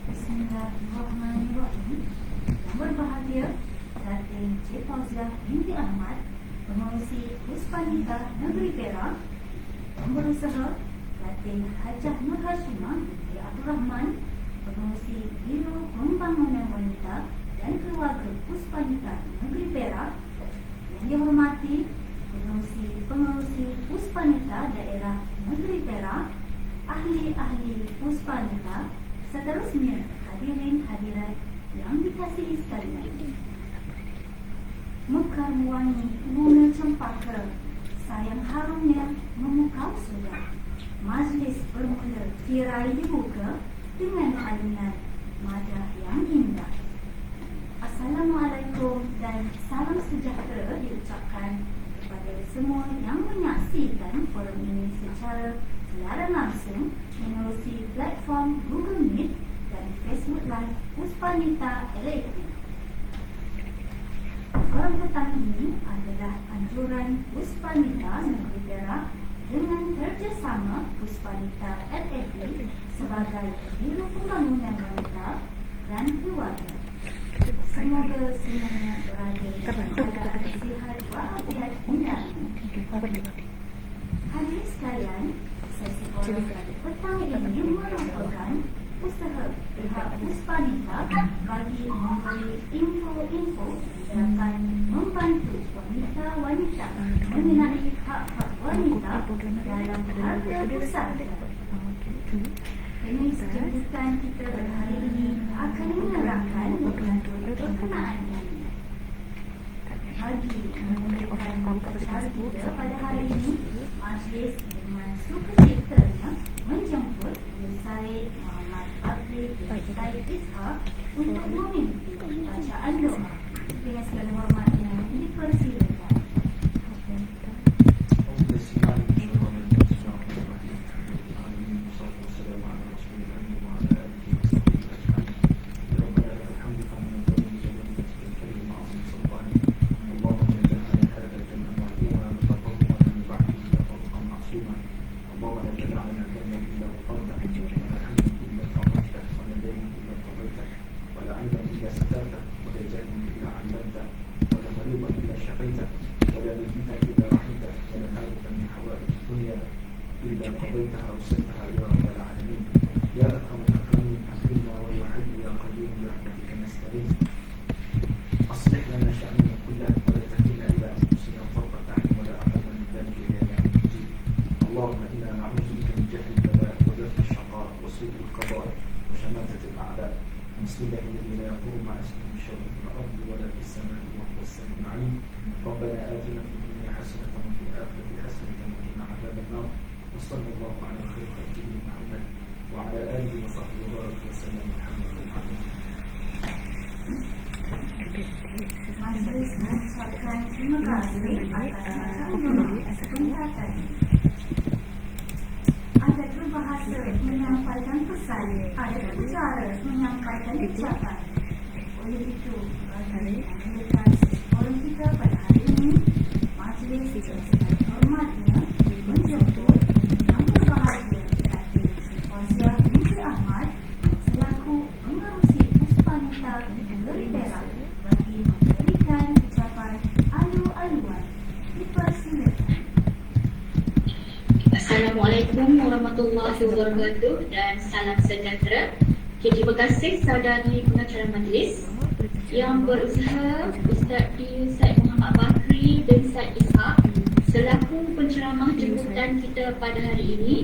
Bismillahirrahmanirrahim. Yang berbahagia Datin Cik Fauziah binti Ahmad, Pengerusi Puspanita Negeri Perak, yang berusaha Datin Hajah Nur Hashimah binti Abdul Rahman, Pengerusi Biro Pembangunan Wanita dan Keluarga Puspanita Negeri Perak. Yang dihormati Pengerusi Puspanita Daerah Negeri Perak, ahli-ahli Puspanita, seterusnya hadirin hadirat yang dikasihi sekalian. Mekar mewangi bunga cempaka, sayang harumnya memukau sudah. Majlis bermula tirai dibuka dengan alunan madah yang indah. Assalamualaikum dan salam sejahtera diucapkan kepada semua yang menyaksikan forum ini secara siaran langsung menerusi platform Google Meet dan Facebook Live Puspanita Elektrik. Forum petang ini adalah anjuran Puspanita Negeri Perak dengan kerjasama Puspanita Elektrik sebagai Biro Pembangunan Wanita dan Keluarga. Semoga semuanya berada dalam keadaan sihat walafiat indah. Hadirin sekalian, sesi forum pada petang ini merupakan usaha pihak Puspanita bagi memberi info-info yang akan membantu wanita-wanita mengenai hak-hak wanita dalam harga pusat. Jenis jemputan kita hari ini akan menerangkan mengenai berkenaan ini. Bagi memberikan acara kita pada hari ini, majlis dengan sukacitanya menjemput Syed Muhammad Abdul Syed Ishaq untuk memimpin bacaan doa. Dengan segala hormat yang dipersilakan. ربنا آتنا في الدنيا حسنة وفي الآخرة حسنة وقنا عذاب النار وصلى الله على خير خلقه محمد وعلى آله وصحبه وبارك وسلم محمد Majlis mengucapkan terima kasih atas kesempatan. Ada berbahasa menyampaikan pesan, ada cara menyampaikan ucapan. Oleh itu, bagi anggota forum kita pada hari ini, majlis dengan hormatnya menjemput yang berbahagia Datin Cik Fauziah binti Ahmad selaku pengerusi Puspanita Negeri Perak bagi memberikan ucapan alu-aluan. Dipersilakan. Assalamualaikum warahmatullahi wabarakatuh dan salam sejahtera. Terima kasih saudari pengacara majlis yang berusaha Ustaz Syed Muhammad Bakri dan Syed Ishaq selaku penceramah jemputan kita pada hari ini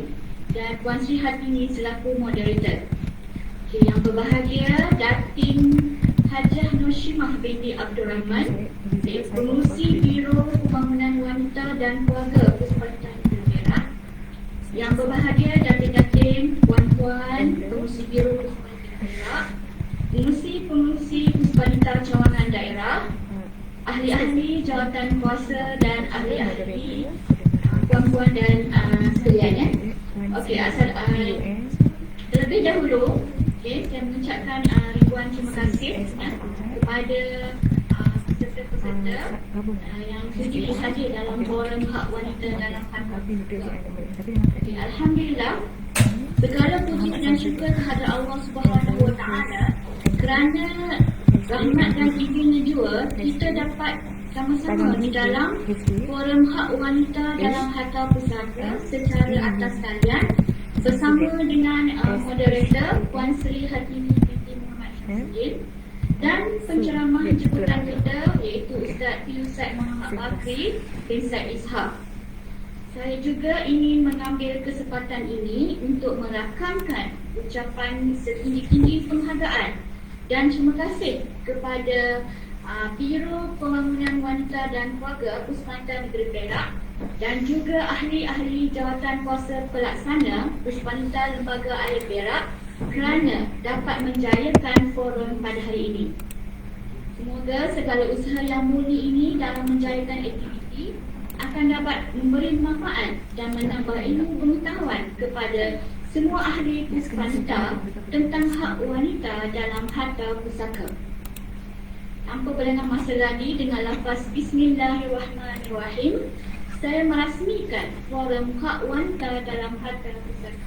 dan Puan Sri Hatini selaku moderator. Yang berbahagia Datin Hajah Noshimah binti Abdul Rahman, Pengurusi Biro Pembangunan Wanita dan Keluarga Puspanita Negeri Perak. Yang berbahagia Datin-datin, puan-puan, Pengurusi Biro Puspanita Perak, Pengurusi Puspanita Cawangan Daerah, ahli-ahli jawatan kuasa dan ahli-ahli puan-puan dan sekalian. Okey, terlebih dahulu, saya mengucapkan ribuan terima kasih kepada peserta-peserta yang sudi hadir dalam forum hak wanita dalam hak. Alhamdulillah, segala puji dan syukur kehadrat Allah Subhanahu Wa Taala kerana rahmat dan izinnya jua kita dapat sama-sama di dalam forum hak wanita dalam harta pusaka secara atas talian bersama dengan moderator Puan Sri Hatimi binti Muhammad Syamsuddin dan penceramah jemputan kita iaitu Ustaz Said Muhammad Bakri bin Said Ishaq. Saya juga ingin mengambil kesempatan ini untuk merakamkan ucapan setinggi-tinggi penghargaan dan terima kasih kepada Biro Pembangunan Wanita dan Keluarga Puspanita Negeri Perak dan juga ahli-ahli jawatan kuasa pelaksana Puspanita Lembaga Air Perak kerana dapat menjayakan forum pada hari ini. Semoga segala usaha yang murni ini dalam menjayakan aktiviti akan dapat memberi manfaat dan menambah ilmu pengetahuan kepada semua ahli puspanita tentang hak wanita dalam harta pusaka. Tanpa berlengah masa lagi, dengan lafaz Bismillahirrahmanirrahim, saya merasmikan forum hak wanita dalam harta pusaka.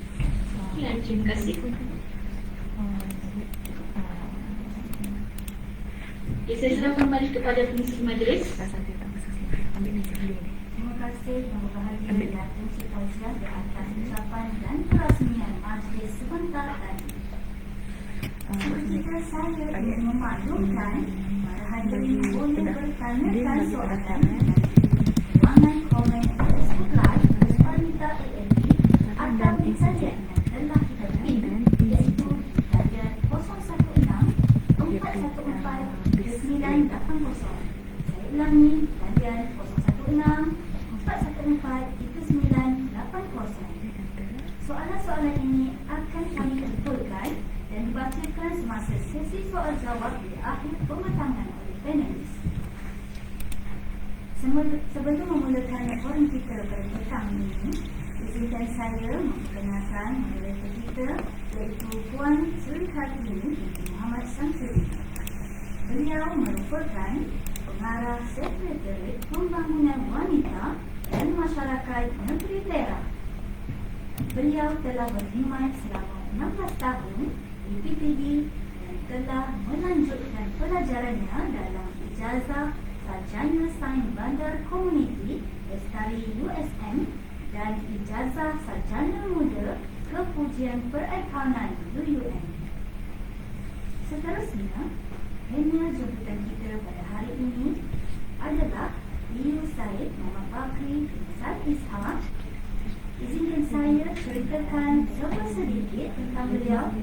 Sekian, terima kasih. Saya serahkan kembali kepada pengisi majlis. Terima kasih yang berbahagia Datuk Sri Fauziah di atas ucapan dan perasmian majlis sebentar tadi. Jika saya ingin memaklumkan, para hadirin boleh bertanyakan soalan ruangan komen Facebook Live Puspanita AMP atau di sajian yang telah kita pin, iaitu talian 016-414-980. Saya ulangi, talian 016-414-980. Soalan-soalan ini akan kami kumpulkan dan dibacakan semasa sesi soal jawab di akhir pematangan oleh panelis. Sebelum memulakan forum kita pada petang ini, izinkan saya memperkenalkan moderator kita iaitu Puan Sri Hatimi binti Muhammad Syamsuddin. Beliau merupakan pengarah Sekretariat Pembangunan Wanita dan Masyarakat Negeri Perak. Beliau telah berkhidmat selama 16 tahun di PTB dan telah melanjutkan pelajarannya dalam ijazah Sarjana Sains Bandar Komuniti Lestari USM dan ijazah Sarjana Muda Kepujian Perakaunan UUM. Seterusnya, panel jemputan kita pada hari ini adalah Biro Said Muhammad Bakri bin Said Ishaq. Izinkan saya ceritakan sedikit tentang beliau.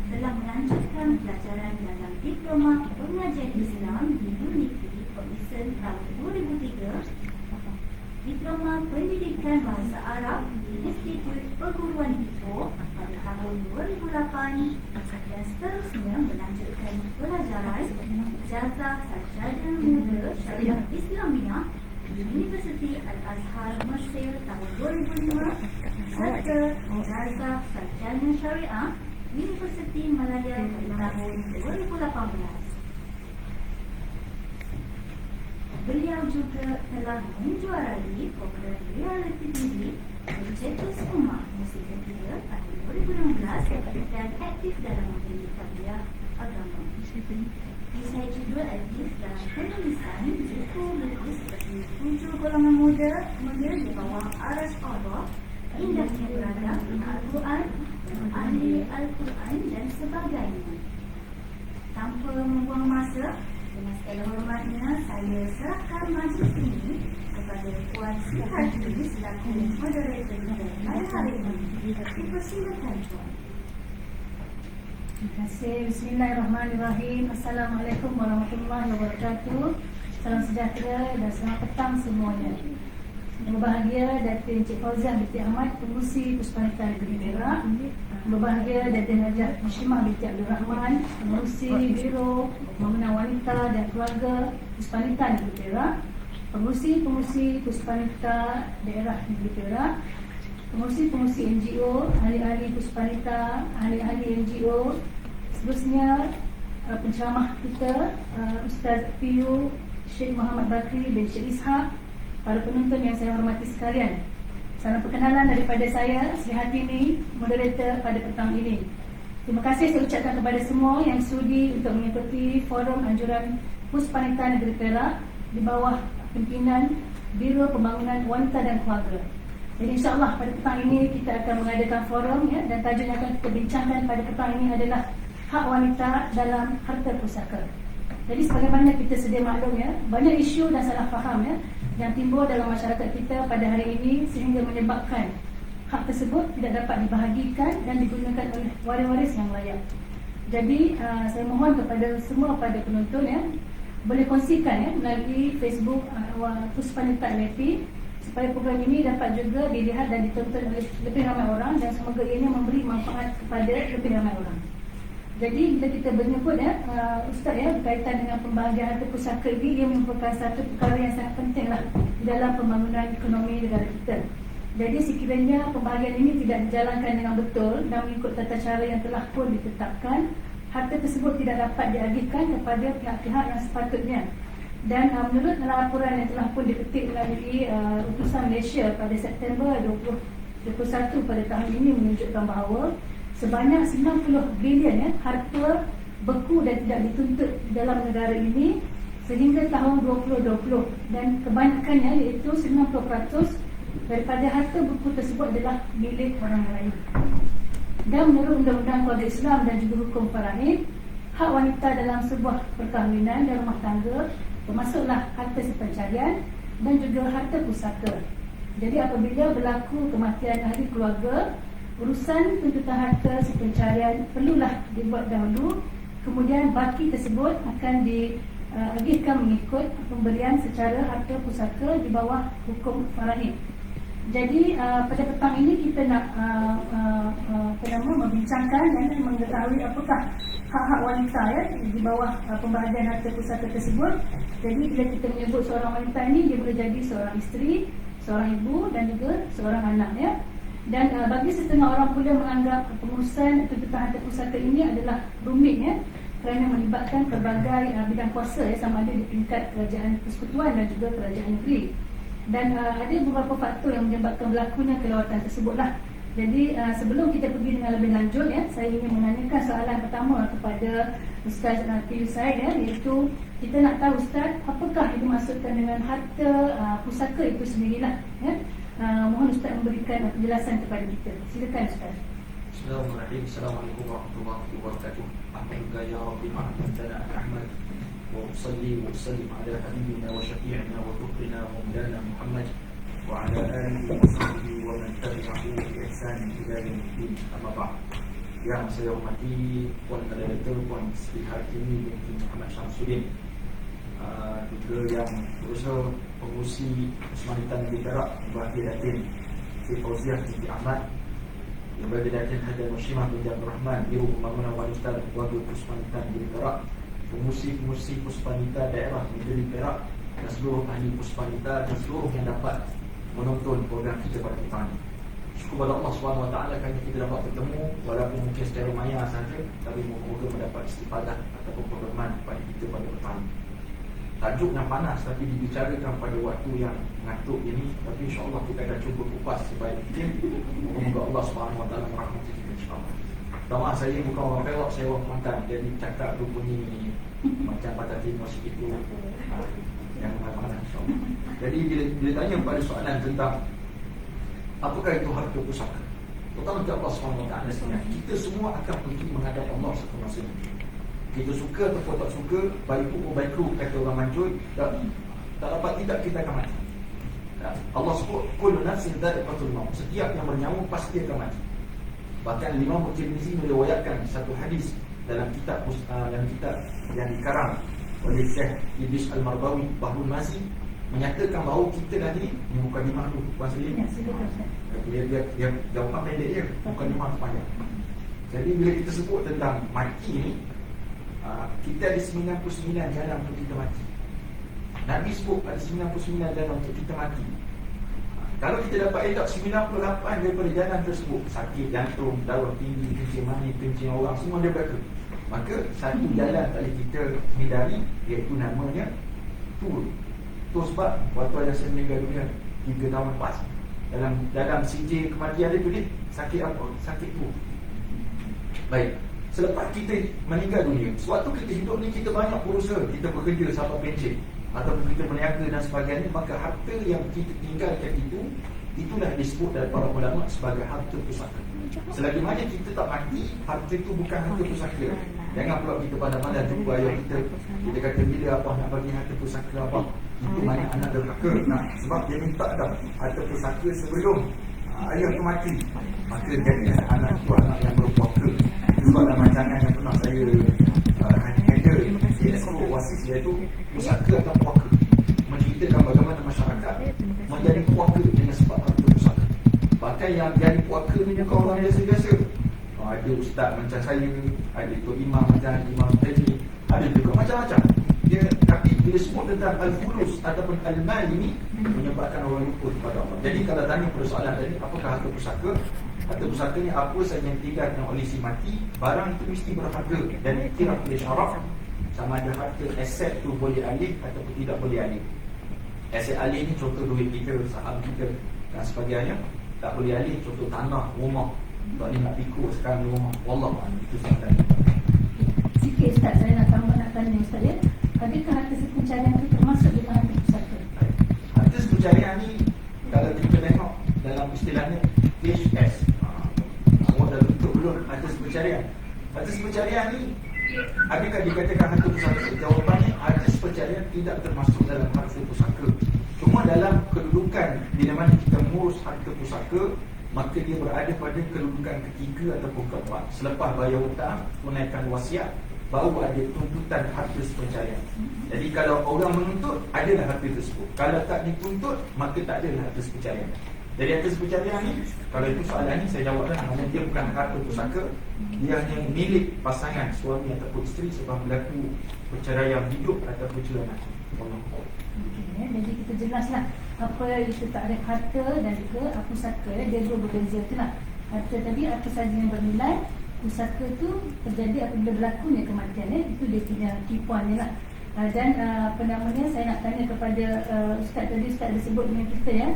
Telah melanjutkan pelajaran dalam Diploma Pengajian Islam di Universiti Komisen tahun 2003, Diploma Pendidikan Bahasa Arab di Institut Perguruan Ipoh pada tahun 2008 dan seterusnya melanjutkan pelajaran ijazah Sarjana Muda Syariah Islamiah di Universiti Al-Azhar Mesir tahun 2005 serta ijazah Sarjana Syariah Universiti Malaya pada tahun 2018. Beliau juga telah menjuarai program reality TV Bercetus Ummah musim ketiga tahun 2016 dan aktif dalam memberi tarbiyah agama. Saya juga aktif dalam penulisan buku-buku seperti 7 golongan muda di bawah aras Allah, Indahnya Beradab Al-Quran, Ahli Al-Quran dan sebagainya. Tanpa membuang masa, dengan segala hormatnya, saya serahkan majlis ini kepada Puan Sri Hatimi selaku moderator pada hari ini. Dipersilakan, Puan. Terima kasih. Bismillahirrahmanirrahim. Assalamualaikum warahmatullahi wabarakatuh. Salam sejahtera dan selamat petang semuanya. Berbahagia Datin Encik Fauziah binti Ahmad, Pengurusi Puspanita Negeri Perak. Berbahagia Datin Hajah Muslimah binti Abdul Rahman, Pengurusi Biro Pembangunan Wanita dan Keluarga Puspanita Negeri Perak. Pengurusi Puspanita Daerah Negeri Perak. Pengurusi NGO, ahli-ahli Puspanita, ahli-ahli NGO. Seterusnya penceramah kita Ustaz PU Sheikh Muhammad Bakri bin Sheikh Ishaq. Para penonton yang saya hormati sekalian, salam perkenalan daripada saya, Sri Hatimi, moderator pada petang ini. Terima kasih saya ucapkan kepada semua yang sudi untuk mengikuti forum anjuran Puspanita Negeri Perak di bawah pimpinan Biro Pembangunan Wanita dan Keluarga. Jadi insyaAllah pada petang ini kita akan mengadakan forum ya, dan tajuk yang akan kita bincangkan pada petang ini adalah hak wanita dalam harta pusaka. Jadi sebagaimana kita sedia maklum ya, banyak isu dan salah faham ya yang timbul dalam masyarakat kita pada hari ini sehingga menyebabkan hak tersebut tidak dapat dibahagikan dan digunakan oleh waris-waris yang layak. Jadi saya mohon kepada semua pada penonton ya, boleh kongsikan ya melalui Facebook Puspanita LP supaya program ini dapat juga dilihat dan ditonton oleh lebih ramai orang dan semoga ianya memberi manfaat kepada lebih ramai orang. Jadi bila kita menyebut ya Ustaz ya berkaitan dengan pembahagian harta pusaka ini, ia merupakan satu perkara yang sangat pentinglah di dalam pembangunan ekonomi negara kita. Jadi sekiranya pembahagian ini tidak dijalankan dengan betul dan mengikut tata cara yang telah pun ditetapkan, harta tersebut tidak dapat diagihkan kepada pihak-pihak yang sepatutnya. Dan menurut laporan yang telah pun dipetik melalui utusan Malaysia pada September 2021 pada tahun ini menunjukkan bahawa sebanyak 90 bilion ya, harta beku dan tidak dituntut dalam negara ini sehingga tahun 2020, dan kebanyakannya iaitu 90% daripada harta beku tersebut adalah milik orang lain. Dan menurut Undang-Undang Keluarga Islam dan juga hukum faraid, hak wanita dalam sebuah perkahwinan dan rumah tangga termasuklah harta sepencarian dan juga harta pusaka. Jadi apabila berlaku kematian ahli keluarga, urusan tuntutan harta sepencarian perlulah dibuat dahulu, kemudian baki tersebut akan diagihkan mengikut pemberian secara harta pusaka di bawah hukum faraid. Jadi pada petang ini kita nak membincangkan dan mengetahui apakah hak-hak wanita ya di bawah pembahagian harta pusaka tersebut. Jadi bila kita menyebut seorang wanita ini, dia boleh jadi seorang isteri, seorang ibu dan juga seorang anak ya. Dan bagi setengah orang pula menganggap pengurusan tuntutan harta pusaka ini adalah rumit ya, kerana melibatkan pelbagai bidang kuasa ya, sama ada di tingkat kerajaan persekutuan dan juga kerajaan negeri. Dan ada beberapa faktor yang menyebabkan berlakunya kelewatan tersebutlah. Jadi sebelum kita pergi dengan lebih lanjut ya, saya ingin menanyakan soalan pertama kepada Ustaz PU Said ya, iaitu kita nak tahu Ustaz, apakah yang dimaksudkan dengan harta pusaka itu sendirilah ya. Mohon Ustaz memberikan penjelasan kepada kita. Silakan Ustaz. Bismillahirrahmanirrahim. Assalamualaikum warahmatullahi wabarakatuh. Alhamdulillah ya Rabbi ma'amadana Ahmad wa usalli wa usallim ala habibina wa syafi'ina wa tukrina wa mudana Muhammad wa ala alihi wa sahbihi wa man tabi'ahu bi ihsan ila yaumiddin. Amma ba'd. Yang saya hormati Puan Moderator Puan Sri Hatimi binti Muhammad Syamsuddin, juga yang berusaha pengurusi Puspanita Negeri Perak, Berbahagia Datin Encik Fauziah binti Ahmad, Berbahagia Datin Hajah Muslimah binti Abdul Rahman, Biro Pembangunan Wanita dan Keluarga Puspanita Negeri Perak, pengurusi Puspanita Daerah Negeri Perak dan seluruh ahli Puspanita dan seluruh yang dapat menonton program kita pada petang ini. Syukur kepada Allah SWT kerana kita dapat bertemu walaupun mungkin secara maya sahaja, tapi moga mendapat istifadah ataupun pengalaman kepada kita pada petang ini. Tajuk yang panas tapi dibicarakan pada waktu yang mengantuk ini, tapi insyaAllah kita akan cuba kupas sebaik mungkin. Moga Allah SWT merahmati kita insyaAllah. Pertama, saya bukan orang Perak, saya orang Kelantan, jadi cakap rupanya macam patah timur sikit tu yang mana-mana insyaAllah. Jadi bila tanya pada soalan tentang apakah itu harta pusaka, pertama Allah SWT sebenarnya kita semua akan pergi menghadap Allah satu masa nanti. Kita suka atau tak suka, baik pun baik kru, kata orang Manjul, tak dapat tidak kita akan mati. Allah sebut kullu nafsin dha'iqatul maut, setiap yang bernyawa pasti akan mati. Bahkan Imam Tirmizi meriwayatkan satu hadis dalam kitab yang dikarang oleh Syekh Idris Al-Marbawi Bahrul Mazi, menyatakan bahawa kita tadi ni bukan lima tu Puan Selim. Ya, silakan Ustaz. Dia jawapan pendek dia, bukan lima panjang. Jadi bila kita sebut tentang mati ni, kita ada 99 jalan untuk kita mati. Nabi sebut ada 99 jalan untuk kita mati. Kalau kita dapat elak 98 daripada jalan tersebut, sakit jantung, darah tinggi, kencing manis, kencing orang, semua dia berlaku, maka satu jalan tak boleh kita hindari, iaitu namanya tua. Itu sebab waktu ayah saya meninggal dunia 3 tahun lepas, dalam CJ kematian dia tulis sakit apa? Sakit tua. Baik, selepas kita meninggal dunia, sewaktu kita hidup ni kita banyak berusaha, kita bekerja sampai pencen ataupun kita berniaga dan sebagainya, maka harta yang kita tinggalkan itulah disebut oleh para ulama sebagai harta pusaka. Selagi mana kita tak mati, harta itu bukan harta pusaka. Jangan pula kita pandang-pandang jumpa ayah kita kata bila abang nak bagi harta pusaka abang, itu mana anak derhaka. Sebab dia minta dah harta pusaka sebelum ayah tu mati, maka jadi anak itu anak yang berpuaka. Sebab dalam rancangan yang pernah saya handle CSO wasis, iaitu pusaka atau puaka, menceritakan bagaimana masyarakat menjadi puaka dengan sebab harta pusaka. Bahkan yang jadi puaka ni bukan orang biasa-biasa. Ada ustaz macam saya, ada tu imam macam Imam Tadi, ada juga macam-macam. Tapi bila sebut tentang al-fulus ataupun al-mal ini, menyebabkan orang lupa kepada Allah. Jadi kalau tanya persoalan tadi, apakah harta pusaka? Harta pusaka ni apa saja yang ditinggalkan oleh si mati, barang itu mesti berharga dan dikira oleh syarak. Sama ada harta aset tu boleh alih ataupun tidak boleh alih. Aset alih ni contoh duit kita, saham kita dan sebagainya, tak boleh alih. Contoh tanah, rumah, tak boleh nak pikul sekarang rumah. Wallah, itu sangat tadi. Sikit Ustaz, saya nak tanya Ustaz ya, adakah harta pencarian itu termasuk dalam harta pusaka? Harta pencarian ni kalau kita tengok dalam istilahnya HS, awak dah bentuk belum harta pencarian? Harta pencarian ni adakah dikatakan harta pusaka? Jawapannya, harta pencarian tidak termasuk dalam harta pusaka. Cuma dalam kedudukan bila mana kita mengurus harta pusaka, maka dia berada pada kedudukan ketiga ataupun keempat. Selepas bayar hutang, tunaikan wasiat, baru ada tuntutan harta pencarian. Jadi kalau orang menuntut, adalah harta tersebut. Kalau tak dituntut, maka tak adalah harta pencarian. Jadi harta pencarian ni, kalau itu soalan ni saya jawablah, namanya dia bukan harta pusaka. Dia hanya milik pasangan suami ataupun isteri sebab berlaku perceraian hidup ataupun perceraian mati. Okay, jadi kita jelaslah apa itu takrif harta dan juga pusaka. Dia dua berbeza tu lah. Harta tadi apa saja yang bernilai, pusaka tu terjadi apabila berlakunya kematian. Itu dia punya tipuannya lah. Dan apa namanya, saya nak tanya kepada Ustaz tadi, Ustaz ada sebut dengan kita ya,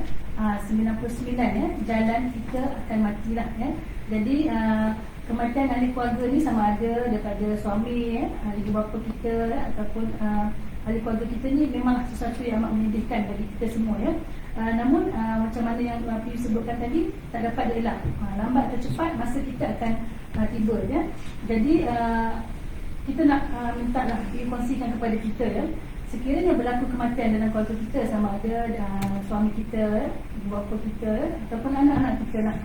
99 ya, jalan kita akan matilah ya. Jadi kematian ahli keluarga ni sama ada daripada suami ya, ibu bapa kita ataupun ahli keluarga kita ni memang sesuatu yang amat menyedihkan bagi kita semua ya. Namun macam mana yang Api sebutkan tadi, tak dapat dielak. Lambat atau cepat masa kita akan tiba ya. Jadi kita nak minta lah dikongsikan kepada kita ya, sekiranya berlaku kematian dalam keluarga kita, sama ada suami kita, ibu bapa kita ataupun anak-anak kita lah.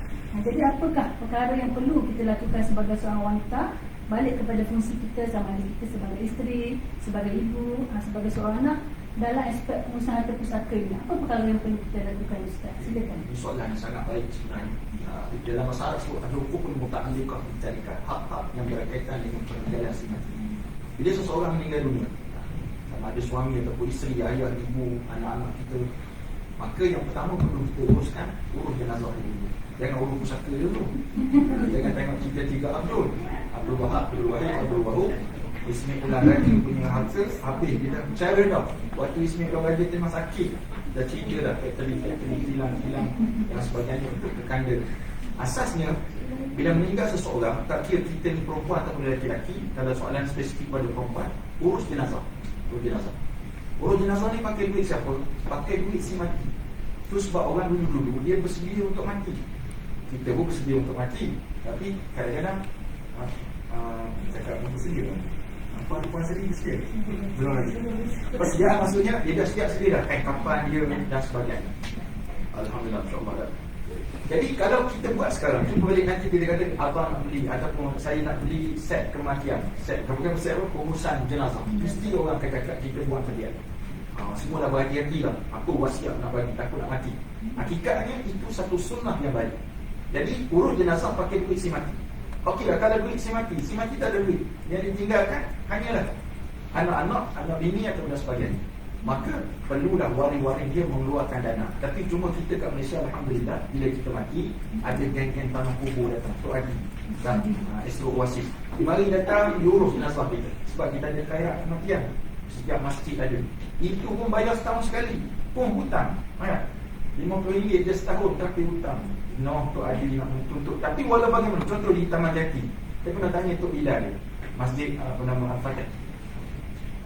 Jadi apakah perkara yang perlu kita lakukan sebagai seorang wanita, balik kepada fungsi kita, sama ada kita sebagai isteri, sebagai ibu, sebagai seorang anak, dalam aspek pengusahaan harta pusaka ini. Apa perkara yang perlu kita lakukan Ustaz? Silakan. Ini soalan yang sangat baik sebenarnya. Dalam masalah sebut ada hukum muta'alliqah bidzalika, hak-hak yang berkaitan dengan peninggalan si mati. Bila seseorang meninggal dunia, sama ada suami ataupun isteri, ayah, ibu, anak-anak kita, maka yang pertama perlu kita uruskan, urus jenazah dulu. Jangan urus pusaka dulu. Jangan tengok tiga-tiga Abdul Wahab, Abdul Wahab, Ismail Ulang Raja punya harta habis. Dia dah bicara dah. Waktu Ismail Ulang Raja tengah sakit, dah cerita dah factory hilang dan sebagainya untuk kekanda. Asasnya, bila meninggal seseorang, tak kira kita ni perempuan ataupun lelaki-lelaki, kalau soalan spesifik pada perempuan, urus jenazah. Urus jenazah ni pakai duit siapa? Pakai duit si mati. Itu sebab orang dulu dia bersedia untuk mati. Kita pun bersedia untuk mati, tapi kadang-kadang cakap bersedia. Puan sedih sikit. Belum lagi. Persediaan maksudnya dia dah siap sedia dah. Kapan dia dan sebagainya. Alhamdulillah, insyaAllah dah. Jadi kalau kita buat sekarang, cuba balik nanti kita kata abang nak beli ataupun saya nak beli set kematian, bukan set apa, pengurusan jenazah. Mesti orang akan cakap kita buat hadiah. Semua dah bagi hati lah. Apa wasiat nak bagi, takut nak mati. Hakikatnya itu satu sunnah yang baik. Jadi urus jenazah pakai duit si mati. Okey lah, kalau duit si mati tak ada duit, yang ditinggalkan hanyalah anak-anak, anak bini atau dan sebagainya. Maka perlulah waris-waris dia mengeluarkan dana. Tapi cuma kita kat Malaysia, alhamdulillah, bila kita mati ada geng-geng tanah kubur datang, Tok Haji dan Esok Wasis. Mari datang diurus jenazah kita, sebab kita ada khairat kematian. Setiap masjid ada. Itu pun bayar setahun sekali, pun hutang. RM50 je setahun, tapi hutang. Tok Haji nak tuntut. Tapi walau bagaimana, contoh di Taman Jati, saya pernah tanya Tok Bilal, masjid bernama Al-Fatih,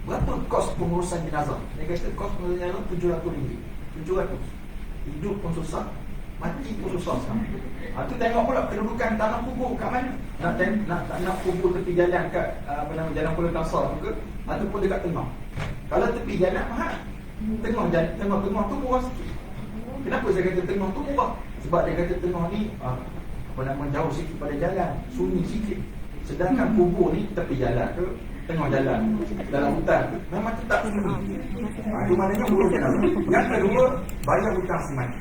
berapa kos pengurusan jenazah? Dia kata kos pengurusan jenazah RM700. 700. Hidup pun susah, mati pun susah sekarang. Tu tengok pula kedudukan tanah kubur kat mana. Nak kubur tepi jalan kat Jalan Pulau Kasar ke, ataupun dekat tengah. Kalau tepi jalan mahal. Tengah tu murah sikit. Kenapa saya kata tengah tu murah? Sebab dia kata tengah ni jauh sikit pada jalan, sunyi sikit. Sedangkan kubur ni tepi jalan ke, tengah jalan, dalam hutan, memang tetap sunyi. Itu maknanya urus jenazah. Yang kedua, bayar hutang si mati.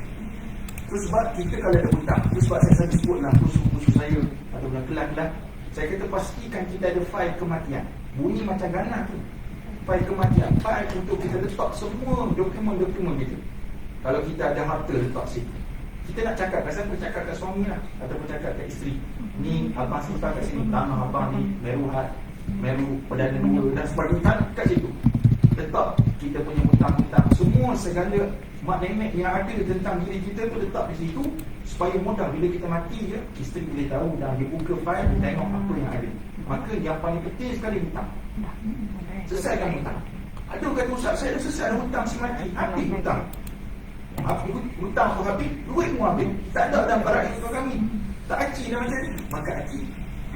Itu sebab kita kalau ada hutang, itu sebab saya sebut dalam kursus saya atau dalam kelas-kelas, saya kata pastikan kita ada fail kematian. Bunyi macam ganas tu, fail kematian, fail untuk kita letak semua dokumen-dokumen kita. Kalau kita ada harta, letak situ. Kita nak cakap, siapa cakap kat suami lah, ataupun cakap kat isteri, ni abang simpan kat sini, tanah abang ni Meru Perdana Dua dan sebagainya, kat situ letak kita punya hutang-hutang, semua segala mak nenek yang ada tentang diri kita tu letak di situ, supaya mudah bila kita mati je, isteri boleh tahu dan dia buka file, dia tengok apa yang ada. Maka yang paling penting sekali hutang. Selesaikan hutang. Ada kata ustaz, saya dah selesai hutang si mati, habis hutang. Hutang tu habis, duit mu habis, tak ada dalam barang hidup kami, tak aci dah macam ni. Maka aci,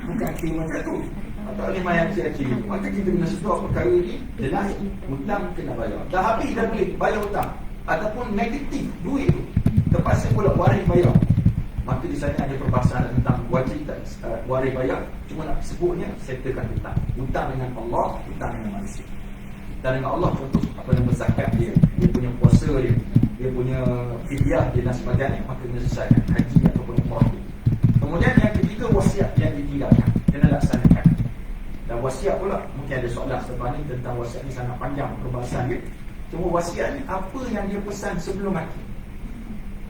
bukan aci macam tu, tak boleh main aci. Maka kita kena sedar perkara ni jelas, hutang kena bayar. Dah habis dah boleh bayar hutang, ataupun negatif duit tu terpaksa pula waris bayar. Maka di sana ada perbahasan tentang wajib tak waris bayar. Cuma nak sebutnya, settlekan hutang. Hutang dengan Allah, hutang dengan manusia. Dan dengan Allah, contoh apa yang berzakat dia punya puasa dia punya fidyah dia dan sebagainya, maka kena selesaikan haji ataupun umrah. Kemudian yang ketiga, wasiat yang ditinggalkan kena laksanakan. Dan wasiat pula, mungkin ada soalan selepas ni tentang wasiat ni, sangat panjang perbahasan dia. Cuma wasiat ni apa yang dia pesan sebelum mati.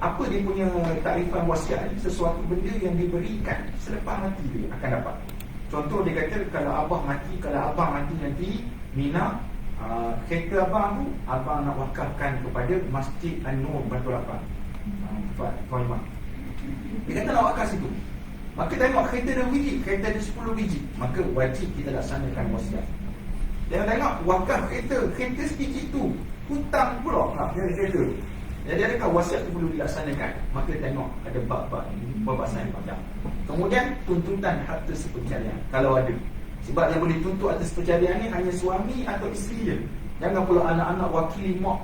Apa dia punya takrifan wasiat ni? Sesuatu benda yang diberikan selepas mati dia akan dapat. Contoh dia kata, kalau abang mati nanti, Mina, kereta abang tu, abang nak wakafkan kepada Masjid An-Nur Batu Lapang, Faimah. Dia kata nak wakaf situ. Maka tengok kereta ada biji, kereta ada 10 biji, maka wajib kita laksanakan wasiat. Jangan tengok wakaf kereta sebiji tu, hutang pula dari kereta. Jadi adakah wasiat itu perlu dilaksanakan? Maka tengok ada bab-bab ini, perbahasan yang panjang. Kemudian tuntutan harta sepercayaan kalau ada. Sebab yang boleh tuntut atas percayaan ni hanya suami atau isteri je. Jangan pula anak-anak wakili mak.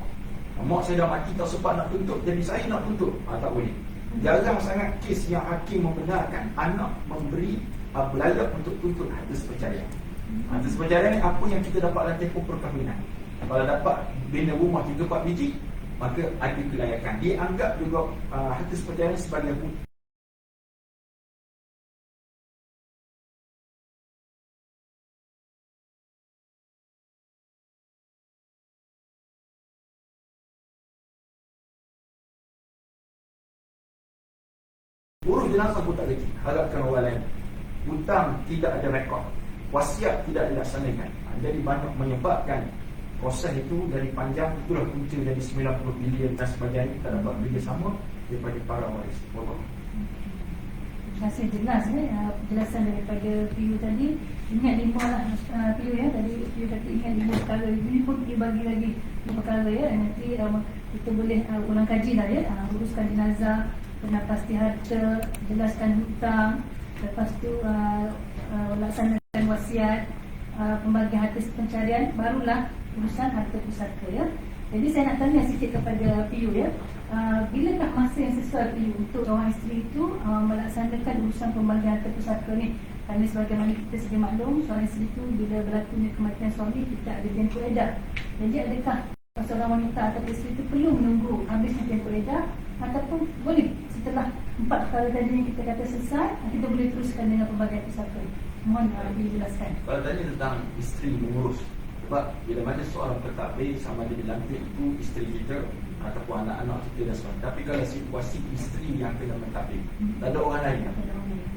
Mak saya dah mati tak sempat nak tuntut, jadi saya nak tuntut. Tak boleh. Jarang sangat kes yang hakim membenarkan anak memberi layak untuk tuntut harta sepercayaan. Harta sepercayaan ni apa yang kita dapat dalam tempoh perkahwinan. Kalau dapat bina rumah 3-4 biji, maka ada kelayakan. Dia anggap juga harta sepercayaan sebagai hutang. Urus jenazah pun tak lagi, harapkan orang lain. Hutang tidak ada rekod, wasiat tidak dilaksanakan. Jadi banyak menyebabkan proses itu dari panjang. Itulah punca jadi 90 bilion dan sebagainya. Kita dapat kerjasama daripada para waris. Terima kasih, jelas penjelasan daripada PU tadi. Ingat 5 lah PU ya. Tadi PU kata ingat 5 perkara. Ini pun dibagi lagi 5 perkara ya. Nanti kita boleh ulang kaji lah ya. Uruskan jenazah, kena pasti harta, jelaskan hutang, lepas tu laksanakan wasiat, pembagian harta pencarian, barulah urusan harta pusaka ya. Jadi saya nak tanya sikit kepada PU ya. Bilakah masa yang sesuai PU untuk orang isteri itu melaksanakan urusan pembagian harta pusaka ni? Kerana sebagaimana kita sedia maklum, seorang isteri itu bila berlakunya kematian suami tidak ada tempoh edah. Jadi adakah seorang wanita atau isteri itu perlu menunggu habisnya tempoh edah ataupun boleh setelah 4 perkara tadi yang kita kata selesai, kita boleh teruskan dengan pembagian pusaka? Mohon dijelaskan. Kalau tanya tentang isteri mengurus, sebab bila mana seorang pentadbir sama ada dilantik itu isteri kita ataupun anak-anak kita dan sebagainya. Tapi kalau situasi isteri yang kena mentadbir, tak ada orang lain,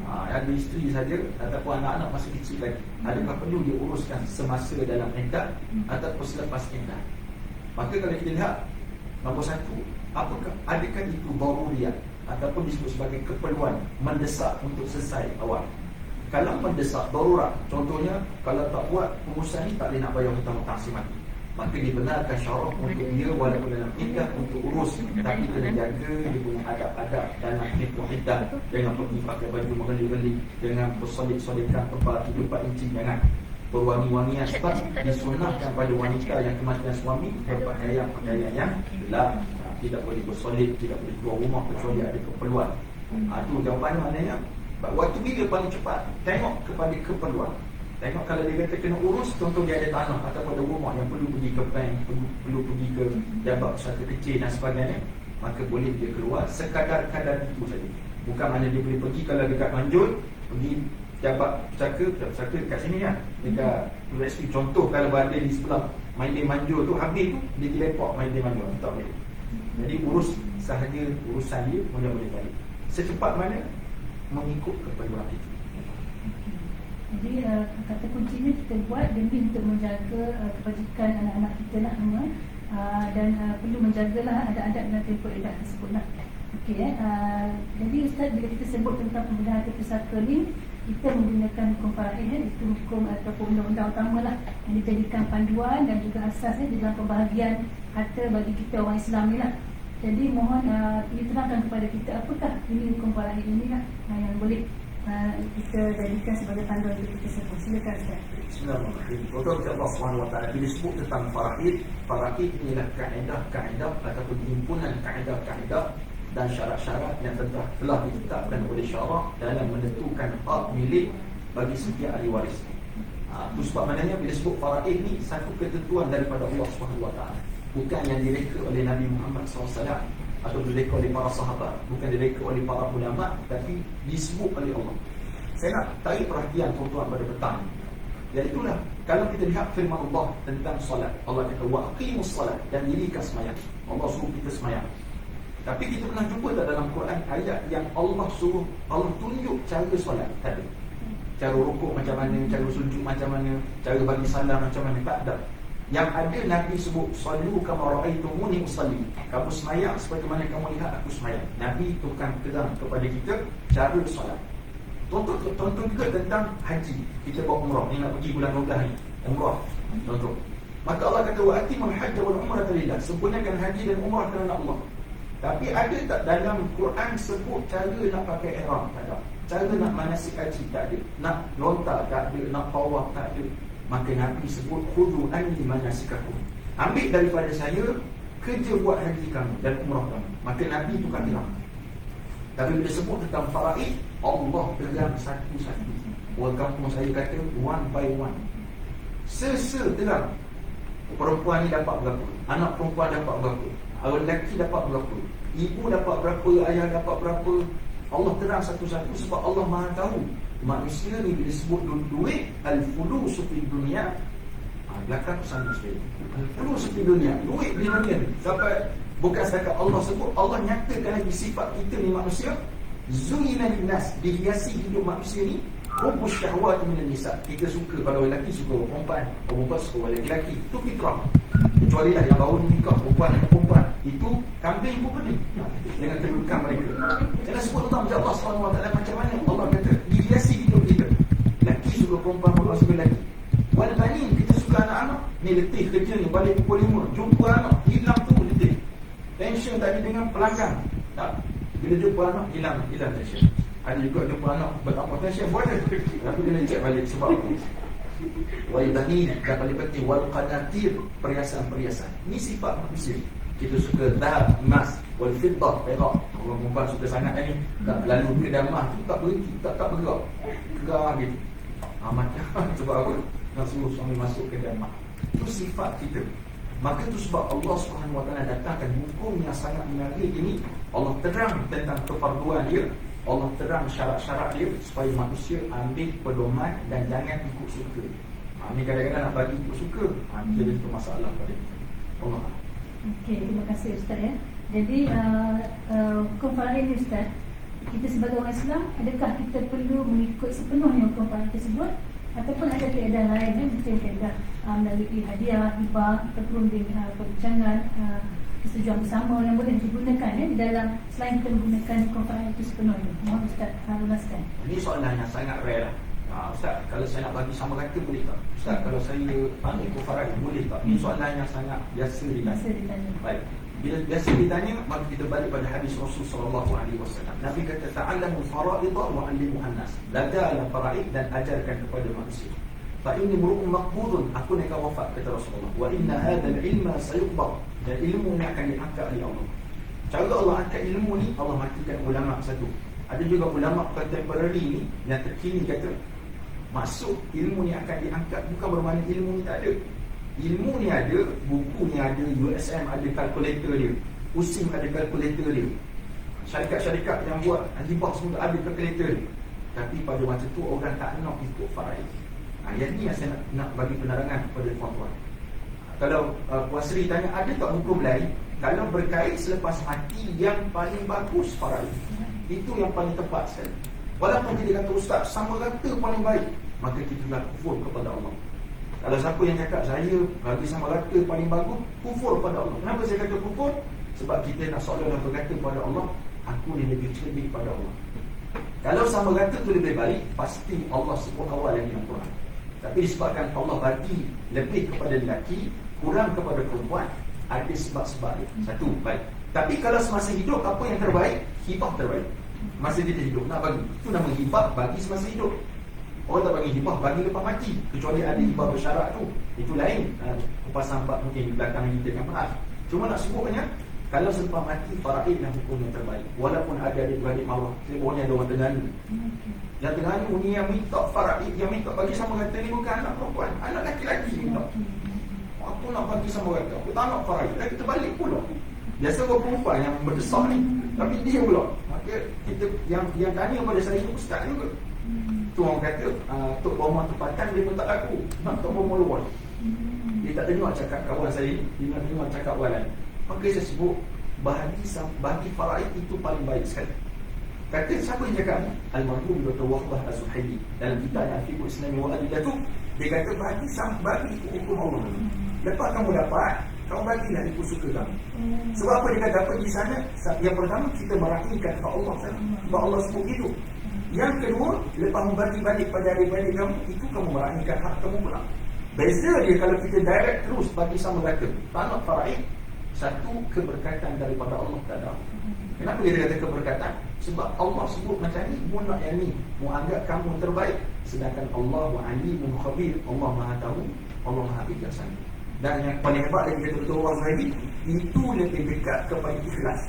ada isteri saja ataupun anak-anak masih kecil lagi, adakah perlu diuruskan semasa dalam iddah ataupun selepas iddah? Maka kalau kita lihat, nombor satu, adakah itu daruriyat ataupun disebut sebagai keperluan mendesak untuk selesai awal? Kalau mendesak darurat, contohnya kalau tak buat pengurusan ni tak boleh nak bayar hutang-hutang si mati, maka dibenarkan syarak untuk dia walaupun dalam iddah untuk urus, tapi kena jaga dia punya adab-adab dalam tempoh iddah, dengan pergi pakai baju menggeli-geli, dengan bersolid-solidkan tebal 3-4 inci, jangan berwangi-wangian, sebab disunahkan pada wanita yang kematian suami berpakaian-pakaian yang gelap, tidak boleh bersolid, tidak boleh keluar rumah kecuali ada keperluan. Itu jawapan maknanya waktu bila paling cepat, tengok kepada keperluan. Tengok kalau dia kata kena urus, contoh dia ada tanah atau ada rumah yang perlu pergi ke bank, perlu pergi ke jabat usaha kecil dan sebagainya, maka boleh dia keluar sekadar-kadar itu saja. Bukan mana dia boleh pergi kalau dekat Manjul, pergi jabat pusaka dekat sini kan, dekat USP. Contoh kalau berada di sebelah Maidin Manjul tu, habis tu dia dilepak Maidin Manjul, tak boleh. Jadi urus sahaja urusan dia, boleh balik secepat mana mengikut keperluan itu. Jadi kata kuncinya kita buat demi untuk menjaga kebajikan anak-anak kita lah semua, dan perlu menjagalah adab-adab dan tempoh edah tersebut lah. Okey, jadi Ustaz, bila kita sebut tentang pembedahan harta pusaka ni, kita menggunakan hukum faraid, itu hukum ataupun undang-undang utama lah yang dijadikan panduan dan juga asasnya di dalam pembahagian harta bagi kita orang Islam ni lah. Jadi mohon diterangkan kepada kita apakah ini hukum faraid ini lah yang boleh kita jadikan sebagai panduan untuk kita semua. Silakan Ustaz. Bismillahirrahmanirrahim. Betul Allah SWT bila sebut tentang faraid, faraid inilah kaedah-kaedah ataupun himpunan kaedah-kaedah dan syarat-syarat yang telah ditetapkan oleh syarak dalam menentukan hak milik bagi setiap ahli waris. Itu sebab maknanya bila sebut faraid ni satu ketentuan daripada Allah SWT, bukan yang direka oleh Nabi Muhammad SAW atau direka oleh para sahabat, bukan direka oleh para ulama, tapi disebut oleh Allah. Saya nak tarik perhatian tuan-tuan pada petang, iaitulah kalau kita lihat firman Allah tentang solat, Allah kata wa aqimus solat, dan dirikan sembahyang. Allah suruh kita sembahyang. Tapi kita pernah jumpa tak dalam Quran ayat yang Allah suruh, Allah tunjuk cara solat? Tak ada. Cara rukuk macam mana, cara sujud macam mana, cara bagi salam macam mana, tak ada. Yang ada Nabi sebut sallu kama ra'aitumuni usalli, kamu sembahyang sebagaimana kamu lihat aku sembahyang. Nabi tukang terang kepada kita cara solat. Tonton juga tentang haji. Kita bawa umrah, ni nak pergi bulan 12 ni, umrah. Tonton. Maka Allah kata wa atimul hajj wal umrata lillah, sempurnakan haji dan umrah kerana Allah. Tapi ada tak dalam Quran sebut cara nak pakai ihram? Tak ada. Cara nak manasik haji? Tak ada. Nak lontar? Tak ada. Nak tawaf? Tak ada. Maka Nabi sebut khudu anni manasikakum, ambil daripada saya kerja buat haji kamu dan umrah kamu. Maka Nabi itu kan bilang. Tapi bila sebut tentang faraid, Allah terang satu-satu. Orang kampung saya kata one by one, terang. Perempuan ni dapat berapa, anak perempuan dapat berapa, orang lelaki dapat berapa, ibu dapat berapa, ayah dapat berapa. Allah terang satu-satu sebab Allah Maha tahu. Manusia ni bila sebut duit, al-fulusu fi dunia, belakang pesan sekali, al-fulusu fi dunia, duit di dunia ni. Sampai bukan setakat Allah sebut, Allah nyatakan lagi sifat kita ni manusia. Zuyina linnas, dihiasi hidup manusia ni hubbus syahwat minan nisa. Kita suka, kalau lelaki suka perempuan, perempuan suka lelaki. Itu fitrah. Kecuali lah yang baru nikah perempuan dengan perempuan, itu kambing pun pening dengan kedudukan mereka. Jangan sebut tentang Allah SWT macam mana Allah kata dihiasi hidup kita. Lelaki suka perempuan, perempuan suka lelaki. Walaupun kita suka anak-anak, ni letih kerja ni, balik pukul 5, jumpa anak, hilang tu letih. Tension tadi dengan pelanggan, tak? Bila jumpa anak, hilang tension. Ada juga jumpa anak bertambah tension, buat ada. Tapi kena cek balik sebab apa. wal banin, dan paling penting wal qanatir, perhiasan-perhiasan. Ini sifat manusia. Kita suka zahab, emas, wal fiddah, perak. Orang perempuan suka sangat ni. Tak lalu kedai emas tu tak berhenti, tak bergerak. Gerak gitu. Macam sebab apa? Nak suruh suami masuk kedai emas. Itu sifat kita. Maka itu sebab Allah Subhanahu Wa Taala datangkan hukum yang sangat menarik ini. Allah terang tentang kefarduan dia, Allah terang syarat-syarat dia supaya manusia ambil pedoman dan jangan ikut suka. Ini kadang-kadang nak bagi ikut suka, jadi itu masalah pada kita. Allah. Okey, terima kasih Ustaz ya. Jadi hukum faraid ni Ustaz, kita sebagai orang Islam, adakah kita perlu mengikut sepenuhnya hukum faraid tersebut ataupun ada keadaan lain mungkin keadaan melalui hadiah, hibah ataupun dengan perbincangan persetujuan bersama yang boleh digunakan di dalam selain kita menggunakan hukum faraid itu sepenuhnya. Mohon Ustaz luaskan. Ini soalan yang sangat rare lah. Ustaz, kalau saya nak bagi sama kata boleh tak? Ustaz, kalau saya ambil hukum faraid boleh tak? Ini soalan yang sangat biasa ditanya. Baik. Bila biasa ditanya, maka kita balik pada hadis Rasul sallallahu alaihi wasallam. Nabi kata ta'allamul faraid wa 'allimuhan nas. Belajarlah faraid dan ajarkan kepada manusia. Fa inni mur'un maqbudun, aku nak wafat kata Rasulullah. Wa inna hadzal ilma sayuqbad, dan ilmu ni akan diangkat oleh Allah. Cara Allah angkat ilmu ni, Allah matikan ulama satu. Ada juga ulama contemporary ni yang terkini kata maksud ilmu ni akan diangkat bukan bermakna ilmu ni tak ada. Ilmu ni ada, buku ni ada, USM ada kalkulator dia, USIM ada kalkulator dia, syarikat-syarikat yang buat hibah semua ada kalkulator dia. Tapi pada masa tu orang tak nak ikut faraid. Yang ni yang saya nak bagi penerangan kepada tuan-tuan. Kalau Puan Sri tanya ada tak hukum lain, kalau berkait selepas mati yang paling bagus faraid, itu yang paling tepat sekali. Walaupun kita kata ustaz sama kata paling baik, maka kita dah kufur kepada Allah. Kalau siapa yang cakap saya bagi sama rata paling bagus, kufur pada Allah. Kenapa saya kata kufur? Sebab kita nak seolah-olah berkata pada Allah, aku ni lebih cerdik pada Allah. Kalau sama rata tu lebih baik, pasti Allah sebut awal lagi yang Quran. Tapi disebabkan Allah bagi lebih kepada lelaki, kurang kepada perempuan, ada sebab-sebab dia. Satu, baik. Tapi kalau semasa hidup, apa yang terbaik? Hibah terbaik. Masa kita hidup nak bagi, itu nama hibah bagi semasa hidup. Orang tak bagi hibah bagi lepas mati, kecuali ada hibah bersyarat tu, itu lain. Kupas sampak mungkin di belakang kita kan bahas. Cuma nak sebutnya, kalau selepas mati faraid yang hukum yang terbaik. Walaupun ada adik-beradik marwah, saya boleh ada orang Terengganu. Yang Terengganu ni yang minta faraid, yang minta bagi sama kata ni bukan anak perempuan, anak lelaki-lelaki minta. Aku nak bagi sama kata, aku tak nak faraid. Dan kita balik pula. Biasa orang perempuan yang berdesak ni, tapi dia pula. Maka kita yang tanya pada saya ni ustaz juga. Tu orang kata Tok Bomah tempatan dia pun tak laku. Nak Tok Bomah luar. Dia tak dengar cakap kawan saya ni, dia nak dengar cakap orang lain. Maka saya sebut bagi faraid itu paling baik sekali. Kata siapa yang cakap ni? Al-Marhum Dr. Wahbah Az-Zuhaili dalam kitab Al-Fiqh Islami wa Adilatu, dia kata bagi ikut hukum Allah. Lepas kamu dapat, kamu bagilah ikut suka kamu. Sebab apa dia kata dapat di sana? Yang pertama kita meraihkan kepada Allah sana. Sebab Allah sebut gitu. Yang kedua, lepas membagi balik pada adik-adik kamu, itu kamu meraihkan hak kamu pula. Beza dia kalau kita direct terus bagi sama rata. Tak nak faraid, satu keberkatan daripada Allah Ta'ala. Kenapa dia kata keberkatan? Sebab Allah sebut macam ni, mu nak yang ni, mu anggap kamu terbaik. Sedangkan Allah Alimun Khabir, Allah Maha Tahu, Allah Maha Bijaksana. Dan yang paling hebat lagi kata betul orang lagi, itu lebih dekat kepada ikhlas.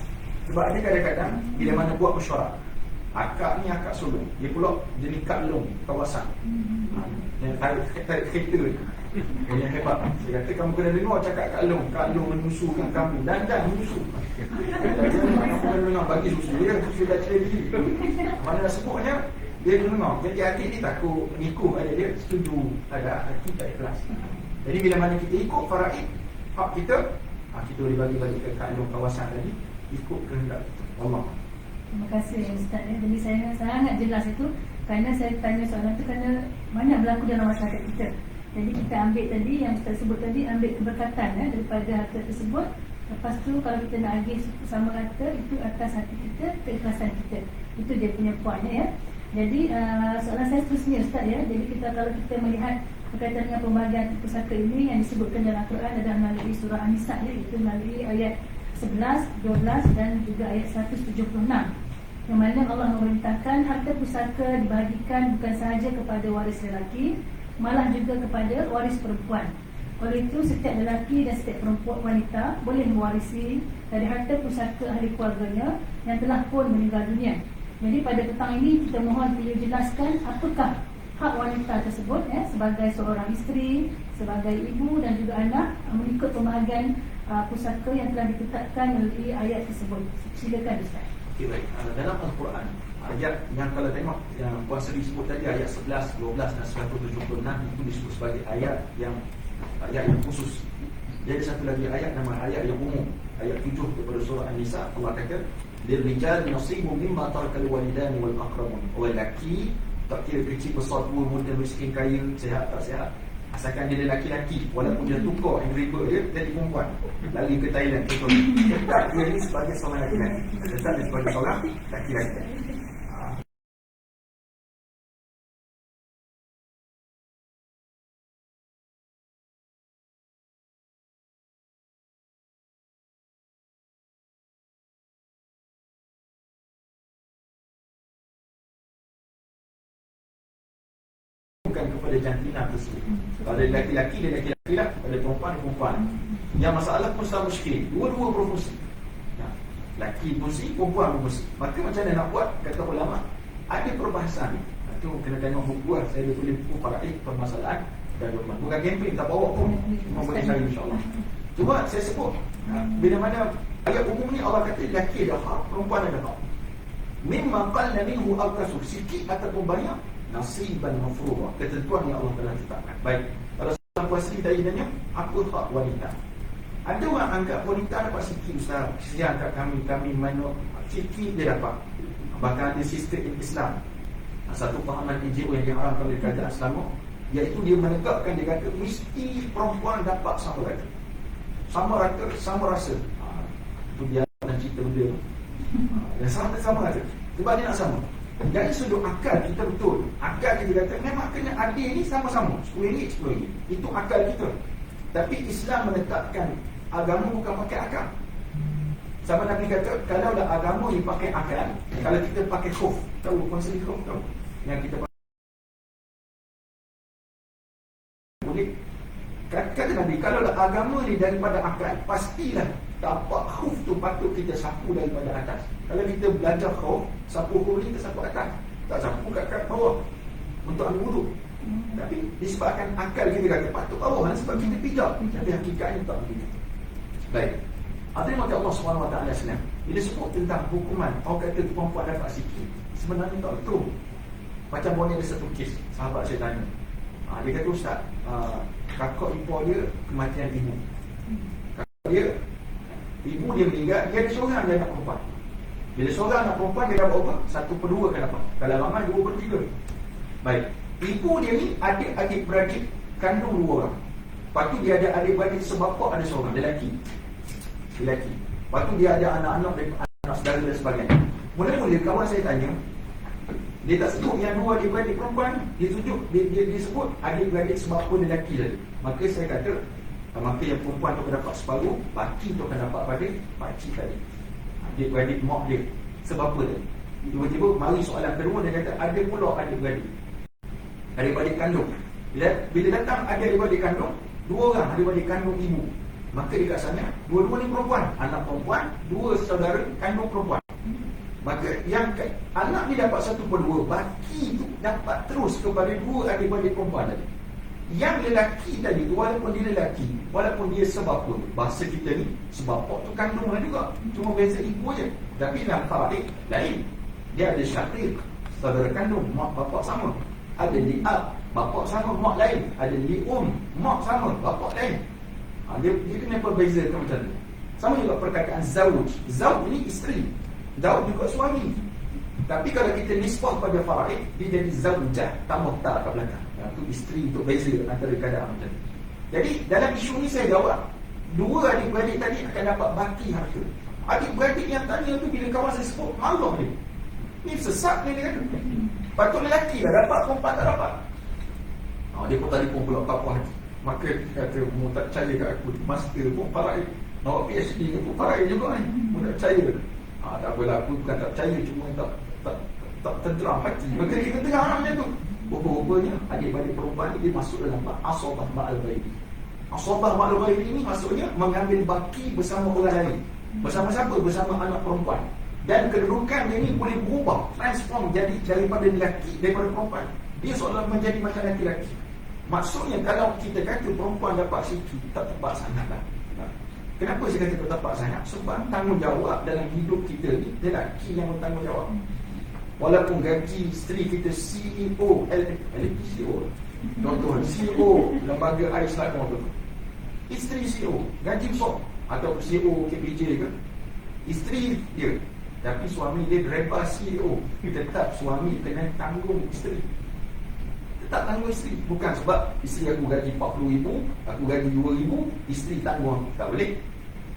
Sebab dia kadang-kadang bila mana buat mesyuarat, akak ni akak sulung, dia pula jenis kak long kawasan. Yang tarik kereta ni. Yang hebat. Dia kata kamu kena dengar cakap kak long menyusukan kamu dan menyusu. Kamu kena dengar bagi susu dia, susu dah cari diri. Mana dah sebutnya dia dengar. Jadi hati ni takut ngikut adik dia, setuju, ada hati tak ikhlas. Jadi bila mana kita ikut faraid hak kita, kita boleh bagi-bagi ke kak long kawasan tadi, ikut kehendak Allah. Terima kasih Ustaz ya. Jadi saya sangat jelas itu kerana saya tanya soalan itu kerana banyak berlaku dalam masyarakat kita. Jadi kita ambil tadi yang Ustaz sebut tadi, ambil keberkatan daripada harta tersebut. Lepas tu kalau kita nak agih sama rata, itu atas hati kita, keikhlasan kita. Itu dia punya poinnya ya. Jadi soalan saya seterusnya Ustaz ya. Jadi kalau kita melihat berkaitan dengan pembagian pusaka ini yang disebutkan dalam Al-Quran adalah melalui surah An-Nisa ya, itu melalui ayat 11, 12 dan juga ayat 176, yang mana Allah memerintahkan harta pusaka dibahagikan bukan sahaja kepada waris lelaki malah juga kepada waris perempuan. Oleh itu, setiap lelaki dan setiap perempuan wanita boleh mewarisi dari harta pusaka ahli keluarganya yang telah pun meninggal dunia. Jadi pada petang ini kita mohon beliau jelaskan apakah hak wanita tersebut sebagai seorang isteri, sebagai ibu dan juga anak mengikut pembahagian pusaka yang telah ditetapkan melalui ayat tersebut. Silakan Ustaz. Okay, baik. Dalam Al-Quran, ayat yang kalau tengok yang Puan Seri sebut tadi, ayat 11, 12 dan 176 itu disebut sebagai ayat yang khusus. Jadi satu lagi ayat nama ayat yang umum, ayat 7 daripada surah An-Nisa. Allah kata lirrijal nasibu mimma tarakal walidani wal aqrabun. Lelaki tak kira kecil besar tua muda miskin kaya sihat tak sihat, asalkan dia lelaki-lelaki, walaupun dia tukar yang riba dia jadi perempuan, lari ke Thailand tetap dia ni sebagai seorang lelaki-lelaki, tetap dia sebagai seorang lelaki-lelaki. Bukan kepada jantina tersebut. Kalau ada lelaki-lelaki, dia lelaki-lelaki lah. Pada perempuan. Yang masalah pun sama muskil. Dua-dua berfungsi. Lelaki berfungsi, perempuan berfungsi. Maka macam mana nak buat? Kata ulama, ada perbahasan. Itu kena tengok buku lah. Saya boleh buku Faraid Permasalahan dan Dokumen. Bukan campaign, tak bawa pun. Cuma boleh cari insyaAllah. Cuma saya sebut, bila mana ayat umum ni Allah kata lelaki ada hak, perempuan ada hak. Mimma qalla minhu aw kasur, sikit ataupun banyak, nasiban mafruḍa, ketentuan yang Allah telah tetapkan. Baik, kalau seorang puasa tadi tanya, apa hak wanita? Ada orang anggap wanita dapat sikit, Ustaz. Saya anggap kami mana sikit dia dapat. Bahkan ada sistem Islam, satu fahaman NGO yang diharamkan oleh kerajaan Selangor, iaitu dia menegakkan, dia kata mesti perempuan dapat sama rata, sama rasa. Itu dia nak cerita benda tu. Yang sama rata. Sebab dia nak sama. Dari sudut akal kita betul. Akal kita kata memang kena adil ni sama-sama, RM10, itu akal kita. Tapi Islam menetapkan agama bukan pakai akal. Sama Nabi kata, kalau dah agama ni pakai akal, kalau kita pakai khuf, tahu konsep khuf tahu? Yang kita pakai boleh. Kata Nabi, kalau dah agama ni daripada akal, pastilah tapak khuf tu patut kita sapu daripada atas. Kalau kita belajar khuf, sapu khuf ni kita sapu atas, tak sapu kat bawah untuk ambil wuduk. Tapi disebabkan akal kita kata patut bawah, sebab kita pijak. Tapi hakikatnya tak begitu. Baik, terima kasih Allah SWT senang. Bila sebut tentang hukuman, orang kata perempuan dapat sikit, sebenarnya tak betul. Macam boleh ada satu kes, sahabat saya tanya, dia kata Ustaz, kakak ipar dia kematian ibu. Kakak dia, ibu dia meninggal, dia ada seorang dia anak perempuan. Bila seorang anak perempuan, dia dapat apa? 1/2 kan dapat. Kalau ramai 2/3. Baik, ibu dia ni adik beradik kandung 2 orang. Lepas tu dia ada adik-beradik sebapak ada seorang, lelaki. Lepas tu dia ada anak-anak saudara dan sebagainya. Mula-mula kawan saya tanya, dia tak sebut yang 2 adik-beradik perempuan, dia tunjuk, dia sebut adik-beradik sebapa lelaki tadi. Maka saya kata, maka yang perempuan tu akan dapat separuh, lelaki tu akan dapat pada pakcik tadi, adik-beradik mak dia, sebapa tadi. Tiba-tiba mari soalan kedua, dia kata ada pula adik-beradik kandung. Bila datang adik-beradik kandung, 2 orang adik-beradik kandung ibu. Maka dekat sana, dua-dua ni perempuan, anak perempuan, 2 saudara kandung perempuan. Maka yang anak ni dapat 1/2, baki tu dapat terus kepada 2 adik-beradik perempuan tadi. Yang lelaki tadi tu, walaupun dia lelaki, walaupun dia sebapa, bahasa kita ni sebapak tu kandung lah juga, cuma beza ibu je. Tapi dalam tarik lain, dia ada syaqiq, saudara kandung, mak bapak sama. Ada li'ab, bapak sama, mak lain. Ada li'um, mak sama, bapak lain. Dia kena perbezakan macam tu. Sama juga perkataan zawj. Zawj ni isteri, zawj juga suami. Tapi kalau kita nisbah pada faraid, dia jadi zawjah, tambah tak kat belakang. Itu isteri untuk beza antara keadaan macam tu. Jadi dalam isu ni saya jawab, 2 adik-beradik tadi akan dapat baki harta. Adik-beradik yang tanya tu bila kawan saya sebut, malah dia, ni sesat ni dia kata. Patut lelaki lah dapat, perempuan tak dapat. Dia pun tadi pun pula tak puas hati. Maka kata, mu tak percaya kat aku, master pun faraid, awak PhD ni pun faraid juga ni, mu tak percaya. Tak apalah, aku bukan tak percaya, cuma tak tenteram hati. Maka kita tengah orang macam tu. Rupa-rupanya adik-adik perempuan ini dia masuk dalam asabah ma'al ghairi. Asabah ma'al ghairi ini maksudnya mengambil baki bersama orang lain. Bersama siapa? Bersama anak perempuan. Dan kedudukan dia ni boleh berubah, transform jadi daripada lelaki, daripada perempuan. Dia seolah menjadi macam lelaki-lelaki. Maksudnya kalau kita kata perempuan dapat situ, tak tepat sangatlah. Kenapa saya kata tak tepat sangat? Sebab tanggungjawab dalam hidup kita ni lelaki yang bertanggungjawab. Walaupun gaji isteri kita CEO, CEO, contoh CEO lembaga air Selangor tu, isteri CEO, gaji besar, atau CEO KPJ ke, isteri dia, tapi suami dia driver CEO, tetap suami kena tanggung isteri. Tetap tanggung isteri. Bukan sebab isteri aku gaji 40,000, aku gaji 2,000, isteri tanggung aku. Tak boleh.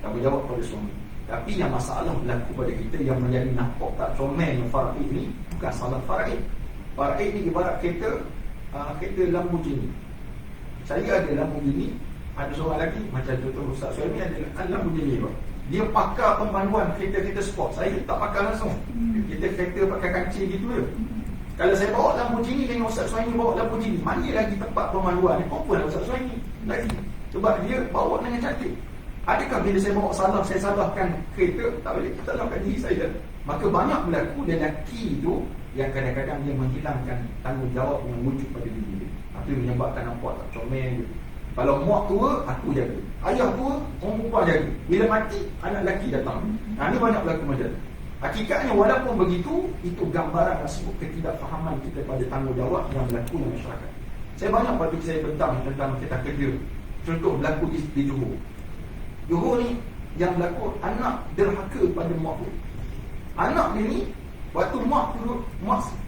Tanggungjawab pada suami. Tapi yang masalah berlaku pada kita yang menjadi nampak tak comel Faraid ni bukan salah Faraid. Faraid ni ibarat kereta Lamborghini. Saya ada Lamborghini, ada seorang lagi macam contoh Ustaz Suhaimi ada Lamborghini bro. Dia pakar pemanduan kereta-kereta sport. Saya tak pakar langsung. Kita kereta pakai kancing gitu je. Kalau saya bawa Lamborghini dengan Ustaz Suhaimi bawa Lamborghini, mana lagi tempat pemanduan ni? Apa lah Ustaz Suhaimi lagi? Sebab dia bawa dengan cantik. Adakah bila saya bawa salah, saya salahkan kereta? Tak boleh, kita salahkan diri saya. Maka banyak berlaku lelaki tu yang kadang-kadang dia menghilangkan tanggungjawab yang wujud pada diri dia. Itu menyebabkan nampak tak comel je. Kalau mak tua, aku jaga. Ayah tua, orang perempuan jaga. Bila mati, anak lelaki datang. Ini banyak berlaku macam tu. Hakikatnya walaupun begitu, itu gambaran sebut ketidakfahaman kita pada tanggungjawab yang berlaku dalam masyarakat. Saya banyak pada saya bentang tentang kita kerja. Contoh berlaku di Johor. Johor ni yang berlaku anak derhaka pada mak dia. Anak dia ni waktu mak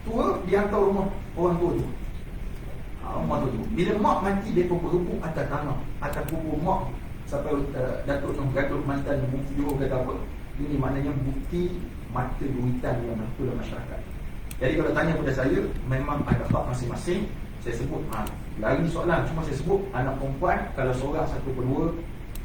tua dia hantar rumah orang tua tu. Rumah tu. Bila mak mati dia pun berebut atas tanah, atas kubur mak sampai Datuk mantan Mufti Johor kata apa? Ini maknanya bukti mata duitan yang berlaku dalam masyarakat. Jadi kalau tanya pada saya, memang ada hak masing-masing. Saya sebut lari soalan, cuma saya sebut anak perempuan kalau seorang 1/2,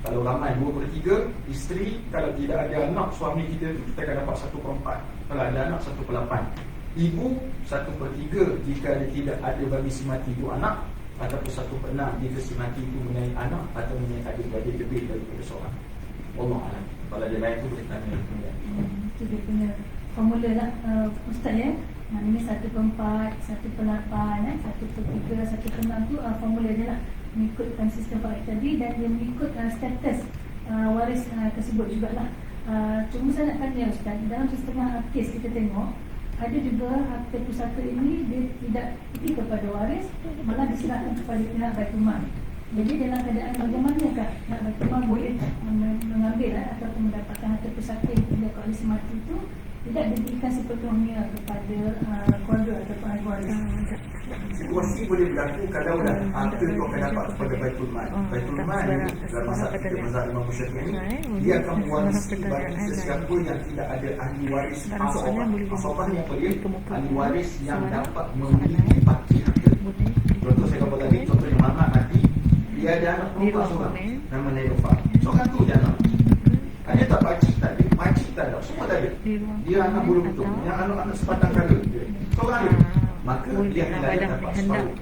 kalau ramai 2/3, isteri kalau tidak ada anak suami kita akan dapat 1/4, kalau ada anak 1/8, ibu 1/3 jika dia tidak ada bagi si mati itu anak, ataupun 1/6 jika si mati itu menyai anak atau menyai adik-beradik lebih daripada seorang. Allah Alam. Kalau ada lain tu boleh tanya. Itu dia punya formula lah Ustaz ya. Maknanya 1/4, 1/8, 1/3, 1/6 tu formula dia lah, mengikutkan sistem Faraid tadi dan dia mengikut status waris tersebut jugalah. Cuma saya nak tanya Ustaz, dalam setengah kes kita tengok ada juga harta pusaka ini dia tidak pergi kepada waris, malah diserahkan kepada pihak Baitul Mal. Jadi dalam keadaan bagaimanakah nak Baitul Mal boleh mengambil ataupun mendapatkan harta pusaka yang tidak oleh si mati itu tidak diberikan sepenuhnya kepada keluarga ataupun ahli waris? Situasi boleh berlaku kalau harta itu akan dapat kepada Baitul Mal. Baitul Mal ni dalam mazhab kita, mazhab Imam Syafi'i ni, dia akan mewarisi bagi sesiapa yang tidak ada ahli waris asabah. Asabah ni apa dia? Ahli waris yang dapat memiliki baki harta. Contoh saya kata tadi, contohnya Muhammad mati, dia ada anak perempuan seorang nama Nairofa. Seorang tu je anak. Hanya tak pakcik tak ada, pakcik tak ada, semua tak ada. Dia anak bulu betul, yang anak-anak sebatang kala. Seorang dia. Maka dia akan dapat separuh.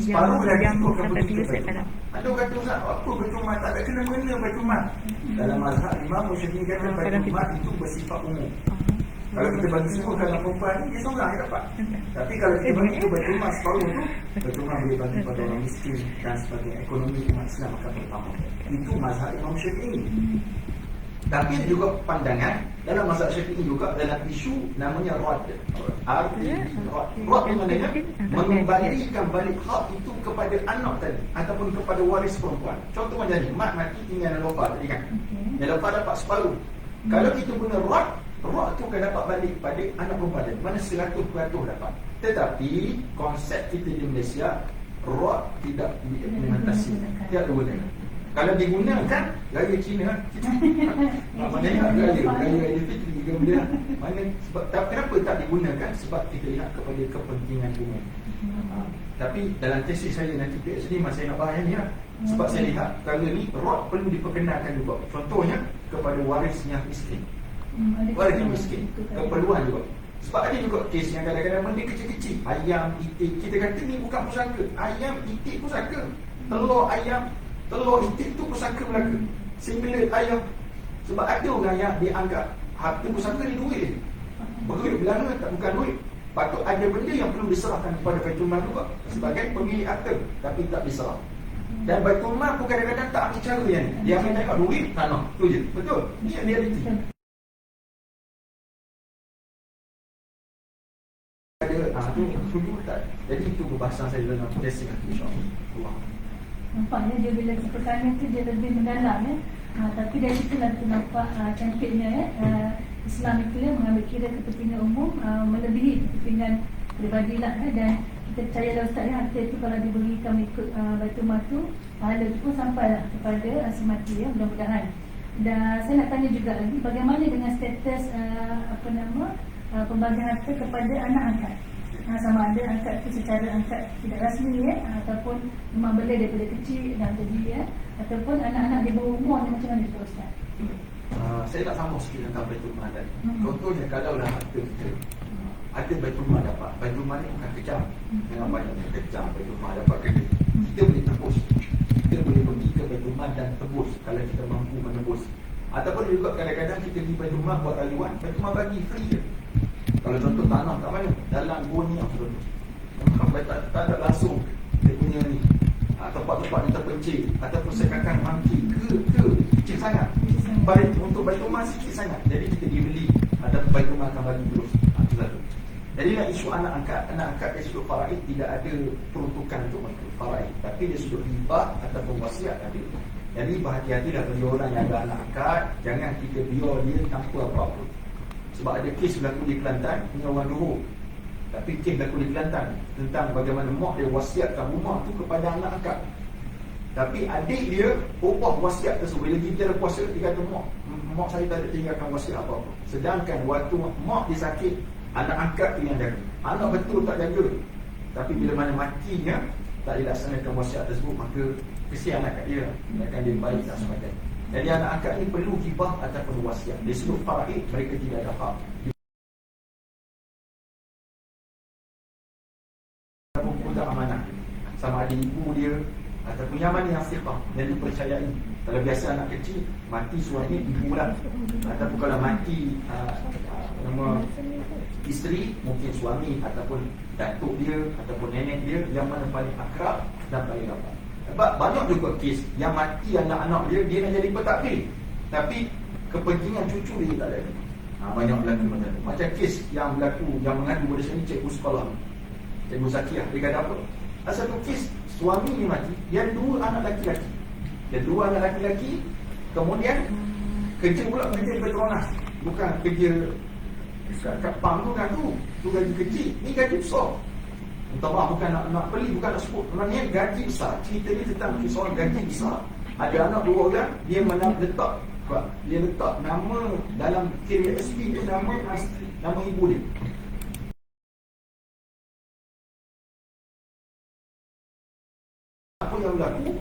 Separuh lagi itu akan pergi ke Baitul Mal. Ada kata Ustaz, apa Baitul Mal? Tak ada kena-mena Baitul Mal. Dalam mazhab Imam Syafi'i kata Baitul Mal itu bersifat umum. Kalau kita bagi semua dalam perempuan ni, dia seorang yang dapat. Tapi kalau kita bagi ke Baitul Mal separuh tu, Baitul Mal boleh bagi pada orang miskin dan sebagainya. Ekonomi umat Islam akan bertambah. Itu mazhab Imam Syafi'i. Tapi juga pandangan dalam mazhab Syafi'i juga dalam isu namanya rad. Rad itu maknanya mengembalikan balik hak itu kepada anak tadi ataupun kepada waris perempuan. Contoh macam ni, mak mati tinggal Nalofa tadi kan. Nalofa dapat separuh. Kalau kita guna rad tu akan dapat balik pada anak perempuan tadi. Mana 100% dapat. Tetapi konsep kita di Malaysia, rad tidak diimplementasi. Tidak digunakan. Kalau digunakan gaya Cina, maknanya gaya Fitri kemudian mana sebab kenapa tak digunakan? Sebab kita lihat kepada kepentingan umum. Tapi dalam tesis saya nanti PhD saya nak bahas ni lah. Sebab saya lihat kalau ni rod perlu diperkenalkan juga. Contohnya kepada waris yang miskin. Waris yang miskin keperluan juga. Sebab ada juga kes yang kadang-kadang benda kecil-kecil. Ayam, itik, kita kata ni bukan pusaka. Ayam, itik pusaka. Telur ayam, telur itik tu pusaka Melaka. Singlet ayam. Sebab ada orang yang dianggap harta pusaka ni duit. Duit belanga tak bukan duit. Patut ada benda yang perlu diserahkan kepada Baitul Mal juga sebagai pemilik harta, tapi tak diserah. Dan Baitul Mal pun kadang-kadang tak ambil cara yang ni. Dia ambil tengok duit, tanah. Tu je. Betul? Ni yang realiti. Tu tak. Jadi itu perbahasan saya dalam proses insya-Allah. Nampaknya dia bila kita tanya tu dia lebih mendalam ya. Tapi dari situ lah kita nampak cantiknya ya. Islam itu ya mengambil kira kepentingan umum melebihi kepentingan peribadi lah ya. Dan kita percaya lah Ustaz ya, harta itu kalau diberikan ikut Baitul Mal tu, pahala itu pun sampailah kepada si mati ya, mudah-mudahan. Dan saya nak tanya juga lagi, bagaimana dengan status pembagian harta kepada anak angkat? Sama ada angkat itu secara angkat tidak rasmi ya, ataupun memang bela daripada kecil dan jadi ya, ataupun anak-anak di bawah umur ni, macam mana itu Ustaz? Saya tak sambung sikit tentang Baitul Mal tadi. Contohnya kalau dah harta kita ada Baitul Mal dapat, Baitul Mal ni bukan kejam. Memang banyak yang kejam Baitul Mal dapat kredit. Kita boleh tebus. Kita boleh pergi ke Baitul Mal dan tebus kalau kita mampu menebus. Ataupun juga kadang-kadang kita pergi Baitul Mal buat rayuan, Baitul Mal bagi free je. Kalau contoh tanah kat mana? Dalam Borneo contoh. Tak ada langsung dia punya ni tempat-tempat yang terpencil ataupun sekakan mangki ke kecil sangat. Untuk Baitul Mal sikit sangat. Jadi kita dibeli ataupun Baitul Mal akan bagi terus. Itu satu. Jadi nak isu anak angkat dari sudut faraid tidak ada peruntukan untuk mereka faraid, tapi dari sudut hibah ataupun wasiat ada. Jadi berhati-hatilah bagi orang yang ada anak angkat, jangan kita biar dia tanpa apa-apa. Sebab ada kes berlaku di Kelantan, ini orang Johor. Tapi kes berlaku di Kelantan tentang bagaimana mak dia wasiatkan rumah tu kepada anak angkat. Tapi adik dia ubah wasiat tersebut. Bila dia berpuasa, dia kata mak saya tak ada tinggalkan wasiat apa-apa. Sedangkan waktu mak dia sakit, anak angkat tu yang jaga. Anak betul tak jaga. Tapi bila mana matinya, tak dilaksanakan wasiat tersebut, maka kesian kat dia. Akan dia baik dan sebagainya. Jadi anak angkat ni perlu hibah ataupun wasiat. Di seluruh faraid mereka tidak ada hak. Pemegang amanah sama ada ibu dia ataupun yang mana yang siqah yang dipercayai. Kalau biasa anak kecil mati suami ibu lah, ataupun kalau mati nama isteri mungkin suami ataupun datuk dia ataupun nenek dia yang mana paling akrab dan paling rapat. Sebab banyak juga kes yang mati anak-anak dia nak jadi pentadbir, tapi kepentingan cucu dia tak ada. Banyak berlaku macam kes yang berlaku yang mengadu pada sini cikgu sekolah, Cikgu Zakiah. Dia kata apa? Ada satu kes suami ni mati, dia ada 2 anak lelaki-lelaki. Dia 2 anak lelaki-lelaki, kemudian kerja pula kerja di Petronas, bukan kerja kat PAM tu kan tu gaji kecil, ni gaji besar. Entah bukan nak beli, bukan nak sebut. Maknanya gaji besar. Cerita ni tentang soal gaji besar. Ada anak 2 orang, dia letak nama dalam KSP tu nama ibu dia. Apa yang berlaku?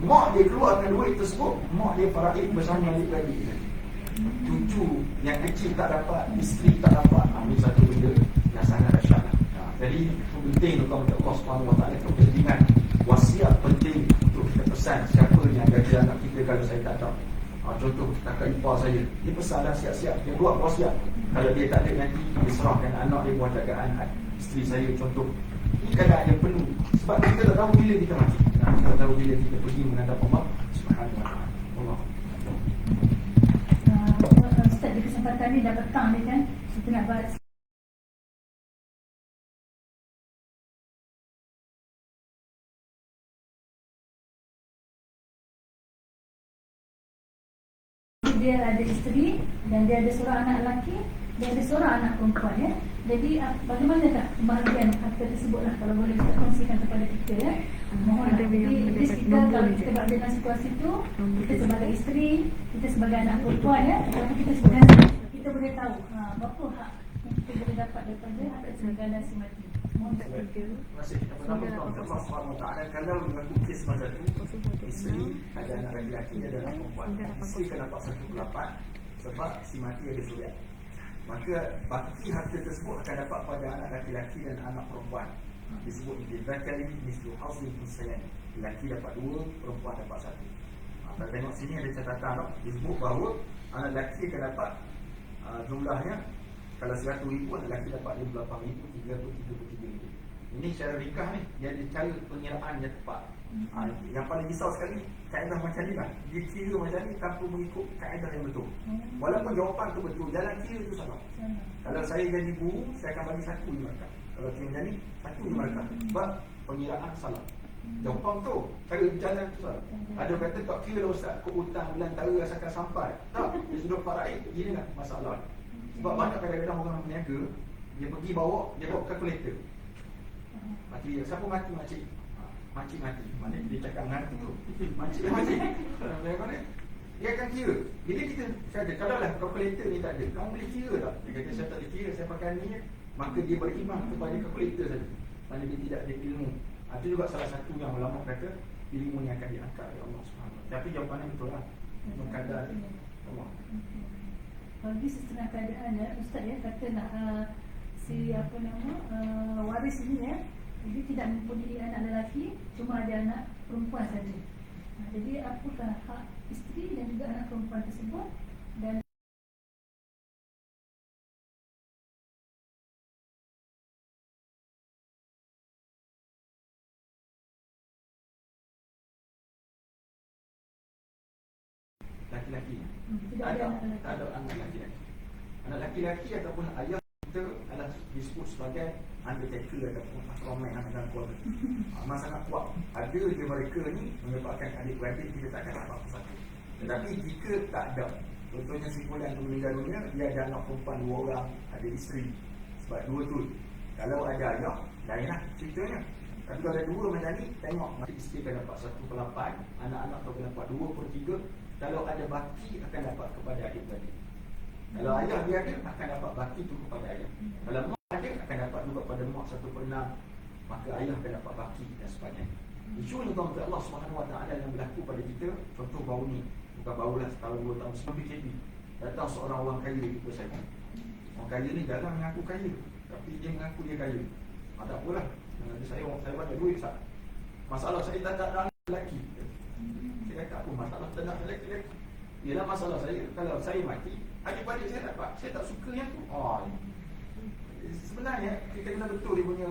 Mak dia keluarkan duit tersebut, mak dia faraid bersama adik-beradik dia. Cucu yang kecil tak dapat, isteri tak dapat. Ini satu benda yang sangat dahsyat. Jadi penting untuk Allah Subhanahu Wa Taala, kepentingan wasiat penting untuk kita pesan siapa yang jaga anak kita kalau saya tak tahu. Contoh kakak ipar saya, dia pesan dah siap-siap, dia buat wasiat. Kalau dia tak ada nanti diserahkan anak dia buat jagaan isteri saya contoh. Ini keadaan yang perlu. Sebab kita tak tahu bila kita mati. Kita tak tahu bila kita pergi menghadap Allah Subhanahu Wa Taala. Allah. Ustaz, di kesempatan ni dah petang ni kan, kita nak bahas dia ada isteri dan dia ada seorang anak lelaki, dia ada seorang anak perempuan ya. Jadi bagaimana tak pembahagian harta tersebut lah, kalau boleh kita kongsikan kepada kita ya. Mohon jadi kita kalau kita berada dalam situasi itu, kita sebagai isteri, kita sebagai anak perempuan ya, ataupun kita sebagai kita boleh tahu berapa hak yang kita boleh dapat daripada harta segala si mati. Masih kita pernah berkata Allah Subhanahu Wa Taala kalau berlaku kes macam tu, isteri ada anak lelaki, ada anak perempuan, isteri kena dapat 1/8 sebab si mati ada suriat. maka bakti harta tersebut akan dapat pada anak laki-laki dan anak perempuan. Disebut Zakari mislu hazil unsayain. Lelaki dapat 2, perempuan dapat 1. Kalau tengok sini ada catatan disebut bahawa anak lelaki akan dapat jumlahnya, kalau 100,000 anak lelaki dapat 58,333. Ini secara ringkas ni, dia ada cara pengiraan yang tepat. Yang paling risau sekali kaedah macam ni lah. Dia kira macam ni tanpa mengikut kaedah yang betul. Walaupun jawapan tu betul, jalan kira tu salah. Kalau saya jadi guru, saya akan bagi 1 markah. Kalau kira macam ni, 1 markah. Sebab pengiraan salah. Jawapan tu, cara berjalan tu salah. Ada kata tak kira lah ustaz, kau hutang belantara asalkan sampai. Tak, dia sudah faraid. Ini lah masalah. Sebab banyak kadang-kadang orang berniaga, dia pergi bawa, dia bawa kalkulator. Mati, siapa mati makcik? Makcik mati. Mana dia cakap mati tu? Makcik dah mati. Dia akan kira. Bila kita kata, kalau lah kalkulator ni tak ada, kamu boleh kira tak? Dia kata, saya tak boleh kira, saya pakai ni. Maka dia beriman kepada kalkulator saja. Mana dia tidak ada ilmu. Itu juga salah satu yang ulama kata, ilmu ni akan diangkat oleh Allah SWT. Tapi jawapannya betul lah. Mengkadar Allah. Bagi setengah keadaan ya, Ustaz ya, kata nak si apa nama waris ini ya, jadi tidak mempunyai anak lelaki, cuma ada anak perempuan saja. Jadi apakah hak isteri dan juga anak perempuan tersebut, dan laki-laki. tidak ada anak lelaki. Tak ada anak laki-laki. Anak laki-laki ataupun ayah kita adalah disebut sebagai undertaker ataupun astroman dalam keluarga. Amat sangat kuat. Ada je mereka ni menyebabkan adik-beradik kita takkan dapat apa-apa. Tetapi jika tak ada, contohnya si fulan tu meninggal dunia, dia ada anak perempuan 2 orang, ada isteri. Sebab 2 tu, kalau ada ayah, lainlah ceritanya. Tapi kalau ada 2 macam ni, tengok mati isteri akan dapat 1/8, anak-anak tu akan dapat 2/3. Kalau ada bakti akan dapat kepada adik-beradik. Kalau ayah dia ada, akan dapat bakti tu kepada ayah. Kalau mak ada, akan dapat juga pada mak 1/6. Maka ayah akan dapat bakti dan sebagainya. Isu ni tuan-tuan Allah SWT yang berlaku pada kita. Contoh baru ni, bukan barulah setahun 2 tahun sebelum PKP, datang seorang orang kaya jumpa saya. Orang kaya ni jarang mengaku kaya, tapi dia mengaku dia kaya. Tak apalah, saya banyak duit sah. Masalah saya tak ada anak lelaki. Saya kata apa masalah tak ada lelaki-lelaki? Ialah masalah saya, kalau saya mati, adik-adik saya dapat. Saya tak suka yang tu. Sebenarnya kita kena betul dia punya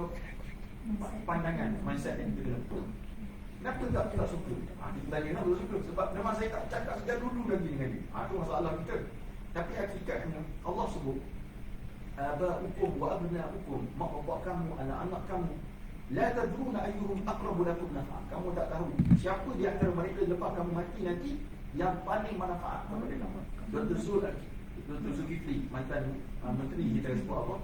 pandangan, mindset yang kita kena betul. Kenapa tak suka? Kita tanya kenapa suka? Sebab memang saya tak cakap sejak dulu lagi dengan dia. Itu masalah kita. Tapi hakikatnya Allah sebut hukum wa abna hukum, mak bapak kamu, anak-anak kamu, la tadruna ayyuhum aqrabu lakum nafa'. Kamu tak tahu siapa di antara mereka lepas kamu mati nanti yang paling manfaat kepada kamu. Dr. Zulkifli, mantan menteri kita sebut apa?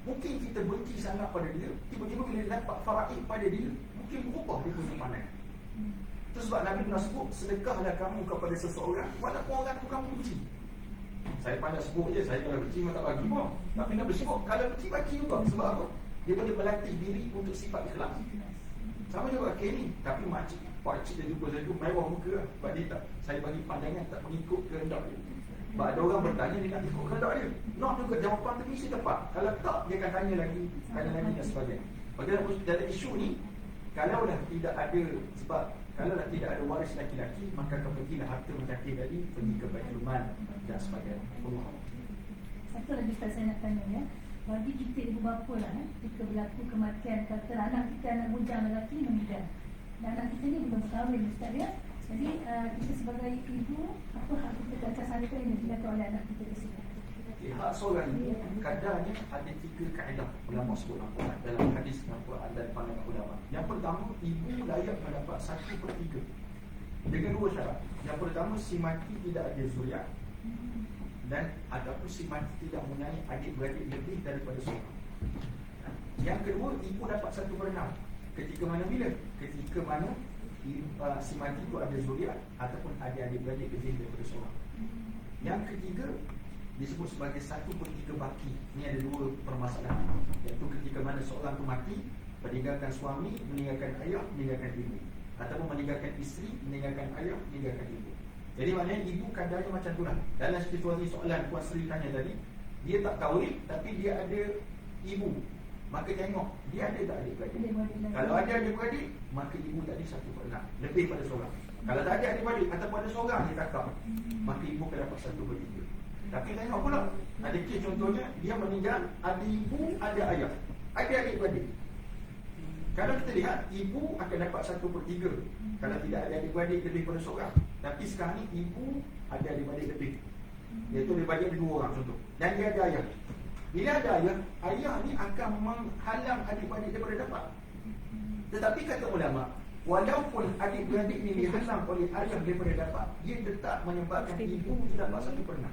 Mungkin kita benci sangat pada dia, tiba-tiba bila dia dapat faraid pada dia, mungkin berubah dia punya pandang. Itu sebab Nabi pernah sebut, sedekahlah kamu kepada seseorang walaupun orang tu kamu benci. Saya pandai sebut je, saya kalau benci memang tak bagi pun. Tapi Nabi sebut, kalau benci bagi juga. Sebab apa? Dia boleh melatih diri untuk sifat ikhlas. Sama juga ni. Tapi pakcik dia jumpa saya tu mewah muka lah. Sebab dia tak, saya bagi pandangan tak mengikut kehendak dia. Sebab ada orang bertanya, dia nak ikut kehendak dia. Nak juga jawapan tu mesti tepat. Kalau tak, dia akan tanya lagi dan sebagainya. Bagaimana dalam isu ni, kalau dah tidak ada, sebab kalau dah tidak ada waris laki-laki, maka kepergilah harta mencapai tadi pergi ke Baitul Mal dan sebagainya. Allah. Satu lagi Ustaz saya nak tanya ya. Bagi kita ibu bapa lah ketika berlaku kematian, kata anak kita, anak bujang lelaki meninggal, dan anak kita ni belum kahwin Ustaz ya. Jadi kita sebagai ibu, apa hak kita ke atas harta ini jika oleh anak kita tersebut? Hak seorang ibu kadarnya ada 3 kaedah ulama sebut dalam hadis Al-Quran dan pandangan ulama. Yang pertama, ibu layak mendapat 1/3 dengan 2 syarat. Yang pertama, si mati tidak ada zuriat, dan ataupun si mati tidak mempunyai adik-beradik lebih daripada seorang. Yang kedua, ibu dapat 1/6. Ketika mana bila? Ketika mana si mati itu ada zuriat ataupun ada adik-beradik lebih daripada seorang. Yang ketiga disebut sebagai 1/3 baki. Ini ada 2 permasalahan, iaitu ketika mana seorang itu mati, meninggalkan suami, meninggalkan ayah, meninggalkan ibu, ataupun meninggalkan isteri, meninggalkan ayah, meninggalkan ibu. Jadi maknanya ibu kadarnya macam tu lah. Dalam situasi soalan Puan Sri tanya tadi, Dia tak kahwin tapi dia ada ibu. Maka tengok dia ada tak adik-beradik. Kalau ada adik-beradik, maka ibu tadi 1/6, lebih pada seorang. Kalau tak ada adik-beradik ataupun ada seorang dia kakak, maka ibu akan dapat 1/3. Tapi tengok pula, ada kes contohnya dia meninggal, ada ibu, ada ayah, ada adik-beradik. Kalau kita lihat, ibu akan dapat 1/3 kalau tidak ada adik-beradik lebih pada seorang. Tapi sekarang ni ibu ada adik-beradik lebih, iaitu adik-beradik ada 2 orang contoh, dan dia ada ayah. Bila ada ayah, ayah ni akan menghalang adik-beradik daripada dapat. Tetapi kata ulama, walaupun adik-beradik ni dihalang oleh ayah daripada dapat, dia tetap menyebabkan ibu tidak dapat 1/6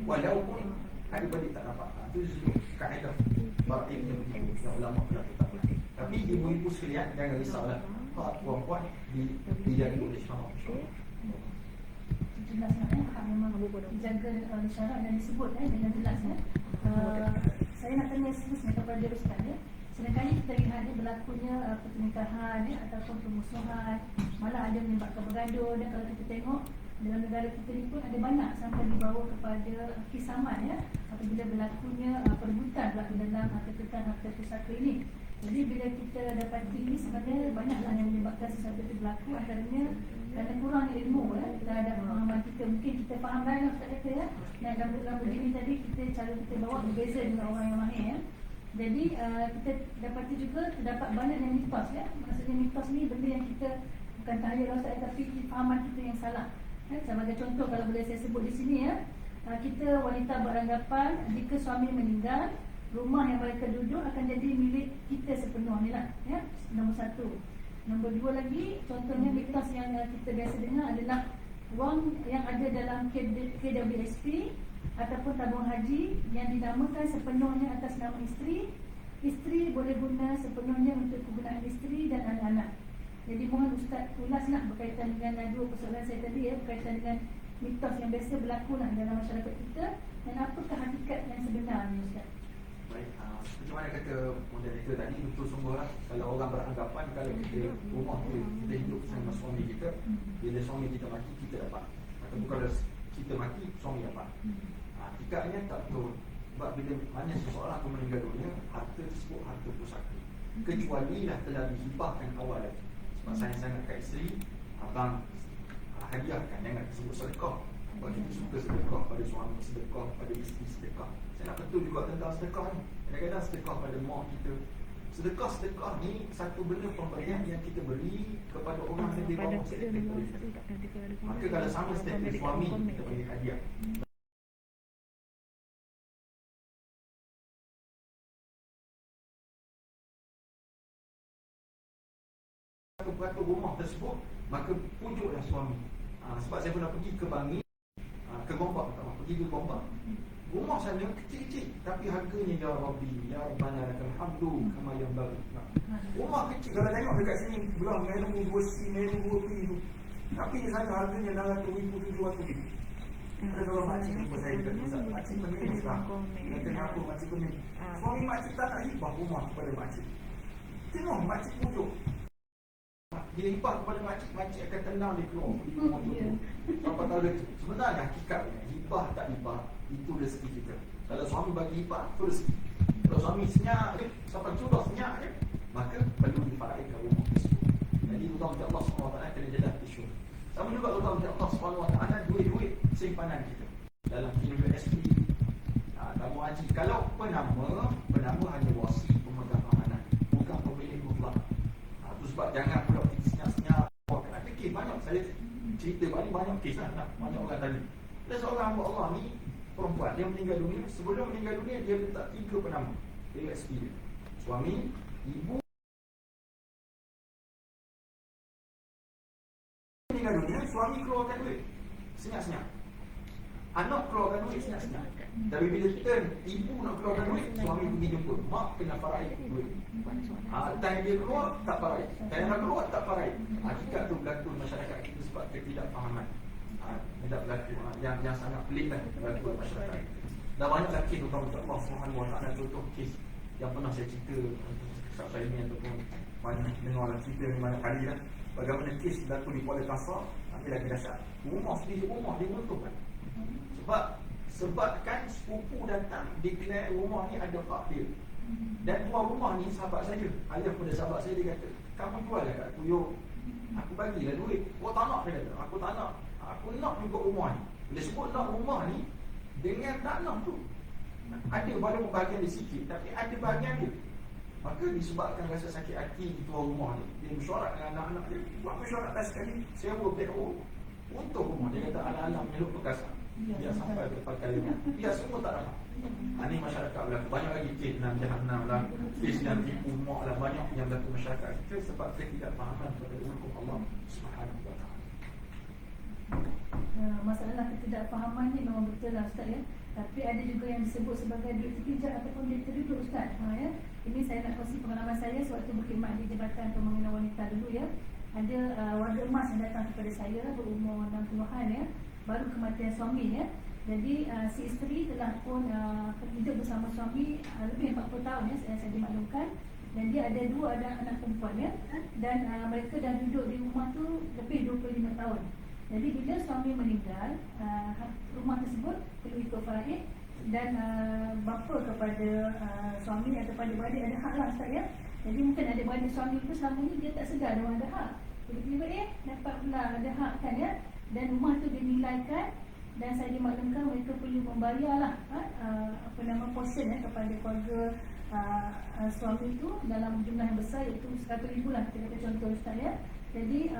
walaupun adik-beradik tak dapat. Itu disebut kaedah batin yang ulama pernah tetapkan. Tapi ibu-ibu sekalian, jangan risaulah, hak puan-puan dijaga oleh syarak. Jelas hak memang dijaga oleh syarak dan disebut dengan jelas. Saya nak tanya seterusnya kepada Ustaz. Sedangkan kita lihat berlakunya pernikahan ataupun permusuhan, malah ada menyebabkan bergaduh. Dan kalau kita tengok dalam negara kita ni pun ada banyak sampai dibawa kepada kisaman apabila berlakunya perebutan berlaku dalam harta pusaka ini. Jadi bila kita dapat ini sebenarnya banyaklah yang menyebabkan sesuatu itu berlaku, antaranya kerana kurangnya ilmu terhadap pemahaman kita. Mungkin kita faham lain Ustaz kata dan dalam begini tadi cara kita bawa berbeza dengan orang yang mahir Jadi kita dapati juga terdapat banyak yang mitos Maksudnya mitos ni benda yang kita bukan tahayul Ustaz, tapi fahaman kita yang salah. Sebagai contoh kalau boleh saya sebut di sini kita wanita beranggapan jika suami meninggal, rumah yang mereka duduk akan jadi milik kita sepenuhnya lah. Nombor 1. Nombor 2 lagi, contohnya mitos yang kita biasa dengar adalah wang yang ada dalam KWSP ataupun tabung haji yang dinamakan sepenuhnya atas nama isteri. Isteri boleh guna sepenuhnya untuk kegunaan isteri dan anak-anak. Jadi mohon Ustaz ulaslah berkaitan dengan 2 persoalan saya tadi berkaitan dengan mitos yang biasa berlaku dalam masyarakat kita dan apakah hakikat yang sebenarnya Ustaz. Baik, seperti mana kata moderator tadi, betul sungguh lah. Kalau orang beranggapan kalau kita rumah tu kita hidup sama suami kita, bila suami kita mati kita dapat, ataupun kalau kita mati suami dapat. Hakikatnya tak betul. Sebab bila mana seseorang tu meninggal dunia, harta tersebut harta pusaka, kecuali lah telah dihibahkan awal lagi. Sebab sayang sangat kat isteri, abang hadiahkan, jangan disebut sedekah. Sebab kita suka sedekah pada suami, sedekah pada isteri, sedekah. Saya nak betul juga tentang sedekah ni. Kadang-kadang sedekah pada mak kita. Sedekah ni satu benda pemberian yang kita beri kepada orang yang di bawah status kita. Maka kalau sama status suami, kita beri hadiah. Beratur rumah tersebut, maka pujuklah suami. Sebab saya pernah pergi ke Bangi, ke Gombak, pergi ke Gombak. Rumah sana kecil-kecil, tapi harganya ya Rabbi, ya Rabbana lakal hamdu kama yang baru. Rumah kecil, kalau tengok dekat sini belah Melu 2C, Melu 2P tu, tapi di sana harganya 600,000, 700,000. Ada orang makcik jumpa saya dekat Ustaz, makcik menangis lah. Yang kenapa makcik menangis? Suami makcik tak nak hibah rumah kepada makcik. Tengok makcik pujuk. Dia hibah kepada makcik akan tenang dia keluar. Apa tahu dia. Sebenarnya hakikatnya hibah tak hibah itu rezeki kita. Kalau suami bagi hibah itu rezeki. Kalau suami senyap sampai curah senyap maka perlu difaraikan rumah tersebut. Jadi utama Allah SWT kena jadah isu. Sama juga utama Allah SWT duit-duit simpanan kita dalam KWSP, tabung haji. Kalau penama hanya wasi pemegang amanah, bukan pemilik mutlak. Sebab jangan pula senyap-senyap. Ada kes banyak, saya cerita banyak kes lah, banyak orang tanya. Ada seorang hamba Allah ni, perempuan, dia meninggal dunia. Sebelum meninggal dunia, dia letak 3 penama KWSP dia. Suami, ibu. Meninggal dunia, suami keluarkan duit senyap-senyap, anak keluarkan duit senyap-senyap. Tapi bila turn ibu nak keluarkan duit, suami pergi jemput, mak kena faraid duit. Time dia keluar tak faraid, time nak keluar tak faraid. Hakikat tu berlaku masyarakat kita sebab ketidakfahaman. Tidak berlaku yang sangat pelik berlaku masyarakat. Dah banyak lagi utama Allah SWT. Contoh kes yang pernah saya cerita kisah saya ni ataupun banyak dengar cerita ni banyak kali lah. Bagaimana kes berlaku di Kuala Kasar, nanti lagi dahsyat. Rumah sendiri, rumah dia runtuh kan. Sebab Sebabkan sepupu datang declare rumah ni ada hak dia. Dan tuan rumah ni sahabat saya, ayah pada sahabat saya, dia kata, kamu jual lah kat aku, yo, aku bagilah duit. Oh tak nak, dia kata, aku tak nak, aku nak juga rumah ni. Bila sebut nak rumah ni, dengan tak nak tu, ada walaupun bahagian dia sikit, tapi ada bahagian dia. Maka disebabkan rasa sakit hati di tuan rumah ni, dia mesyuarat dengan anak-anak dia, buat mesyuarat tak sekali, sewa PO untuk rumah. Dia kata anak-anak menyeluk perkasa, dia sampai berapa kali, dia semua tak dapat. Ini masyarakat berlaku, banyak lagi kes jahannam lah, kes yang tipu mak lah, banyak yang berlaku masyarakat kita sebab ketidakfahaman pada hukum Allah Subhanahu wa ta'ala. Masalah ketidakfahaman ni memang betul lah Ustaz ya. Tapi ada juga yang disebut sebagai duit terpijak ataupun duit terhidup Ustaz. Ya. Ini saya nak kongsi pengalaman saya sewaktu berkhidmat di Jabatan Pembangunan Wanita dulu ya. Ada warga emas yang datang kepada saya berumur 60-an ya. Baru kematian suami ya. Jadi si isteri telah pun hidup bersama suami lebih 40 tahun ya, saya dimaklumkan. Dan dia ada 2 anak perempuan ya. Dan mereka dah duduk di rumah tu lebih 25 tahun. Jadi bila suami meninggal, rumah tersebut perlu ikut faraid. Dan bapa kepada suami atau adik-beradik ada hak lah Ustaz ya. Jadi mungkin adik-beradik suami itu selama ni dia tak sedar dia ada hak. Tiba-tiba dapat pula ada hak kan ya. Dan rumah tu dinilaikan. Dan saya dimaklumkan mereka perlu membayarlah portion ya kepada keluarga suami itu dalam jumlah yang besar, iaitu 100,000 lah kita kata contoh Ustaz ya. Jadi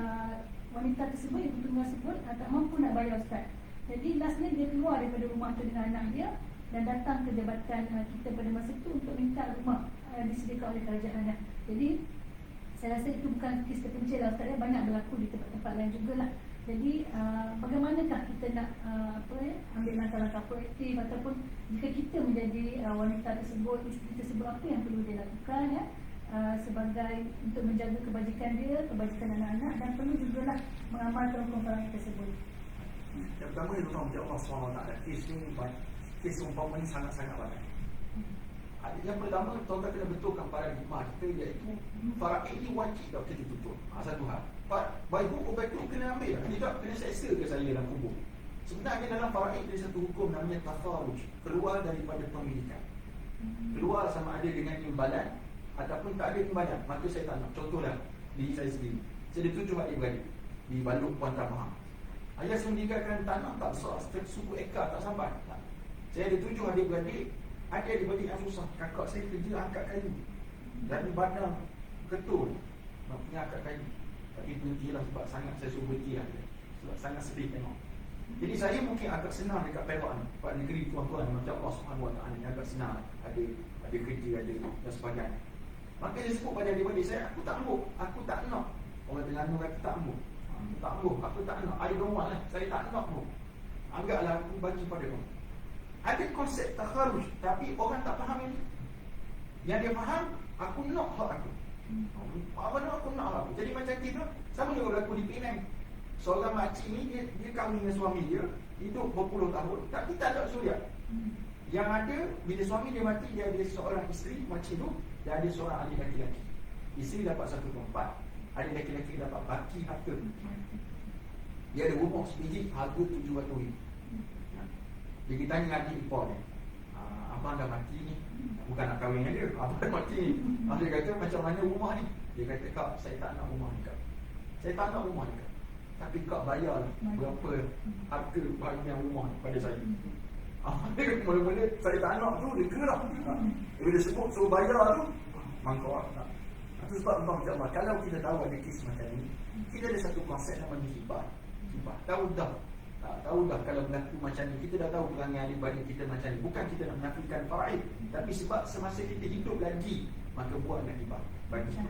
wanita tersebut, ibu tunggal tersebut tak mampu nak bayar Ustaz. Jadi lastnya dia keluar daripada rumah tu dengan anak dia dan datang ke jabatan kita pada masa itu untuk minta rumah disediakan oleh kerajaan. Jadi saya rasa itu bukan kes terpencil lah Ustaz ya, banyak berlaku di tempat-tempat lain jugalah. Jadi bagaimanakah kita nak ambil langkah-langkah proaktif ataupun jika kita menjadi wanita tersebut, isteri tersebut, apa yang perlu dia lakukan ya, sebagai untuk menjaga kebajikan dia, kebajikan anak-anak, dan perlu jugalah mengamalkan hukum tersebut. Yang pertama itu tahu Allah SWT, kes umpama ini sangat-sangat banyak. Yang pertama, tuan-tuan kena betulkan paradigma kita, iaitu faraid ini wajib tak kita tutup. Satu hal, baik hukum betul kena ambil, tidak kena seksa ke saya dalam kubur. Sebenarnya dalam faraid ada satu hukum namanya tafaruj, keluar daripada pemilikan, keluar sama ada dengan imbalan ataupun tak ada imbalan. Maka saya tak nak, contohlah diri saya sendiri, saya ada 7 adik-beradik di Bandung Puan Tamah. Ayah saya meninggalkan tanah tak besar, suku ekar tak sampai. Saya ada 7 adik-beradik. Ada adik-beradik yang susah. Kakak saya kerja angkat kayu dan badan ketul nak punya angkat kayu, tapi berhentilah sebab sangat saya suruh berhentilah, sebab sangat sedih tengok. Jadi saya mungkin agak senang dekat Perak ni, Pak negeri tuan-tuan macam Allah SWT ni agak senang, ada kerja, ada dan sebagainya. Maka dia sebut pada adik-beradik saya, aku tak ambuh, aku tak nak. Orang Terengganu kata tak ambuh, tak ambuh, aku tak nak, I don't want lah, saya tak nak ambuh. Anggaplah aku bagi pada kamu. Ada konsep takharuj, tapi orang tak faham ini. Yang dia faham, aku nak hak aku. Apa nak aku nak hak aku. Jadi macam kita, sama juga berlaku di Penang. Seorang makcik ni, dia kahwin dengan suami dia, hidup berpuluh tahun, tapi tak ada suriat. Yang ada, bila suami dia mati, dia ada seorang isteri, makcik tu, dan ada seorang adik lelaki. Isteri dapat 1/4, adik lelaki dapat baki harta. Dia ada rumah sebiji, harga 700,000. Dia tanya adik ipar dia, abang dah mati ni, bukan nak kahwin dengan dia, abang dah mati ni. Dia kata macam mana rumah ni? Dia kata, kak, saya tak nak rumah ni kak, saya tak nak rumah ni kak, tapi kak bayar berapa harga bahagian rumah ni pada saya. Dia kata mula-mula saya tak nak tu, dia gerak. Bila sebut suruh bayar tu, mangkau tak. Itu sebab macam Allah, kalau kita tahu ada kes macam ni, kita ada satu konsep namanya hibah. Tahu dah kalau berlaku macam ni, kita dah tahu perangai adik-beradik kita macam ni. Bukan kita nak menafikan faraid, tapi sebab semasa kita hidup lagi, maka buatlah hibah bagi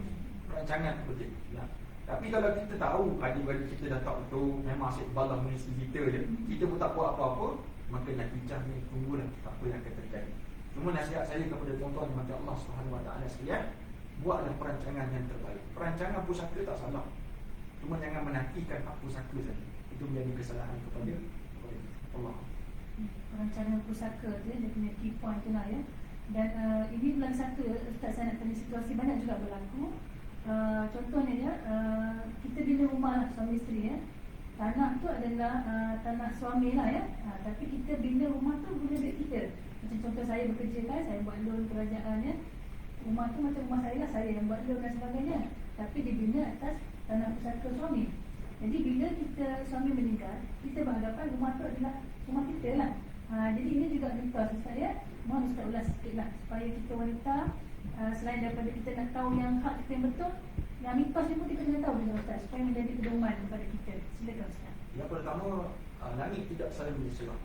perancangan seperti itu. Tapi kalau kita tahu adik-beradik kita dah tak betul, memang asyik balah mengisi kita je, kita pun tak buat apa-apa, maka natijah ni tunggulah tak apa yang akan terjadi. Cuma nasihat saya kepada tuan-tuan macam Allah SWT sekalian, buatlah perancangan yang terbaik. Perancangan pusaka tak salah, cuma jangan menafikan hak pusaka saja. Itu menjadi kesalahan kepada Allah. Perancangan pusaka tu dia punya key point tu lah ya. Dan ini bulan satu Ustaz, saya nak tanya situasi banyak juga berlaku. Contohnya ya, kita bina rumah lah, suami isteri ya. tanah tu adalah tanah suami lah ya. Tapi kita bina rumah tu guna duit kita. Macam contoh saya bekerja kan, saya buat loan kerajaan ya. Rumah tu macam rumah saya lah, saya yang buat loan dan sebagainya. Tapi dibina atas tanah pusaka suami. Jadi bila kita suami meninggal, kita berhadapan rumah tu adalah rumah kita lah. Jadi ini juga mitos Ustaz ya. Mohon Ustaz ulas sikit lah supaya kita wanita selain daripada kita nak tahu yang hak kita yang betul, yang mitos ni pun kita kena tahu juga Ustaz, supaya menjadi pedoman kepada kita. Silakan Ustaz. Yang pertama, langit tidak selalu berserah.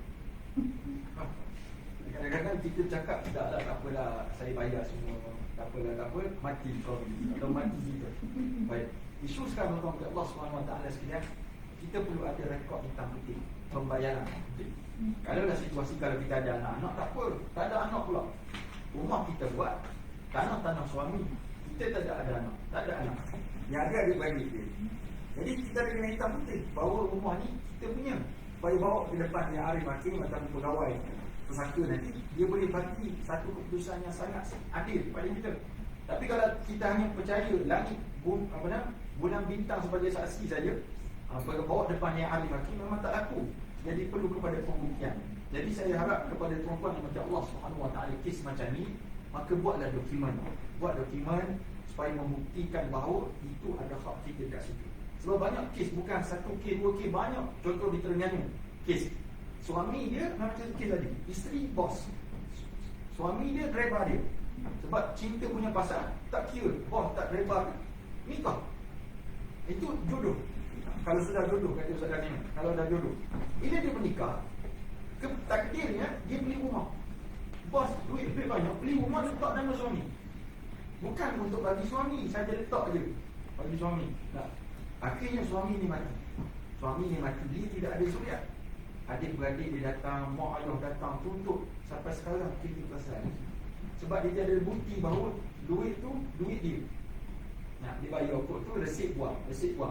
Kadang-kadang kita cakap taklah, tak apalah, saya bayar semua, tak apalah, tak apa, mati suami atau mati kita. Baik, isu sekarang tuan-tuan Allah SWT sekalian, kita perlu ada rekod hitam putih pembayaran. Kalau dah situasi kalau kita ada anak-anak, tak apa, tak ada anak pula, rumah kita buat, tanah-tanah suami, kita tak ada anak, tak ada anak, yang ada adik-beradik dia. Jadi kita ada kena hitam putih bahawa rumah ni kita punya, supaya bawa ke depan yang Arif Hakim ataupun pegawai pesaka nanti, dia boleh bagi satu keputusan yang sangat adil kepada kita. Tapi kalau kita hanya percaya langit, bulan bintang sebagai saksi saja, bawa depan yang Arif Hakim, memang tak laku. Jadi perlu kepada pembuktian. Jadi saya harap kepada tuan-tuan yang macam Allah SWT kes macam ni, maka buatlah dokumen. Buat dokumen supaya membuktikan bahawa itu ada hak kita kat situ. Sebab banyak kes, bukan satu kes, dua kes, banyak. Contoh di Terengganu, kes suami dia macam kes tadi, isteri bos, suami dia driver dia. Sebab cinta punya pasal, tak kira bos tak driver, nikah. Itu jodoh. Kalau sudah jodoh, kata Ustaz Daniel, kalau dah jodoh, bila dia menikah, takdirnya dia beli rumah. Bos duit lebih banyak, beli rumah letak nama suami. Bukan untuk bagi suami, saja letak je bagi suami. Nah, akhirnya suami ni mati. Suami ni mati, dia tidak ada suriat. Adik-beradik dia datang, mak ayah datang, tuntut. Sampai sekarang kita pasal. Sebab dia ada bukti bahawa duit tu, duit dia. Nah, dia bayar kot tu, resit buang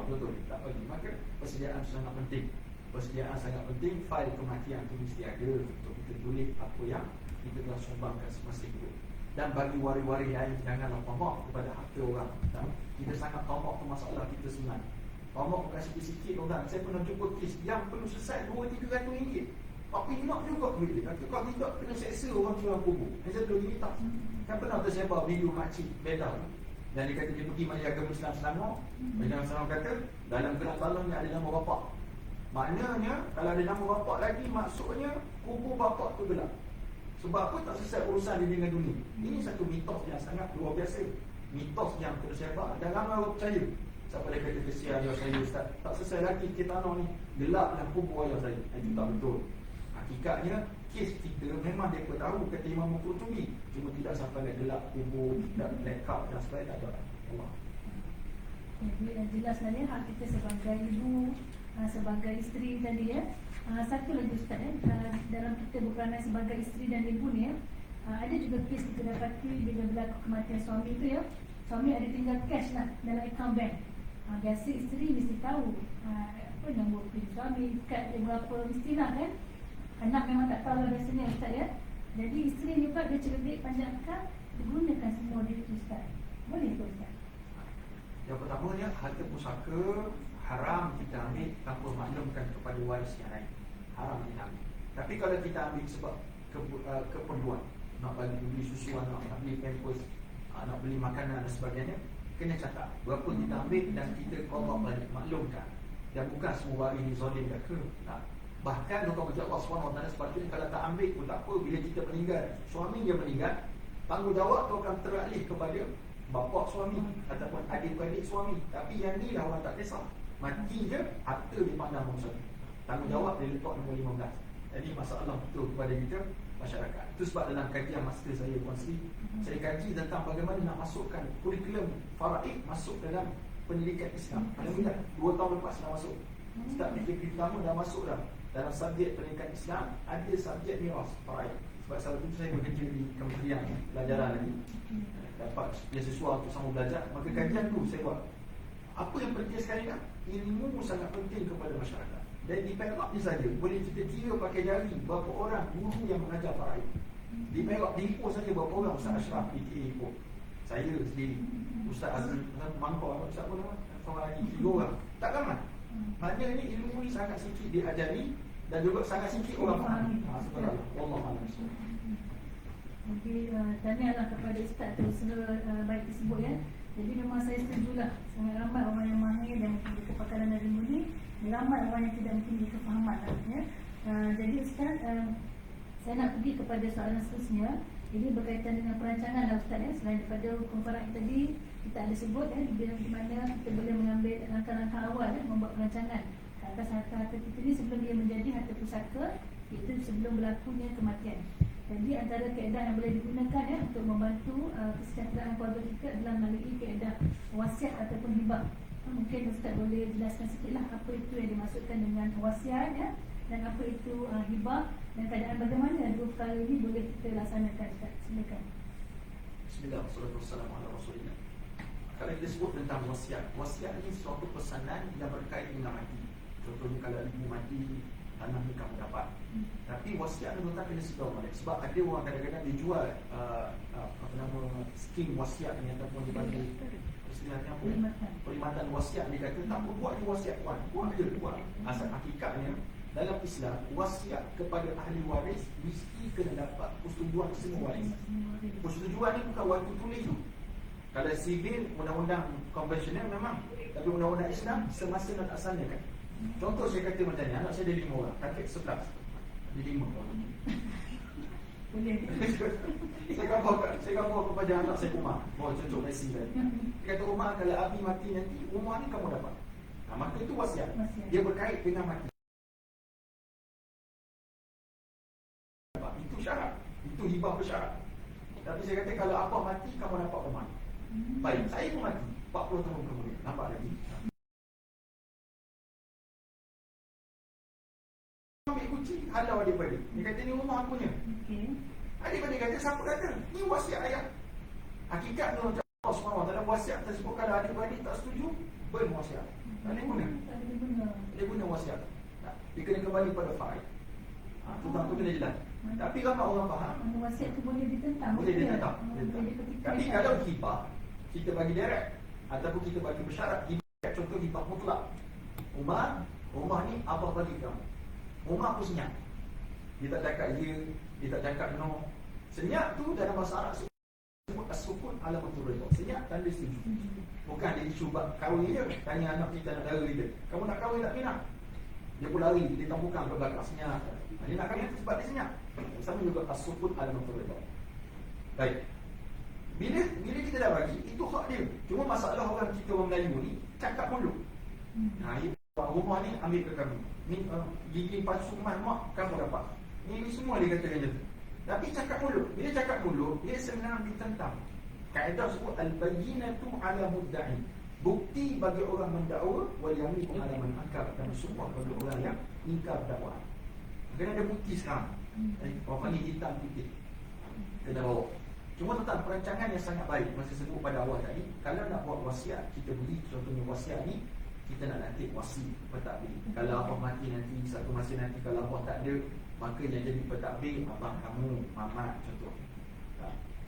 betul. Tak bagi. Maka persediaan sangat penting. Persediaan sangat penting. Fail kematian tu mesti ada untuk kita tulis apa yang kita telah sumbangkan semasa hidup. Dan bagi waris-waris lain, janganlah tamak kepada harta orang. Kita sangat tamak ke masalah kita sebenarnya. Tamak bukan sikit-sikit orang. Saya pernah jumpa kes yang perlu selesai RM200-300. Tapi nak juga duit dia. Kalau tidak, kena seksa orang curang kubur. Yang saya belum minta. Kan pernah tersebar video makcik beda. Dan dia kata dia pergi majlis agama Islam Selangor. Majlis Selangor kata dalam gelas balonnya ada nama bapak. Maknanya kalau ada nama bapak lagi, maksudnya kubur bapak tu gelap. Sebab apa? Tak selesai urusan dia dengan dunia. Ini satu mitos yang sangat luar biasa. Mitos yang tersebar dan ramai orang percaya. Siapa dia kata kesian ayah saya Ustaz, tak selesai lagi kita tanah ni, gelap dalam kubur ayah saya. Itu tak betul. Hakikatnya kes kita memang dia tahu kata Imam Qurtubi, cuma tidak sampai gelap kubur, tidak blackout dan sebagainya. Tak ada. Allah. Jadi jelas sebenarnya hak kita sebagai ibu, sebagai isteri tadi ya. Satu lagi Ustaz dalam kita berperanan sebagai isteri dan ibu ni ya, ada juga kes kita dapati bila berlaku kematian suami tu ya, suami ada tinggal cash lah dalam akaun bank. Biasa isteri mesti tahu apa nombor PIN suami, kad dia berapa, mestilah kan. Anak memang tak tahu lah biasanya Ustaz ya. Jadi isteri juga dia cerdik panjangkan, digunakan semua duit tu Ustaz. Boleh ke Ustaz? Yang pertamanya, harta pusaka haram kita ambil tanpa maklumkan kepada waris yang lain. Haram kita ambil. Tapi kalau kita ambil sebab keperluan, nak beli susu anak, nak beli pampers, nak beli makanan dan sebagainya, kena catat berapa kita ambil dan kita qada balik, maklumkan. Dan bukan semua waris ni zalim dah ke. Bahkan Allah SWT sepatutnya kalau tak ambil pun tak apa, bila kita meninggal, suami dia meninggal, tanggungjawab tu akan teralih kepada bapa suami ataupun adik-beradik suami. Tapi yang ni lah orang tak kisah, mati je harta dipandang nombor 1, tanggungjawab dia letak nombor 15. Jadi masalah betul kepada kita masyarakat. Itu sebab dalam kajian master saya Puan Sri, saya kaji tentang bagaimana nak masukkan kurikulum faraid masuk dalam pendidikan Islam. Alhamdulillah 2 tahun lepas dah masuk. Start PKP pertama dah masuk dah. Dalam subjek pendidikan Islam ada subjek miras faraid. Sebab salah itu saya bekerja di Kementerian Pelajaran lagi, dapat beasiswa untuk sama belajar. Maka kajian tu saya buat. Apa yang penting sekali nak, ilmu sangat penting kepada masyarakat. Dan di Perak ni saja boleh kita kira pakai jari berapa orang guru yang mengajar faraid. Di Perak, di Ipoh saja berapa orang, Ustaz Ashraf PTA Ipoh, saya sendiri, Ustaz Azul Mangkau, Ustaz apa nama, seorang lagi, 3 orang. Tak ramai. Hanya ni ilmu ni sangat sikit diajari dan juga sangat sikit orang faham. Subhanallah. Wallahu a'lam. Jadi tahniahlah kepada Ustaz tu baik tersebut ya. Jadi memang saya setujulah, sangat ramai orang yang mahir dan mempunyai kepakaran dari ilmu ni, ramai orang yang tidak mempunyai kefahaman ya. Jadi Ustaz, saya nak pergi kepada soalan seterusnya. Ini berkaitan dengan perancangan lah Ustaz ya. Selain daripada hukum faraid tadi, kita ada sebut ya, di mana kita boleh mengambil langkah-langkah awal ya, membuat perancangan atas harta-harta kita ni sebelum dia menjadi harta pusaka, itu sebelum berlakunya kematian. Jadi antara kaedah yang boleh digunakan ya untuk membantu kesejahteraan keluarga kita adalah melalui kaedah wasiat ataupun hibah. Mungkin Ustaz boleh jelaskan sikitlah apa itu yang dimaksudkan dengan wasiat ya, dan apa itu hibah, dan keadaan bagaimana dua perkara ini boleh kita laksanakan. Ustaz, silakan. Bismillah, wassalamualaikum warahmatullahi wabarakatuh. Kalau kita sebut tentang wasiat, wasiat ini suatu pesanan yang berkait dengan mati. Contohnya kalau ibu mati, tanah ni kamu dapat. Tapi wasiat ni tuan kena sedar balik. Sebab ada orang kadang-kadang dia jual apa nama skim wasiat ni ataupun dia bagi istilahnya apa? Perkhidmatan wasiat. Dia kata tak perlu buat je wasiat tuan. Buat je buat. Asal hakikatnya dalam Islam wasiat kepada ahli waris mesti kena dapat persetujuan semua waris. Persetujuan ni bukan waktu tulis tu. Kalau sivil undang-undang konvensional memang, tapi undang-undang Islam semasa nak asalnya kan. Contoh saya kata macam ni, anak saya ada 5 orang, kakek 11. Ada 5 orang. Boleh. Saya gambar kepada anak saya rumah. Bawa contoh Messi tadi. Dia kata rumah kalau Abi mati nanti, rumah ni kamu dapat. Maka itu wasiat. Dia berkait dengan mati. Itu syarat. Itu hibah bersyarat. Tapi saya kata kalau abah mati, kamu dapat rumah. Baik, saya pun mati 40 tahun kemudian. Nampak lagi? Ambil kunci, halau adik-adik. Dia kata ni rumah aku punya. Adik-adik kata, siapa kata? Ni wasiat ayah. Hakikat ni macam Allah SWT dalam wasiat tersebut, kalau adik-adik tak setuju, burn wasiat. Tak ada guna. Tak ada guna wasiat. Dia kena kembali pada faraid. Tentang tu kena jelas. Tapi ramai orang faham wasiat tu boleh ditentang. Boleh ditentang. Tapi kalau hibah, kita bagi direct ataupun kita bagi bersyarat, hibah contoh hibah mutlak. Rumah ni abah bagi kamu. Rumah aku senyap. Dia tak cakap ya, dia tak cakap no. Senyap tu dalam bahasa Arab sebut as-sukun ala maturridha. Senyap tanda setuju. Bukan dia isu kahwin je. Tanya anak kita nak dara dia. Kamu nak kahwin tak minat? Dia pun lari, dia tambukan ke belakang senyap. Dia nak kahwin tu sebab dia senyap. Sama juga as-sukun ala maturridha. Baik. Bila kita dah bagi, itu hak dia. Cuma masalah orang kita orang Melayu ni cakap mulut. Rumah ni ambil ke kami. Ni gigi palsu mak kamu dapat. Ni semua dia kata macam tu. Tapi cakap mulut. Bila cakap mulut, dia senang ditentang. Kaedah sebut al-bayyinatu ala mudda'i. Bukti bagi orang mendakwa wal yaminu ala man ankar, dan sumpah bagi orang yang ingkar dakwaan. Kena ada bukti sekarang. Apa ni hitam putih. Kena bawa. Cuma tentang perancangan yang sangat baik. Masa sebut pada awal tadi, kalau nak buat wasiat, kita beri contohnya wasiat ni, kita nak nanti wasi pentadbir. Kalau abang mati nanti, satu masa nanti kalau abang tak ada, maka yang jadi pentadbir abang kamu, mamat contoh.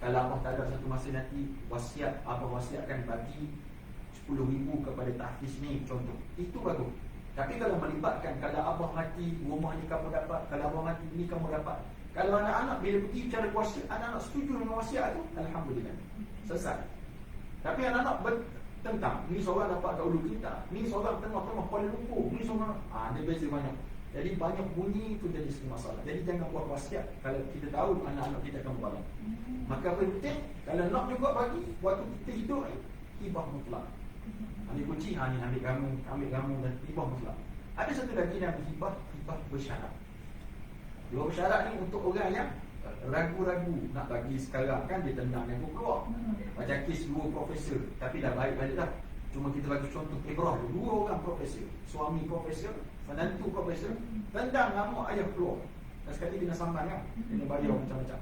Kalau abang tak ada, satu masa nanti wasiat, abang wasiatkan bagi 10,000 kepada tahfiz ni contoh. Itu bagus. Tapi kalau melibatkan, kalau abang mati, rumah ni kamu dapat, kalau abang mati ni kamu dapat. Kalau anak-anak bila pergi cara wasiat, anak-anak setuju dengan wasiat tu, alhamdulillah. Selesai. Tapi anak-anak tentang ni seorang dapat kat Ulu Kita, ni seorang tengah-tengah Kuala Lumpur, ni seorang dia beza banyak. Jadi banyak bunyi itu jadi satu masalah. Jadi jangan buat wasiat kalau kita tahu anak-anak kita akan berbalang. Maka apa yang penting, kalau nak juga bagi waktu kita hidup ni, hibah mutlak. Ambil kunci, ni ambil kamu dan hibah mutlak. Ada satu lagi yang hibah bersyarat. Dua bersyarat ni untuk orang yang ragu-ragu nak bagi sekarang, kan dia tendang yang keluar. Macam kes 2 profesor, tapi dah baik balik dah. Cuma kita bagi contoh Ibrah, 2 orang profesor, suami profesor, menantu profesor, tendang nama ayah keluar. Dan sekali kena samban kan, kena bayar macam-macam.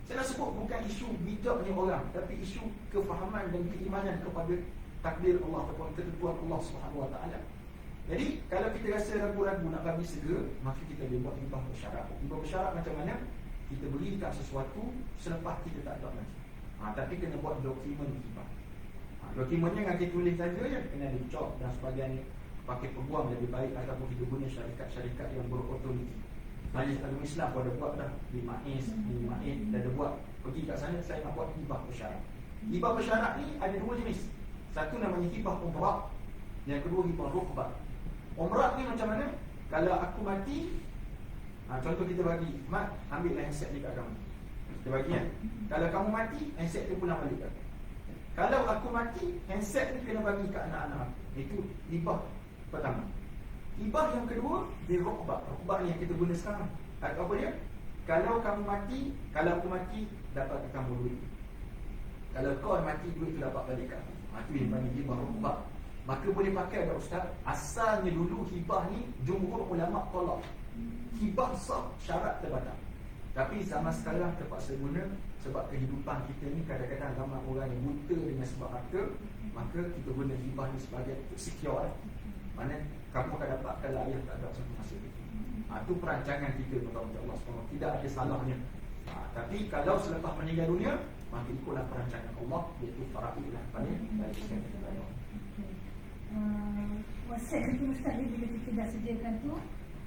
Saya nak sebut bukan isu bidaknya orang, tapi isu kefahaman dan keimanan kepada takdir Allah ataupun ketentuan Allah SWT. Jadi kalau kita rasa ragu-ragu nak bagi segera, maka kita boleh buat hibah bersyarat. Hibah bersyarat macam mana? Kita berikan sesuatu selepas kita tak ada lagi. Tapi kena buat dokumen hibah. Dokumennya dengan kita tulis saja je, kena dicop dan sebagainya. pakai peguam lebih baik ataupun kita guna syarikat-syarikat yang berotoriti. Majlis Agama Islam pun ada buat dah, di MAIS, dah ada buat. Pergi kat sana, saya nak buat hibah bersyarat. Hibah bersyarat ni ada dua jenis. Satu namanya hibah umrah, yang kedua hibah rukhbah. Umrah ni macam mana? Kalau aku mati, contoh kita bagi, Mat, ambillah handset dekat kamu. Kita bagi kan? Kalau kamu mati, handset tu pulang balik kat aku. Kalau aku mati, handset ni kena bagi kat anak-anak aku. Itu hibah pertama. Hibah yang kedua, dia rukhbah. Rukhbah ni yang kita guna sekarang. Apa dia? Kalau kamu mati, kalau aku mati, dapat kamu duit. Kalau kau mati, duit tu dapat balik kat aku. Itu yang panggil hibah rukhbah. Maka boleh pakai ada ustaz. Asalnya dulu hibah ni jumhur ulama tolak. Hibah sah, syarat terbatas. Tapi zaman sekarang terpaksa guna sebab kehidupan kita ni kadang-kadang ramai orang yang buta dengan sebab harta. Maka kita guna hibah ni sebagai secure. Mana kamu akan dapat kalau ayah tak ada satu masa itu. Itu perancangan kita kepada Allah SWT. Tidak ada salahnya. Tapi kalau selepas meninggal dunia, maka ikutlah perancangan Allah, iaitu faraidlah pada dari sekali kita. Wasiat kita Ustaz ni bila kita dah sediakan tu,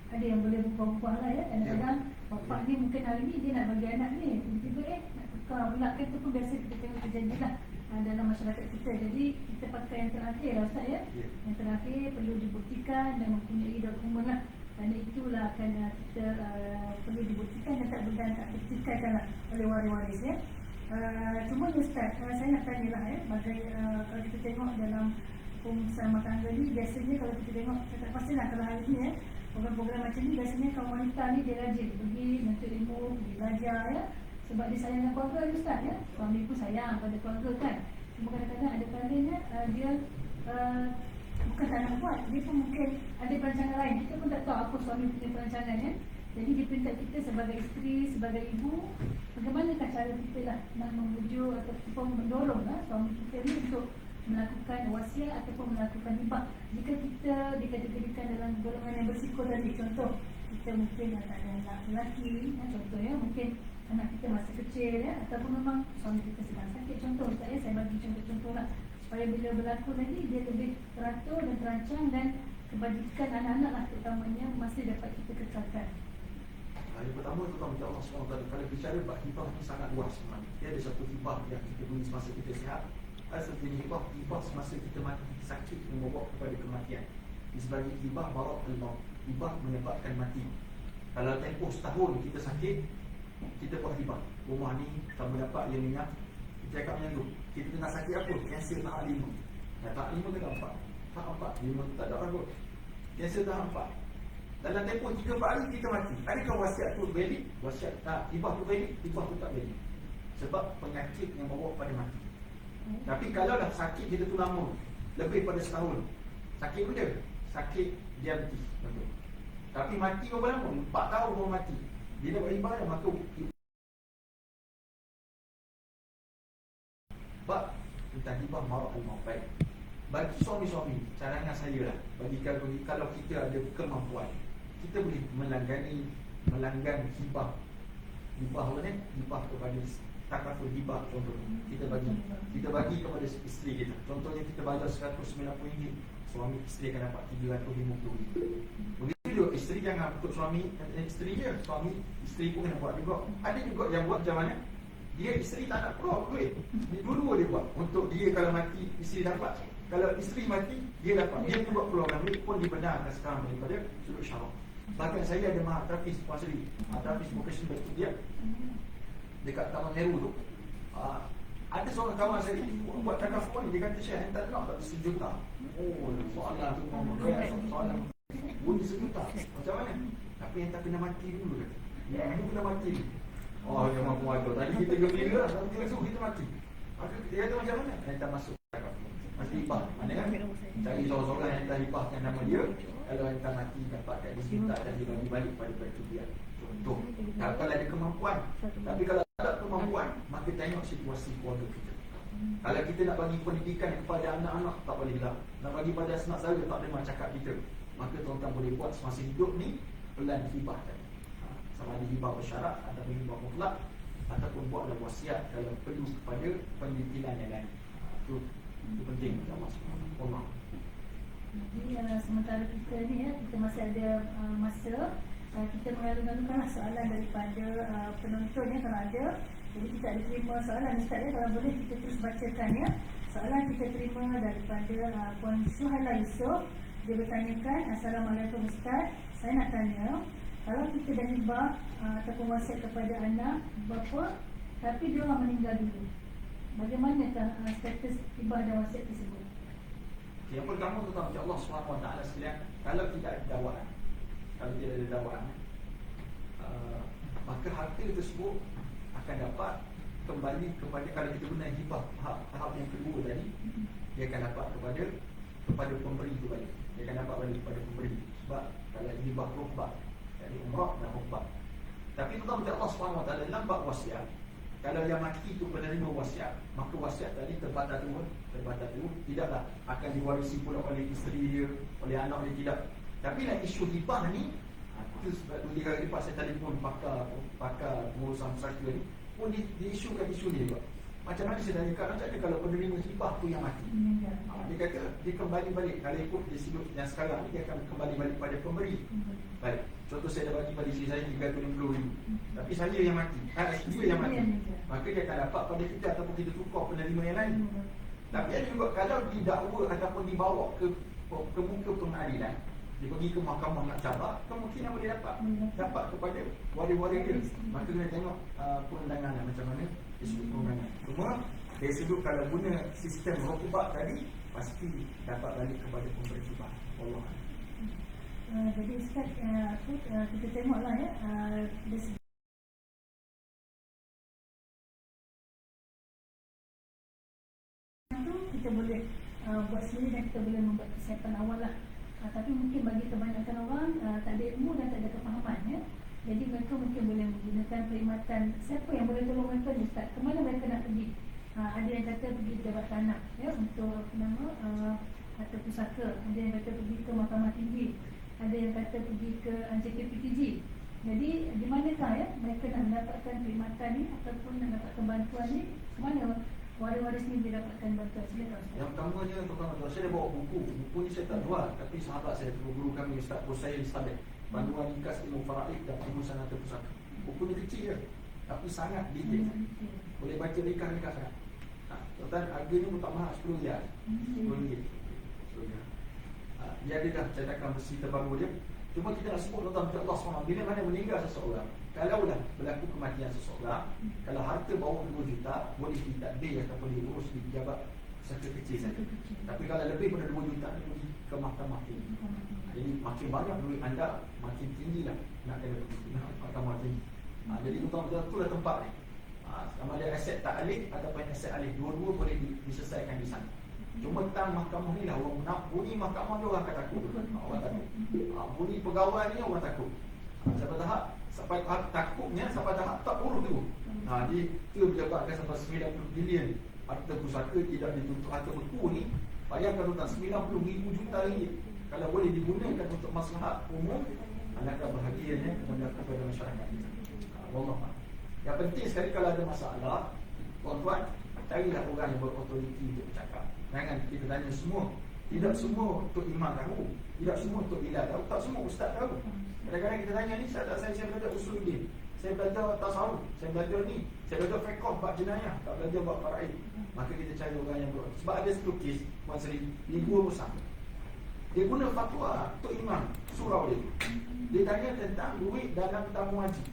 ada yang boleh berubah-ubah lah ya. Kadang-kadang bapak ni mungkin hari ni dia nak bagi anak ni, tiba-tiba nak tukar pula kan. Tu pun biasa kita tengok terjadi lah dalam masyarakat kita. Jadi kita pakai yang terakhir lah Ustaz ya. Yang terakhir perlu dibuktikan dan mempunyai dokumen lah. Kerana itulah akan kita perlu dibuktikan dan tak dibuktikan lah oleh waris-waris ya. Cuma Ustaz, saya nak tanya lah ya, kalau kita tengok dalam pengurusan rumah tangga ni, biasanya kalau kita tengok, saya tak pastilah kalau hari ni ya, program-program macam ni, biasanya kaum wanita ni dia rajin pergi menuntut ilmu, pergi belajar ya, sebab dia sayang dengan keluarga ya Ustaz ya. Suami pun sayang pada keluarga kan. Cuma kadang-kadang ada kalanya dia bukan tak nak buat, dia pun mungkin ada perancangan lain. Kita pun tak tahu apa suami punya perancangan ya. Jadi dia perintah kita sebagai isteri, sebagai ibu, bagaimanakah cara kita lah nak memujuk ataupun mendorong lah suami kita ni untuk melakukan wasiat ataupun melakukan hibah jika kita dikategorikan dalam golongan yang bersiko tadi. Contoh, kita mungkin ada anak lelaki ya, contohnya mungkin anak kita masih kecil ya, ataupun memang suami kita sedang sakit. Contoh Ustaz ya, saya bagi contoh-contoh lah supaya bila berlaku nanti dia lebih teratur dan terancang dan kebajikan anak-anak lah terutamanya masih dapat kita kekalkan. Yang pertama tu minta Allah SWT. Kalau bicara bab hibah ni sangat luas sebenarnya. Dia ada satu hibah yang kita beri semasa kita sihat. Ada satu hibah semasa kita mati, sakit membawa kepada kematian. Sebagai hibah barak al-maut, hibah menyebabkan mati. Kalau tempoh setahun kita sakit, kita buat hibah. Rumah ni kamu dapat yang minyak, kita cakap macam tu. Kita tengah sakit apa? Kanser tahap 5. Tahap 5 ke tahap 4? Tahap 4, 5 tak ada orang kot. Kanser tahap 4. Dalam tempoh 3-4 hari kita mati. Adakah wasiat tu valid? Wasiat tak, hibah tu valid, hibah tu tak valid. Sebab penyakit yang bawa pada mati. Tapi kalau dah sakit kita tu lama, lebih pada setahun, sakit benda, sakit diabetes, betul. Tapi mati berapa lama? 4 tahun baru mati. Dia dah beribadah dah, maka sebab kita hibah marah al-maut. Baik, bagi suami-suami, cadangan saya lah, bagi kalau kita ada kemampuan, kita boleh melanggan hibah. Hibah apa ni? Hibah kepada takaful hibah. Contohnya kita bagi kepada isteri kita. Contohnya kita bayar RM190, suami isteri akan dapat RM350. Begitu juga isteri jangan untuk suami isteri dia, suami isteri pun kena buat juga. Ada juga yang buat macam mana? Dia isteri tak nak keluar duit, dua-dua dia buat. Untuk dia kalau mati isteri dapat, kalau isteri mati dia dapat. Dia pun buat keluarkan duit pun dibenarkan sekarang daripada sudut syarak. Bahkan saya ada Mahat Hafiz Puan Seri, Mahat Hafiz Vocation Baik dia dekat Taman Heru tu. Ada seorang kawan saya buat takaful ni, dia kata Syekh hentak nak tak RM1 juta. Oh, soalan tu soalan bunyi RM1 juta. Macam mana? Tapi hentak kena mati dulu kata. Dia kena mati. Oh, dia mampu ada. Tadi kita gembira, nanti langsung kita mati. Maka dia kata macam mana? Hentak masuk takaful. Mesti hibah. Mana kan? Cari seorang-seorang yang hentak hibahkan nama dia. Kalau hentak mati dapatkan RM1 dan dia bagi balik pada batu dia. Contoh. Kalau ada kemampuan. Tapi kalau tak kemampuan, maka tengok situasi keluarga kita. Kalau kita nak bagi pendidikan kepada anak-anak, tak boleh lah. Nak bagi pada sanak saudara, tak boleh cakap kita. Maka tuan-tuan boleh buat semasa hidup ni pelan hibah tadi. Sama ada hibah bersyarat ataupun hibah mutlak, ataupun buatlah wasiat kalau perlu kepada pendidikan yang lain. Itu penting. Allah. Jadi sementara kita ni kita masih ada masa, kita mengalu-alukanlah soalan daripada penonton kalau ada. Jadi kita ada terima soalan Ustaz kalau boleh kita terus bacakan Soalan kita terima daripada Puan Suhaila Yusof. Dia bertanyakan, Assalamualaikum Ustaz, saya nak tanya, kalau kita dah hibah ataupun wasiat kepada anak bapa tapi dia orang meninggal dulu, bagaimanakah status hibah dan wasiat tersebut? Yang pertama tentang Allah SWT sekalian, kalau tidak ada dakwaan, kalau tidak ada dakwaan, maka harta tersebut akan dapat kembali kepada, kalau kita guna hibah tahap yang kedua tadi, dia akan dapat kepada pemberi itu balik. Dia akan dapat balik kepada pemberi. Sebab kalau hibah rukbah, jadi umrah dan rukbah. Tapi tentang Allah SWT dalam bab wasiat, kalau yang mati itu penerima wasiat, maka wasiat tadi terbatas dulu, tidaklah akan diwarisi pula oleh isteri dia, oleh anak dia, tidak. Tapi lah isu hibah ni, itu sebab 2 kali lepas saya telefon pakar pengurusan pusaka ni pun diisukan isu ni juga. Macam mana saya tanya, macam mana kalau penerima hibah tu yang mati? Dia kata dia kembali balik, kalau ikut dia sudut yang sekarang ni, dia akan kembali balik pada pemberi. Baik, contoh saya dah bagi pada isteri saya 350,000, tapi saya yang mati, dia yang mati, maka dia akan dapat pada kita ataupun kita tukar penerima yang lain. Tapi ada juga kalau didakwa ataupun dibawa ke muka pengadilan, dia pergi ke mahkamah nak cabak, kemungkinan boleh dapat kepada waris-waris dia. Maka kena tengok perundangan macam mana disebut perundangan. Cuma dari sudut kalau guna sistem rukbah tadi, pasti dapat balik kepada pemberi hibah. Allah. Jadi Ustaz, kita tengoklah dari segi itu kita boleh buat sendiri dan kita boleh membuat persiapan awal lah. Tapi mungkin bagi kebanyakan orang tak ada ilmu dan tak ada kefahaman jadi mereka mungkin boleh menggunakan perkhidmatan. Siapa yang boleh tolong mereka ni Ustaz? Ke mana mereka nak pergi? Ada yang kata pergi Jabat Tanah untuk kata pusaka, ada yang kata pergi ke Mahkamah Tinggi, ada yang kata pergi ke JKPTG. Jadi di manakah mereka nak mendapatkan perkhidmatan ni ataupun nak dapatkan bantuan ni? Ke mana waris-waris ni boleh dapatkan bantuan? Silakan Ustaz. Yang pertamanya tuan-tuan, saya dah bawa buku ni saya tak jual, tapi sahabat saya, guru kami Ustaz Husain Sabit, Panduan Ringkas Ilmu Faraid dan Pengurusan Harta Pusaka. Buku ni kecil je, tapi sangat detail. Boleh baca ringkas sangat. Tuan-tuan, harganya pun tak mahal, RM10. RM10. Dia ada dah cetakan besi terbaru dia. Cuma kita nak sebut tentang Allah SWT, bila mana meninggal seseorang, kalaulah berlaku kematian seseorang, kalau harta bawah 2 juta, boleh ditakdir ataupun diurus di pejabat pusaka kecil saja. Tapi kalau lebih pada 2 juta, pergi ke mahkamah tinggi. Jadi makin banyak duit anda, makin tinggilah nak kena pergi mahkamah tinggi. Jadi betul-betul itulah tempat ni. Sama ada aset tak alih ataupun aset alih, dua-dua boleh diselesaikan di sana. Cuma tentang mahkamah ni lah, orang nak bunyi mahkamah ni orang akan takut. Orang takut. Bunyi pegawai ni orang takut. Sampai tahap takutnya, sampai tahap tak urus tu. Dia berjabatkan sampai 90 bilion harta pusaka tidak dituntut harta beku ni. Bayangkan tentang 90,000 juta ringgit. Kalau boleh digunakan untuk maslahat umum, alangkah bahagianya kepada masyarakat kita. Wallah. Yang penting sekali kalau ada masalah, tuan-tuan, carilah orang yang berautoriti untuk bercakap. Jangan kita tanya semua. Tidak semua Tok Imam tahu, tidak semua Tok Bilal tahu, tak semua Ustaz tahu. Kadang-kadang kita tanya ni, saya belajar usuluddin, saya belajar tasawuf, saya belajar ni, saya belajar fiqh bab jenayah, tak belajar bab faraid. Maka kita cari orang yang berautoriti. Sebab ada satu kes, Puan Seri, ni guru besar, dia guna fatwa Tok Imam, surau dia. Dia tanya tentang duit dalam tamu haji.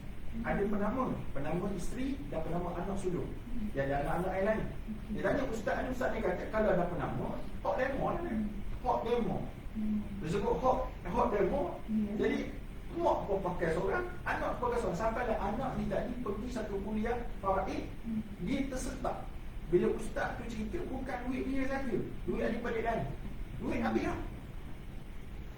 Ada penama isteri dan penama anak sulung. Dia ada anak-anak yang lain. Dia tanya Ustaz ni kata kalau ada penama, hak demo. Dia sebut hak demo. Jadi mak pun pakai seorang, anak pun pakai seorang. Sampailah anak ni tadi pergi satu kuliah faraid, dia tersertak. Bila Ustaz tu cerita, bukan duit dia saja, duit adik-adik lain. Duit habis lah.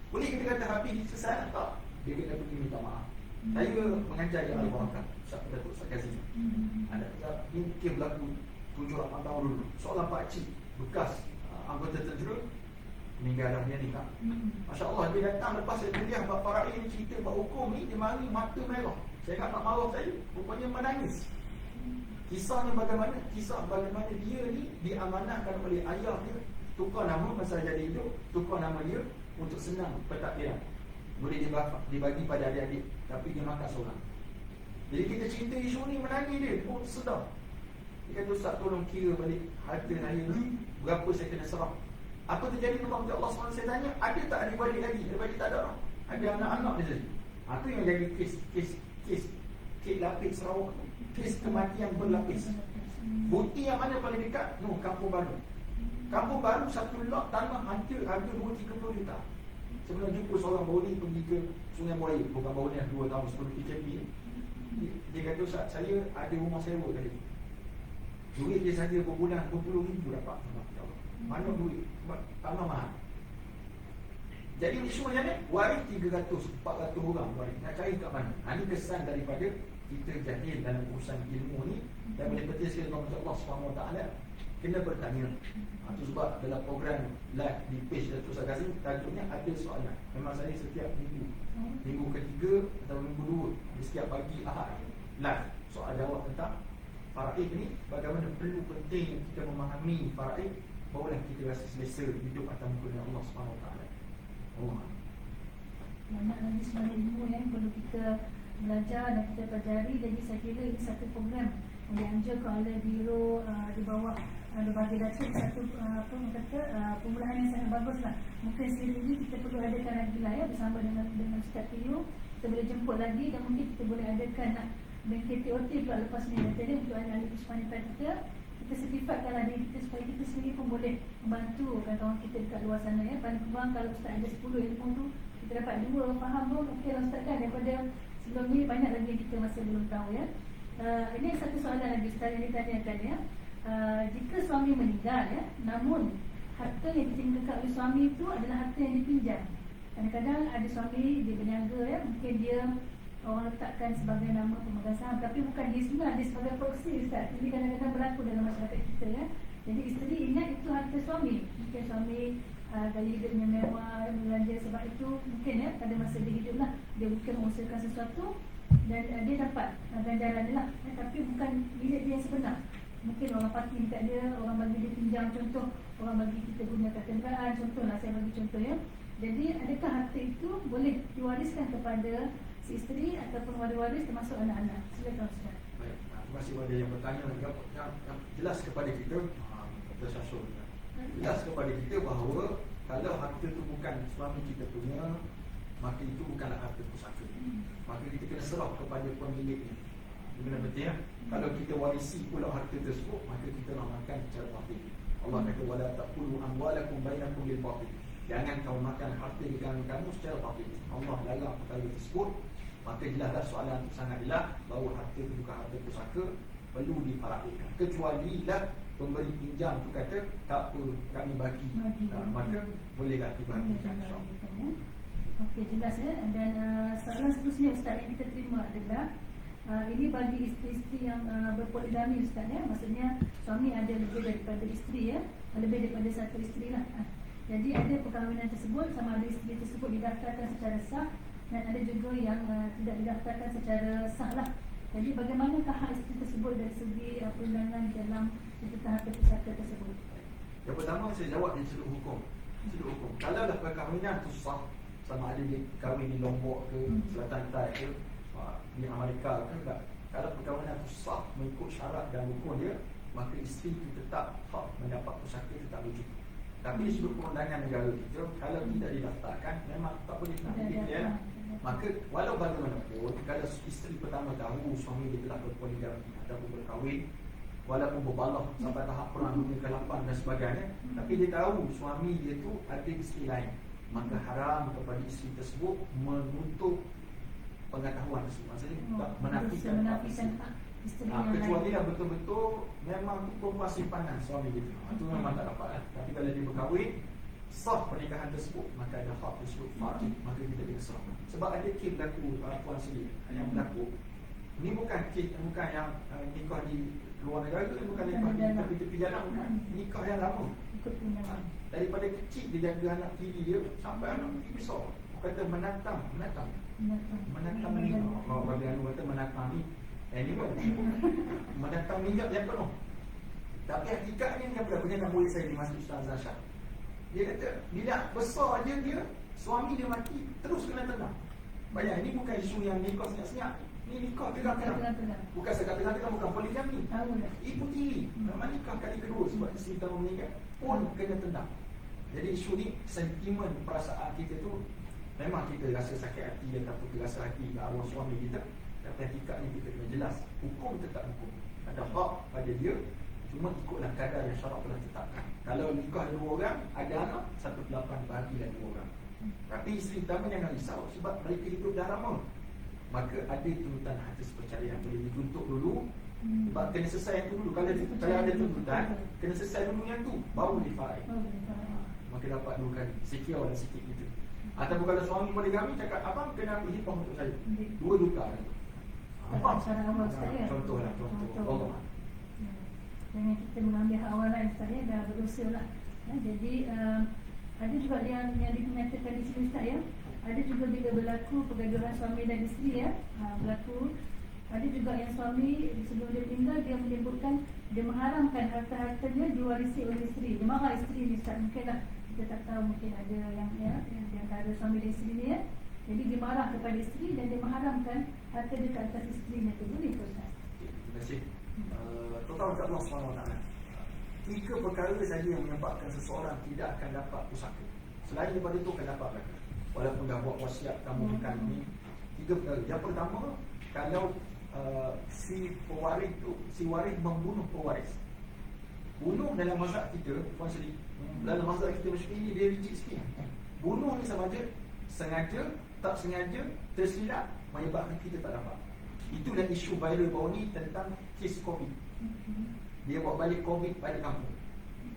Boleh kita kata habis sesat tak? Dia kena pergi minta maaf. Saya mengajar di Al-Barakah, Ustaz Datuk Sarkazi. Ada mungkin berlaku 7-8 tahun dulu. Seorang pakcik bekas anggota tentera meninggal dah, dia nikah. Masya Allah, dia datang lepas saya kuliah bab faraid ni, cerita bab hukum ni, dia mari mata merah. Saya tak marah saya, rupanya menangis. Kisahnya bagaimana? Kisah bagaimana dia ni diamanahkan oleh ayah dia tukar nama masa jadi hidup, tukar nama dia untuk senang pentadbiran. Boleh dibagi pada adik-adik, tapi dia makan seorang. Jadi kita cinta isu ni, menangis dia, oh sedar. Dia kata, Ustaz tolong kira balik harta saya ni, berapa saya kena serah. Apa terjadi dengan Allah SWT? Saya tanya, ada tak adik-adik lagi? Adik-adik tak ada. Ada anak-anak dia saja. Itu yang jadi kes lapis Sarawak, kes kematian berlapis. Bukti yang mana paling dekat? No, Kampung Baru. Kampung Baru satu lot tanah harga 2-30 juta. Sebelum jumpa seorang bauli pergi ke Sungai Buaya, bukan bauli yang 2 tahun sebelum PKP. Dia kata, Ustaz, saya ada rumah sewa tadi. Duit dia saja per bulan 20,000 dapat. Mana duit? Tanah mahal. Jadi isu macam ni, waris 300-400 orang waris. Nak cari kat mana? Ini kesan daripada kita jahil dalam urusan ilmu ni. Dan boleh betul sekali Allah SWT kena bertanya. Itu sebab dalam program live di page Datuk Ustaz Kazim, tajuknya ada soalan. Memang saya setiap minggu ketiga atau minggu 2 di setiap pagi Ahad live soal jawab tentang faraid ni. Bagaimana perlu penting kita memahami faraid, barulah kita rasa selesa hidup atas muka dengan Allah SWT. Banyak lagi sebenarnya ilmu yang perlu kita belajar dan kita pelajari. Jadi saya kira ini satu program yang dianjurkan oleh Biro di bawah berbagai Datuk, satu permulaan yang sangat bagus lah. Mungkin sekali ini kita perlu adakan lagi lah ya, bersama dengan Ustaz Tio. Kita boleh jemput lagi dan mungkin kita boleh adakan nak bengkel TOT pula lepas ni nanti untuk ahli puspanita kita. Kita sertifikatkanlah diri kita supaya kita sendiri pun boleh membantu kawan-kawan kita dekat luar sana ya. Paling kurang kalau Ustaz ada 10 ilmu tu, kita dapat 2 faham pun okey lah Ustaz kan, daripada sebelum ni banyak lagi yang kita masih belum tahu ya. Ini satu soalan lagi Ustaz yang ditanyakan ya. Jika suami meninggal ya, namun harta yang ditinggalkan oleh suami itu adalah harta yang dipinjam. Kadang-kadang ada suami dia berniaga ya, mungkin dia orang letakkan sebagai nama pemegang saham, tapi bukan dia sebenarnya, dia sebagai proksi Ustaz. Jadi kadang-kadang berlaku dalam masyarakat kita ya. Jadi isteri ingat itu harta suami. Mungkin suami gaya hidupnya mewah, belanja sebab itu mungkin ya pada masa dia hidup lah, dia mungkin mengusahakan sesuatu dan dia dapat ganjaran dia lah ya, tapi bukan milik dia yang sebenar. Mungkin orang parking kat dia, orang bagi dia pinjam, contoh orang bagi kita gunakan kenderaan, contohlah saya bagi contoh ya. Jadi adakah harta itu boleh diwariskan kepada si isteri ataupun waris-waris termasuk anak-anak? Silakan Ustaz. Baik, terima kasih kepada yang bertanya yang jelas kepada kita, jelas kepada kita bahawa kalau harta itu bukan suami kita punya, maka itu bukanlah harta pusaka. Maka kita kena serah kepada pemiliknya. Benar betul ya? Kalau kita warisi pula harta tersebut, maka kita nak makan secara batil. Allah kata wala taqulu amwalakum bainakum bil batil. Jangan kau makan harta di kalangan kamu secara batil. Allah larang perkara tersebut. Maka jelaslah soalan itu sangat jelas bahawa harta itu bukan harta pusaka, perlu difaradkan. Kecuali lah pemberi pinjam tu kata tak apa kami bagi. Maka bolehlah dibagikan insya-Allah. Okey, jelas ya. Dan soalan seterusnya Ustaz yang kita terima adalah ini bagi isteri-isteri yang berpoligami Ustaz ya. Maksudnya suami ada lebih daripada isteri ya, lebih daripada satu isteri lah. Jadi ada perkahwinan tersebut, sama ada isteri tersebut didaftarkan secara sah dan ada juga yang tidak didaftarkan secara sah lah. Jadi bagaimanakah hak isteri tersebut dari segi perundangan dalam tentang harta pusaka tersebut? Yang pertama saya jawab di sudut hukum. Sudut hukum. Kalau dah perkahwinan tu sah, sama ada dia kahwin di Lombok ke, Selatan Thai ke, di Amerika ke enggak. Kalau perkahwinan itu sah mengikut syarat dan hukum dia, maka isteri itu tetap hak mendapat pusaka, tetap wujud. Tapi di sudut perundangan negara kita, kalau tidak didaftarkan, memang tak boleh nak ya. Maka walau bagaimanapun, kalau isteri pertama tahu suami dia telah berpoligami ataupun berkahwin, walaupun berbalah sampai tahap perang dunia ke-8 dan sebagainya, tapi dia tahu suami dia tu ada isteri lain, maka haram kepada isteri tersebut menuntut pengetahuan tersebut. Maksudnya tak menafikan isteri kecuali lah betul-betul memang tu perempuan simpanan suami dia itu memang tak dapat lah. Tapi kalau dia berkahwin sah pernikahan tersebut, maka ada hak tersebut fardhu, maka kita kena serah. Sebab ada kes berlaku puan sendiri yang berlaku. Ini bukan kes, bukan yang nikah di luar negara tu, bukan nikah di tepi jalan, bukan. Nikah yang lama. Daripada kecil dia jaga anak tiri dia sampai anak tiri besar. Kata menatang ni. Kalau bagi anu kata menatang ni animal. Menatang minyak yang penuh. Tapi hakikatnya yang berapa nak boleh saya di Masjid Ustaz Zashar. Dia kata bila besar je dia, suami dia mati, terus kena tendang. Bayang, ini bukan isu yang nikah senyap-senyap. Ini nikah tegang-tegang. Bukan sekat tegang-tegang, bukan poligami. Ibu tiri, memang nikah kali kedua sebab isteri pertama meninggal pun kena tendang. Jadi isu ni, sentimen perasaan kita tu, memang kita rasa sakit hati ataupun kita rasa hati ke arwah suami kita. Tapi hakikatnya kita kena jelas, hukum tetap hukum. Ada hak pada dia, cuma ikutlah kadar yang syarak telah tetapkan. Kalau nikah 2 orang, ada anak, 1/8 bahagilah 2 orang. Tapi isteri pertama jangan risau sebab mereka hidup dah lama. Maka ada tuntutan harta sepercayaan boleh dituntut dulu. Sebab kena selesai yang tu dulu. Kalau ada tuntutan, kena selesai dulu yang tu, baru difarai. Maka dapat 2 kali, secure dan sikit kita. Ataupun kalau suami poligami cakap, abang kena ambil hibah untuk saya, 2 juta. Contohlah, contoh. Jangan kita mengambil hak awal lain, saya dah berusaha lah. Jadi ada juga yang dinyatakan di sini Ustaz ya. Ada juga bila berlaku pergaduhan suami dan isteri ya, berlaku. Ada juga yang suami sebelum dia meninggal dia menyebutkan dia mengharamkan harta-hartanya diwarisi oleh isteri. Dia marah isteri ni Ustaz, mungkinlah kita tak tahu, mungkin ada yang antara suami dan isteri ni ya. Jadi dia marah kepada isteri dan dia mengharamkan harta dia ke atas isterinya tu. Boleh ke Ustaz? Terima kasih. Total kat Allah SWT. 3 perkara saja yang menyebabkan seseorang tidak akan dapat pusaka. Selain daripada itu akan dapat mereka. Walaupun dah buat wasiat kamu dekat ni. 3 perkara. Yang pertama, kalau si pewaris tu, si waris membunuh pewaris. Bunuh dalam mazhab kita, Puan Sri, dalam mazhab kita macam ini dia rigid sikit. Bunuh ni sama ada sengaja, tak sengaja, tersilap, menyebabkan kita tak dapat. Itulah isu viral baru ni tentang kes COVID. Dia bawa balik COVID pada kampung.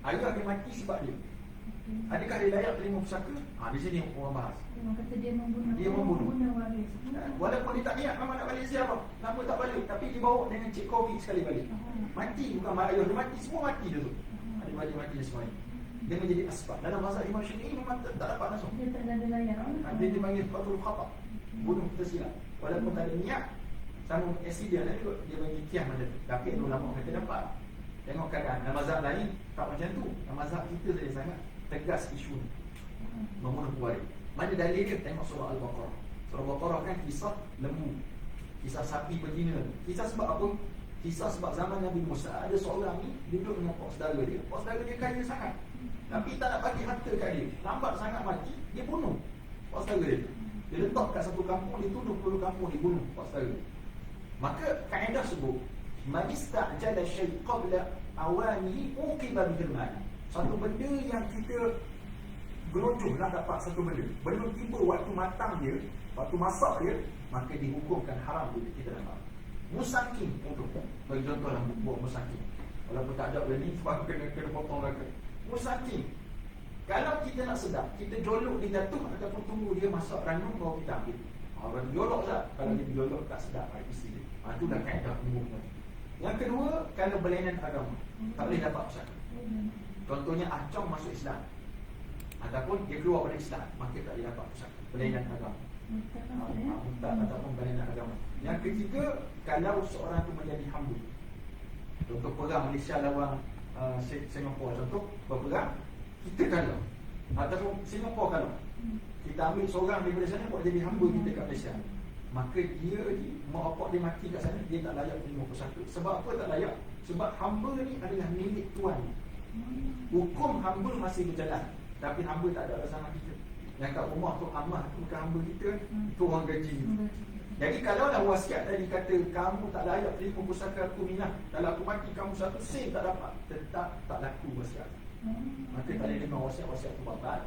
Ayah dia mati sebab dia. Adakah dia layak terima pusaka? Di sini orang bahas. Orang kata dia membunuh. Dia membunuh. Waris. Walaupun dia tak niat nama nak balik siapa, nama tak balik, tapi dibawa dengan cek COVID sekali balik. Mati bukan ayah dia mati, semua mati dia tu. Dia mati dia semuanya. Dia menjadi asbab. Dalam mazhab Imam Syafi'i memang tak dapat langsung. Dia tak ada layak. Dia dipanggil qatlul khata'. Bunuh tersilap. Walaupun tak ada niat, sama accident dia bagi kiam macam tu. Tapi ulama kata dapat. Tengok keadaan. Dalam mazhab lain tak macam tu. Dalam mazhab kita saja sangat tegas isu ni. Membunuh pewaris. Mana dalil dia? Tengok surah Al-Baqarah. Surah Al-Baqarah kan kisah lembu, kisah sapi betina. Kisah sebab apa? Kisah sebab zaman Nabi Musa ada seorang ni duduk dengan pak saudara dia. Pak saudara dia kaya sangat, tapi tak nak bagi harta kat dia. Lambat sangat mati, dia bunuh pak saudara dia. Dia letak kat satu kampung, dia tuduh peluru kampung, dia bunuh pak saudara dia. Maka kaedah sebut man istajala syai' qabla awanihi uqiba bil-mal. Satu benda yang kita gerojoh nak dapat satu benda, belum tiba waktu matang dia, waktu masak dia, maka dihukumkan haram bila kita dapat. Musakin untuk bagi contoh lah buat musakin. Walaupun tak ada ni sebab kena potong raka. Musakin. Kalau kita nak sedap, kita jolok dia jatuh ataupun tunggu dia masak ranum baru kita ambil. Orang jolok tak? Kalau dia jolok tak sedap isi dia. Itu dah kaedah umumnya. Yang kedua, kalau berlainan agama, tak boleh dapat pusaka. Contohnya acong masuk Islam ataupun dia keluar dari Islam, maka tak boleh dapat pusaka. Berlainan agama. Tak ataupun berlainan agama. Yang ketiga, kalau seorang tu menjadi hamba. Contoh perang Malaysia lawan Singapura, contoh berperang, kita kalah. Ataupun Singapura kalah. Kita ambil seorang daripada sana buat jadi hamba kita kat Malaysia. Maka dia mak bapak dia mati kat sana, dia tak layak terima pusaka. Sebab apa tak layak? Sebab hamba ni adalah milik tuan. Hukum hamba masih berjalan, tapi hamba tak ada bersama kita. Yang kat rumah tu amah tu bukan hamba kita, tu orang gaji. Jadi kalau dah wasiat tadi kata kamu tak layak terima pusaka aku minah, kalau aku mati kamu satu sen tak dapat, tetap tak laku wasiat. Maka tak boleh dengar wasiat-wasiat tu batal.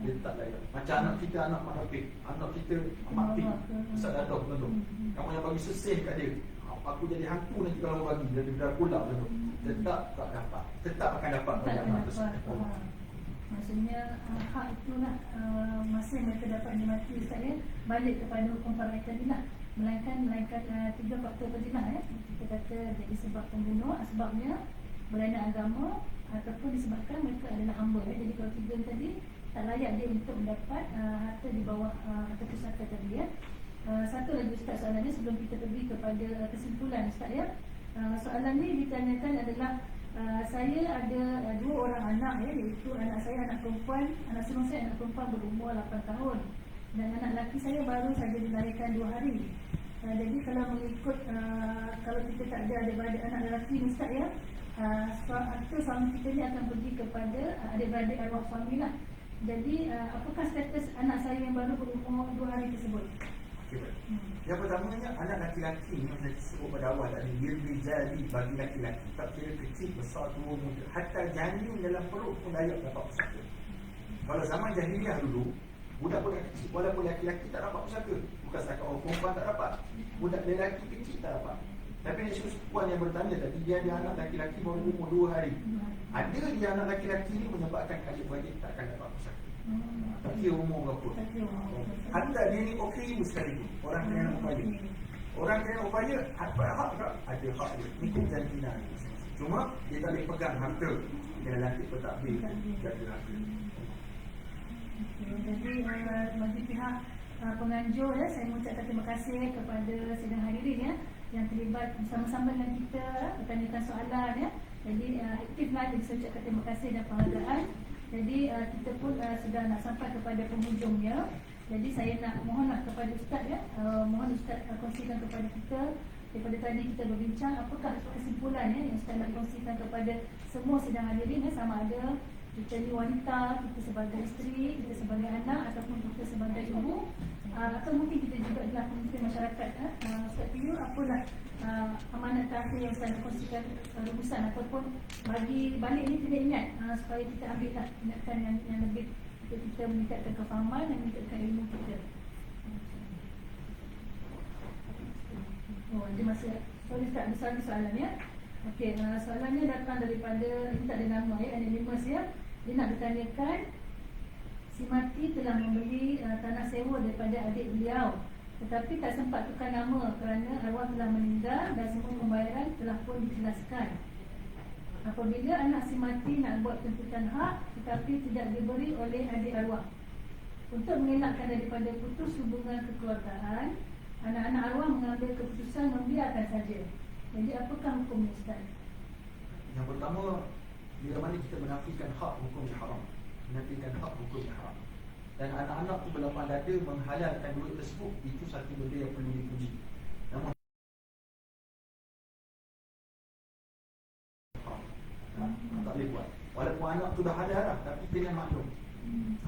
Dia tak layak. Macam anak kita, anak mak Rafiq, anak kita mak Pik, Ustaz Dadah tu. Kamu yang bagi sesih kat dia, aku jadi hantu nanti kalau bagi dia dah pulak tu. Tetap tak dapat. Tetap akan dapat banyak tersebut. Maksudnya hak itulah masa mereka dapat dimati Ustaz ya, balik kepada hukum faraid tadi lah. Melainkan 3 faktor tadi lah ya. Kita kata jadi sebab pembunuh, sebabnya berlainan agama ataupun disebabkan mereka adalah hamba ya. Jadi kalau 3 tadi tak layak dia untuk mendapat harta di bawah harta pusaka tadi ya. Satu lagi Ustaz soalannya sebelum kita pergi kepada kesimpulan Ustaz ya. Soalan ni ditanyakan adalah Saya ada dua orang anak ya, iaitu anak saya anak perempuan, anak sulung saya anak perempuan berumur 8 tahun dan anak lelaki saya baru saja dilahirkan 2 hari. Jadi kalau mengikut kalau kita tak ada adik-beradik anak lelaki ni Ustaz ya, suami kita ni akan pergi kepada adik-beradik arwah suami lah. Jadi apakah status anak saya yang baru berumur 2 hari tersebut? Okay, baik. Yang pertamanya, anak laki-laki ni yang saya sebut pada awal tadi, dia jadi bagi laki-laki, tak kira kecil, besar, tua, muda, hatta janin dalam perut pun layak dapat pusaka. Kalau zaman jahiliah dulu, budak-budak kecil walaupun laki-laki tak dapat pusaka, bukan setakat orang perempuan tak dapat, budak lelaki kecil tak dapat. Tapi Nabi Puan yang bertanya tadi, dia ada anak laki-laki baru umur 2 hari. Ada dia anak laki-laki ni menyebabkan adik-beradik takkan dapat pusaka. Tak kira umur berapa. Hatta dia ni okey sekali tu. Orang kena upaya. Orang kena upaya, hak tak? Ada hak dia. Ikut jantina ni. Cuma dia tak boleh pegang harta. Dia nanti pentadbir jaga harta. Jadi bagi pihak penganjur ya, saya mengucapkan terima kasih kepada sidang hadirin ya yang terlibat bersama-sama dengan kita bertanyakan soalan ya. Jadi aktiflah, jadi saya ucapkan terima kasih dan penghargaan. Jadi kita pun sudah nak sampai kepada penghujungnya. Jadi saya nak mohonlah kepada Ustaz ya, mohon Ustaz kongsikan kepada kita daripada tadi kita berbincang, apakah kesimpulan ya yang Ustaz nak kongsikan kepada semua sidang hadirin ya, sama ada kita ni wanita, kita sebagai isteri, kita sebagai anak ataupun kita sebagai ibu, atau mungkin kita juga adalah pemimpin masyarakat. Ustaz Piyu, apalah amanat terakhir yang Ustaz nak kongsikan rumusan ataupun bagi balik ni kita ingat supaya kita ambil lah tindakan yang lebih untuk kita meningkatkan kefahaman dan meningkatkan ilmu kita. Oh, dia masih ada soalan ya. Okey, soalannya datang daripada, ini tak ada nama ya, anonymous ya. Dia nak bertanyakan, si mati telah membeli tanah sewa daripada adik beliau, tetapi tak sempat tukar nama kerana arwah telah meninggal dan semua pembayaran telah pun dijelaskan. Apabila anak si mati nak buat tuntutan hak tetapi tidak diberi oleh adik arwah, untuk mengelakkan daripada putus hubungan kekeluargaan, anak-anak arwah mengambil keputusan membiarkan saja. Jadi apakah hukumnya Ustaz? Yang pertama, bila mana kita menafikan hak, hukumnya haram. Menafikan hak, hukumnya haram. Dan anak-anak tu berlapang dada menghalalkan duit tersebut, itu satu benda yang perlu dipuji. Namun tak boleh buat. Walaupun anak tu dah halal lah, tapi kena maklum.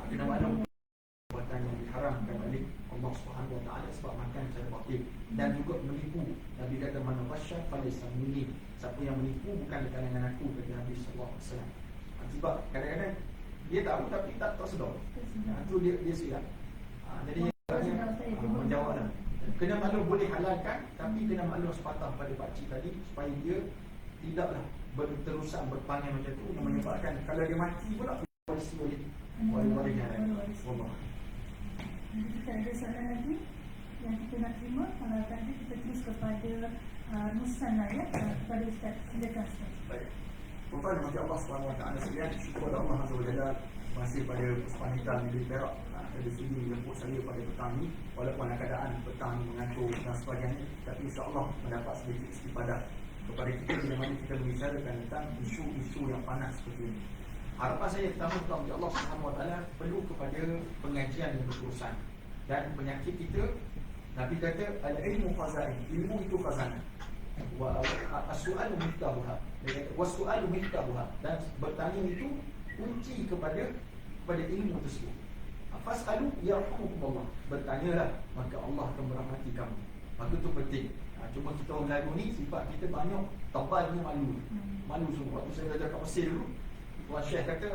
Kena maklum perbuatan yang diharamkan oleh Allah Subhanahu Wa Taala sebab makan secara batil dan juga menipu. Nabi kata man ghasya falaysa minni. Siapa yang menipu bukan di kalangan aku, kata Nabi sallallahu alaihi wasallam. Sebab kadang-kadang dia tahu tapi tak sedar. Itu dia silap. Jadi menjawablah. Kena maklum boleh halalkan, tapi kena maklum sepatah pada pakcik tadi supaya dia tidaklah berterusan berpanjang macam tu yang menyebabkan kalau dia mati pula warisi oleh wali-wali yang lain. Allah. Kita ada soalan lagi yang kita nak terima. Kalau tadi kita terus kepada Nusana ya, kepada Ustaz. Silakan Ustaz. Baik. Kepada Allah Subhanahu Wa Taala sekalian, syukur Allah Azza wa Jalla masih pada Panitia Negeri Perak dari sini menjemput saya pada petang ini, walaupun keadaan petang mengantuk dan sebagainya, tapi insya-Allah mendapat sedikit istifadah kepada kita bila mana kita membicarakan tentang isu-isu yang panas seperti ini. Harapan saya pertama kepada Allah Subhanahu Wa Taala perlu kepada pengajian yang berurusan dan penyakit kita. Nabi kata al-ilmu khazain, ilmu itu khazanah. Wa as-su'alu miftahuha. Was-su'alu miftahuha, dan bertanya itu kunci kepada ilmu tersebut. Fas'alu yarhamukumullah. Bertanyalah maka Allah akan merahmati kamu. Maka itu penting. Cuma kita orang Melayu ni sifat kita banyak tebalnya malu. Malu semua. Waktu saya belajar kat Mesir dulu, Tuan Syekh kata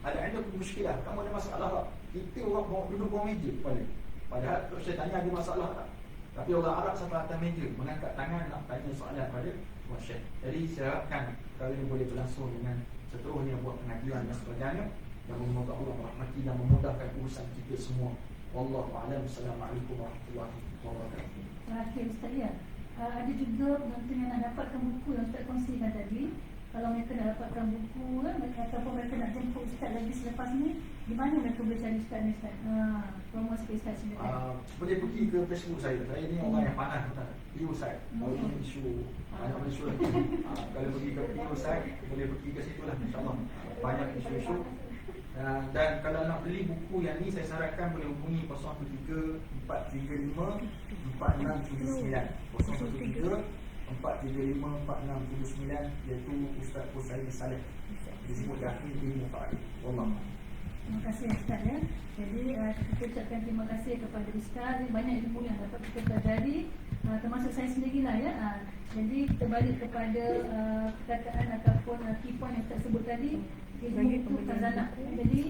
ada muskilah, kamu ada masalah tak? Kita orang duduk bawah meja kepala. Padahal Tuan Syekh tanya ada masalah tak? Tapi orang Arab sampai atas meja mengangkat tangan nak tanya soalan pada Tuan Syekh. Jadi saya harapkan perkara ini boleh berlangsung dengan seterusnya buat pengajian dan sebagainya, dan semoga Allah merahmati dan memudahkan urusan kita semua. Wallahu a'lam. Assalamualaikum warahmatullahi wabarakatuh. Terakhir Ustaz ya, ada juga penonton yang nak dapatkan buku yang Ustaz kongsikan tadi. Kalau mereka nak dapatkan buku kan, ataupun mereka nak jemput Ustaz lagi selepas ni, di mana mereka boleh cari Ustaz ni Ustaz? Promosi Ustaz silakan. Boleh pergi ke Facebook saya. Saya ni orang yang panas Ustaz. PU Ustaz. Kalau ini isu banyak isu lagi. Kalau pergi ke PU Ustaz, boleh pergi ke situ lah, insyaAllah. Banyak isu-isu. Dan kalau nak beli buku yang ni, saya sarankan boleh hubungi 03 435 4679 013 435 4679, iaitu Ustaz Hussaini Saleh, disebut Dakhil Ilmu Fa'id. Wallah. Terima kasih Ustaz ya. Jadi kita ucapkan terima kasih kepada Ustaz. Banyak ilmu yang dapat kita pelajari, termasuk saya sendirilah ya. Jadi kita balik kepada perkataan ataupun key point yang Ustaz sebut tadi, ilmu itu khazanah. Jadi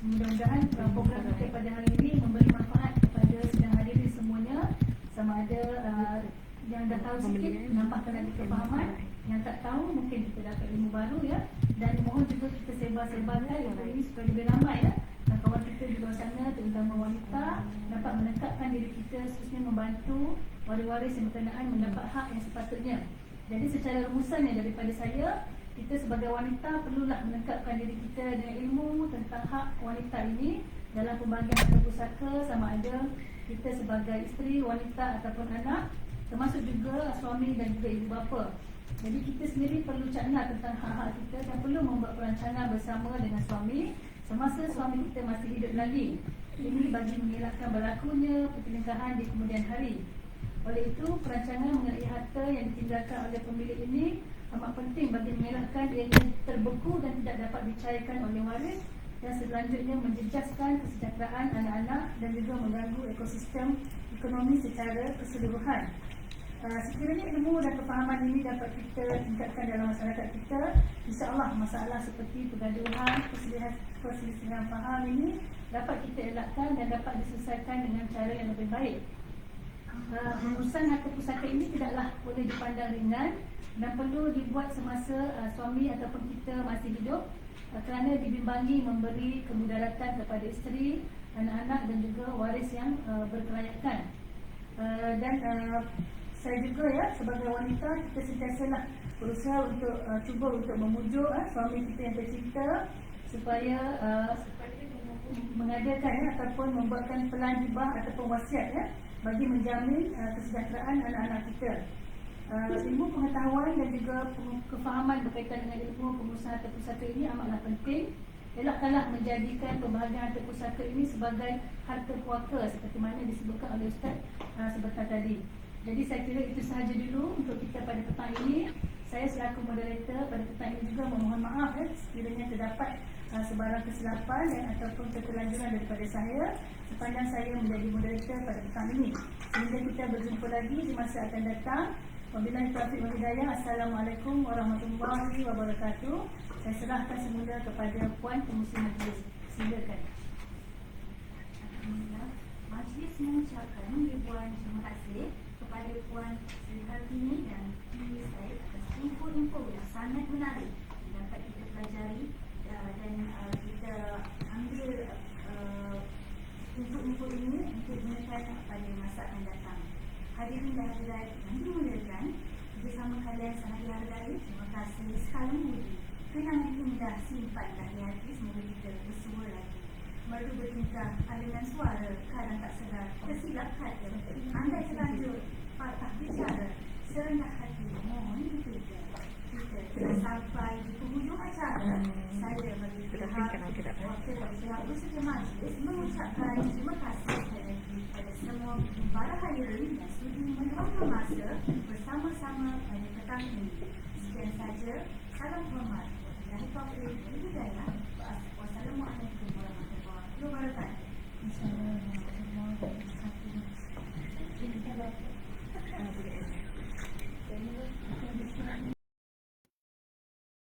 mudah-mudahan program kita pada hari ini memberi manfaat kepada sedang hadirin semuanya. Sama ada yang dah tahu sikit menambahkan lagi kefahaman, yang tak tahu mungkin kita dapat ilmu baru ya. Dan mohon juga kita sebar-sebarkan ilmu ini supaya lebih ramai ya. Dan kawan kita di luar sana, terutama wanita, dapat menetapkan diri kita, khususnya membantu waris-waris yang berkenaan mendapat hak yang sepatutnya. Jadi secara rumusannya daripada saya, kita sebagai wanita perlulah menetapkan diri kita dengan ilmu tentang hak wanita ini dalam pembagian harta pusaka, sama ada kita sebagai isteri, wanita ataupun anak, termasuk juga suami dan juga ibu bapa. Jadi kita sendiri perlu cakna tentang hak-hak kita dan perlu membuat perancangan bersama dengan suami semasa suami kita masih hidup lagi. Ini bagi mengelakkan berlakunya pertelingkahan di kemudian hari. Oleh itu, perancangan mengenai harta yang ditinggalkan oleh pemilik ini amat penting bagi mengelakkan ianya terbeku dan tidak dapat dicairkan oleh waris, dan selanjutnya menjejaskan kesejahteraan anak-anak dan juga mengganggu ekosistem ekonomi secara keseluruhan. Sekiranya ilmu dan kefahaman ini dapat kita tingkatkan dalam masyarakat kita, insya-Allah masalah seperti pergaduhan, perselisihan faham ini dapat kita elakkan dan dapat diselesaikan dengan cara yang lebih baik. Urusan harta pusaka ini tidaklah boleh dipandang ringan dan perlu dibuat semasa suami ataupun kita masih hidup, kerana dibimbangi memberi kemudaratan kepada isteri, anak-anak dan juga waris yang berkelayakan. Dan saya juga ya, sebagai wanita, kita sentiasalah berusaha untuk cuba untuk memujuk suami kita yang tercinta supaya mengadakan ataupun membuatkan pelan hibah ataupun wasiat bagi menjamin kesejahteraan anak-anak kita. Ilmu pengetahuan dan juga kefahaman berkaitan dengan ilmu pengurusan harta pusaka ini amatlah penting. Elakkanlah menjadikan pembahagian harta pusaka ini sebagai harta puaka seperti mana disebutkan oleh Ustaz sebentar tadi. Jadi saya kira itu sahaja dulu untuk kita pada petang ini. Saya selaku moderator pada petang ini juga memohon maaf sekiranya terdapat sebarang kesilapan dan ataupun keterlanjuran daripada saya sepanjang saya menjadi moderator pada petang ini. Sehingga kita berjumpa lagi di masa akan datang. Wabillahi taufiq wal hidayah. Assalamualaikum warahmatullahi wabarakatuh. Saya serahkan semula kepada Puan Pengurusi Majlis. Silakan. Alhamdulillah. Majlis mengucapkan ribuan terima kasih kepada Puan Sri Hartini dan P. Said atas info-info yang sangat menarik dapat kita pelajari dan kita ambil info-info ini untuk digunakan pada masa akan datang. Hadirin dan hadirat yang dimuliakan, bersama kalian sangat dihargai. Terima kasih sekali budi. Kenangan indah simpanlah di hati, semoga kita bersua lagi. Merdu bertingkah dengan suara kadang tak sedar, tersilap kata, andai terlanjur patah bicara, serendah hati mohon kita telah sampai di penghujung acara. Saya bagi pihak wakil pihak peserta majlis mengucapkan terima kasih kepada semua para hadirin yang sudi meluangkan masa bersama-sama pada petang ini. Sekian saja, salam hormat. Wassalamualaikum warahmatullahi wabarakatuh.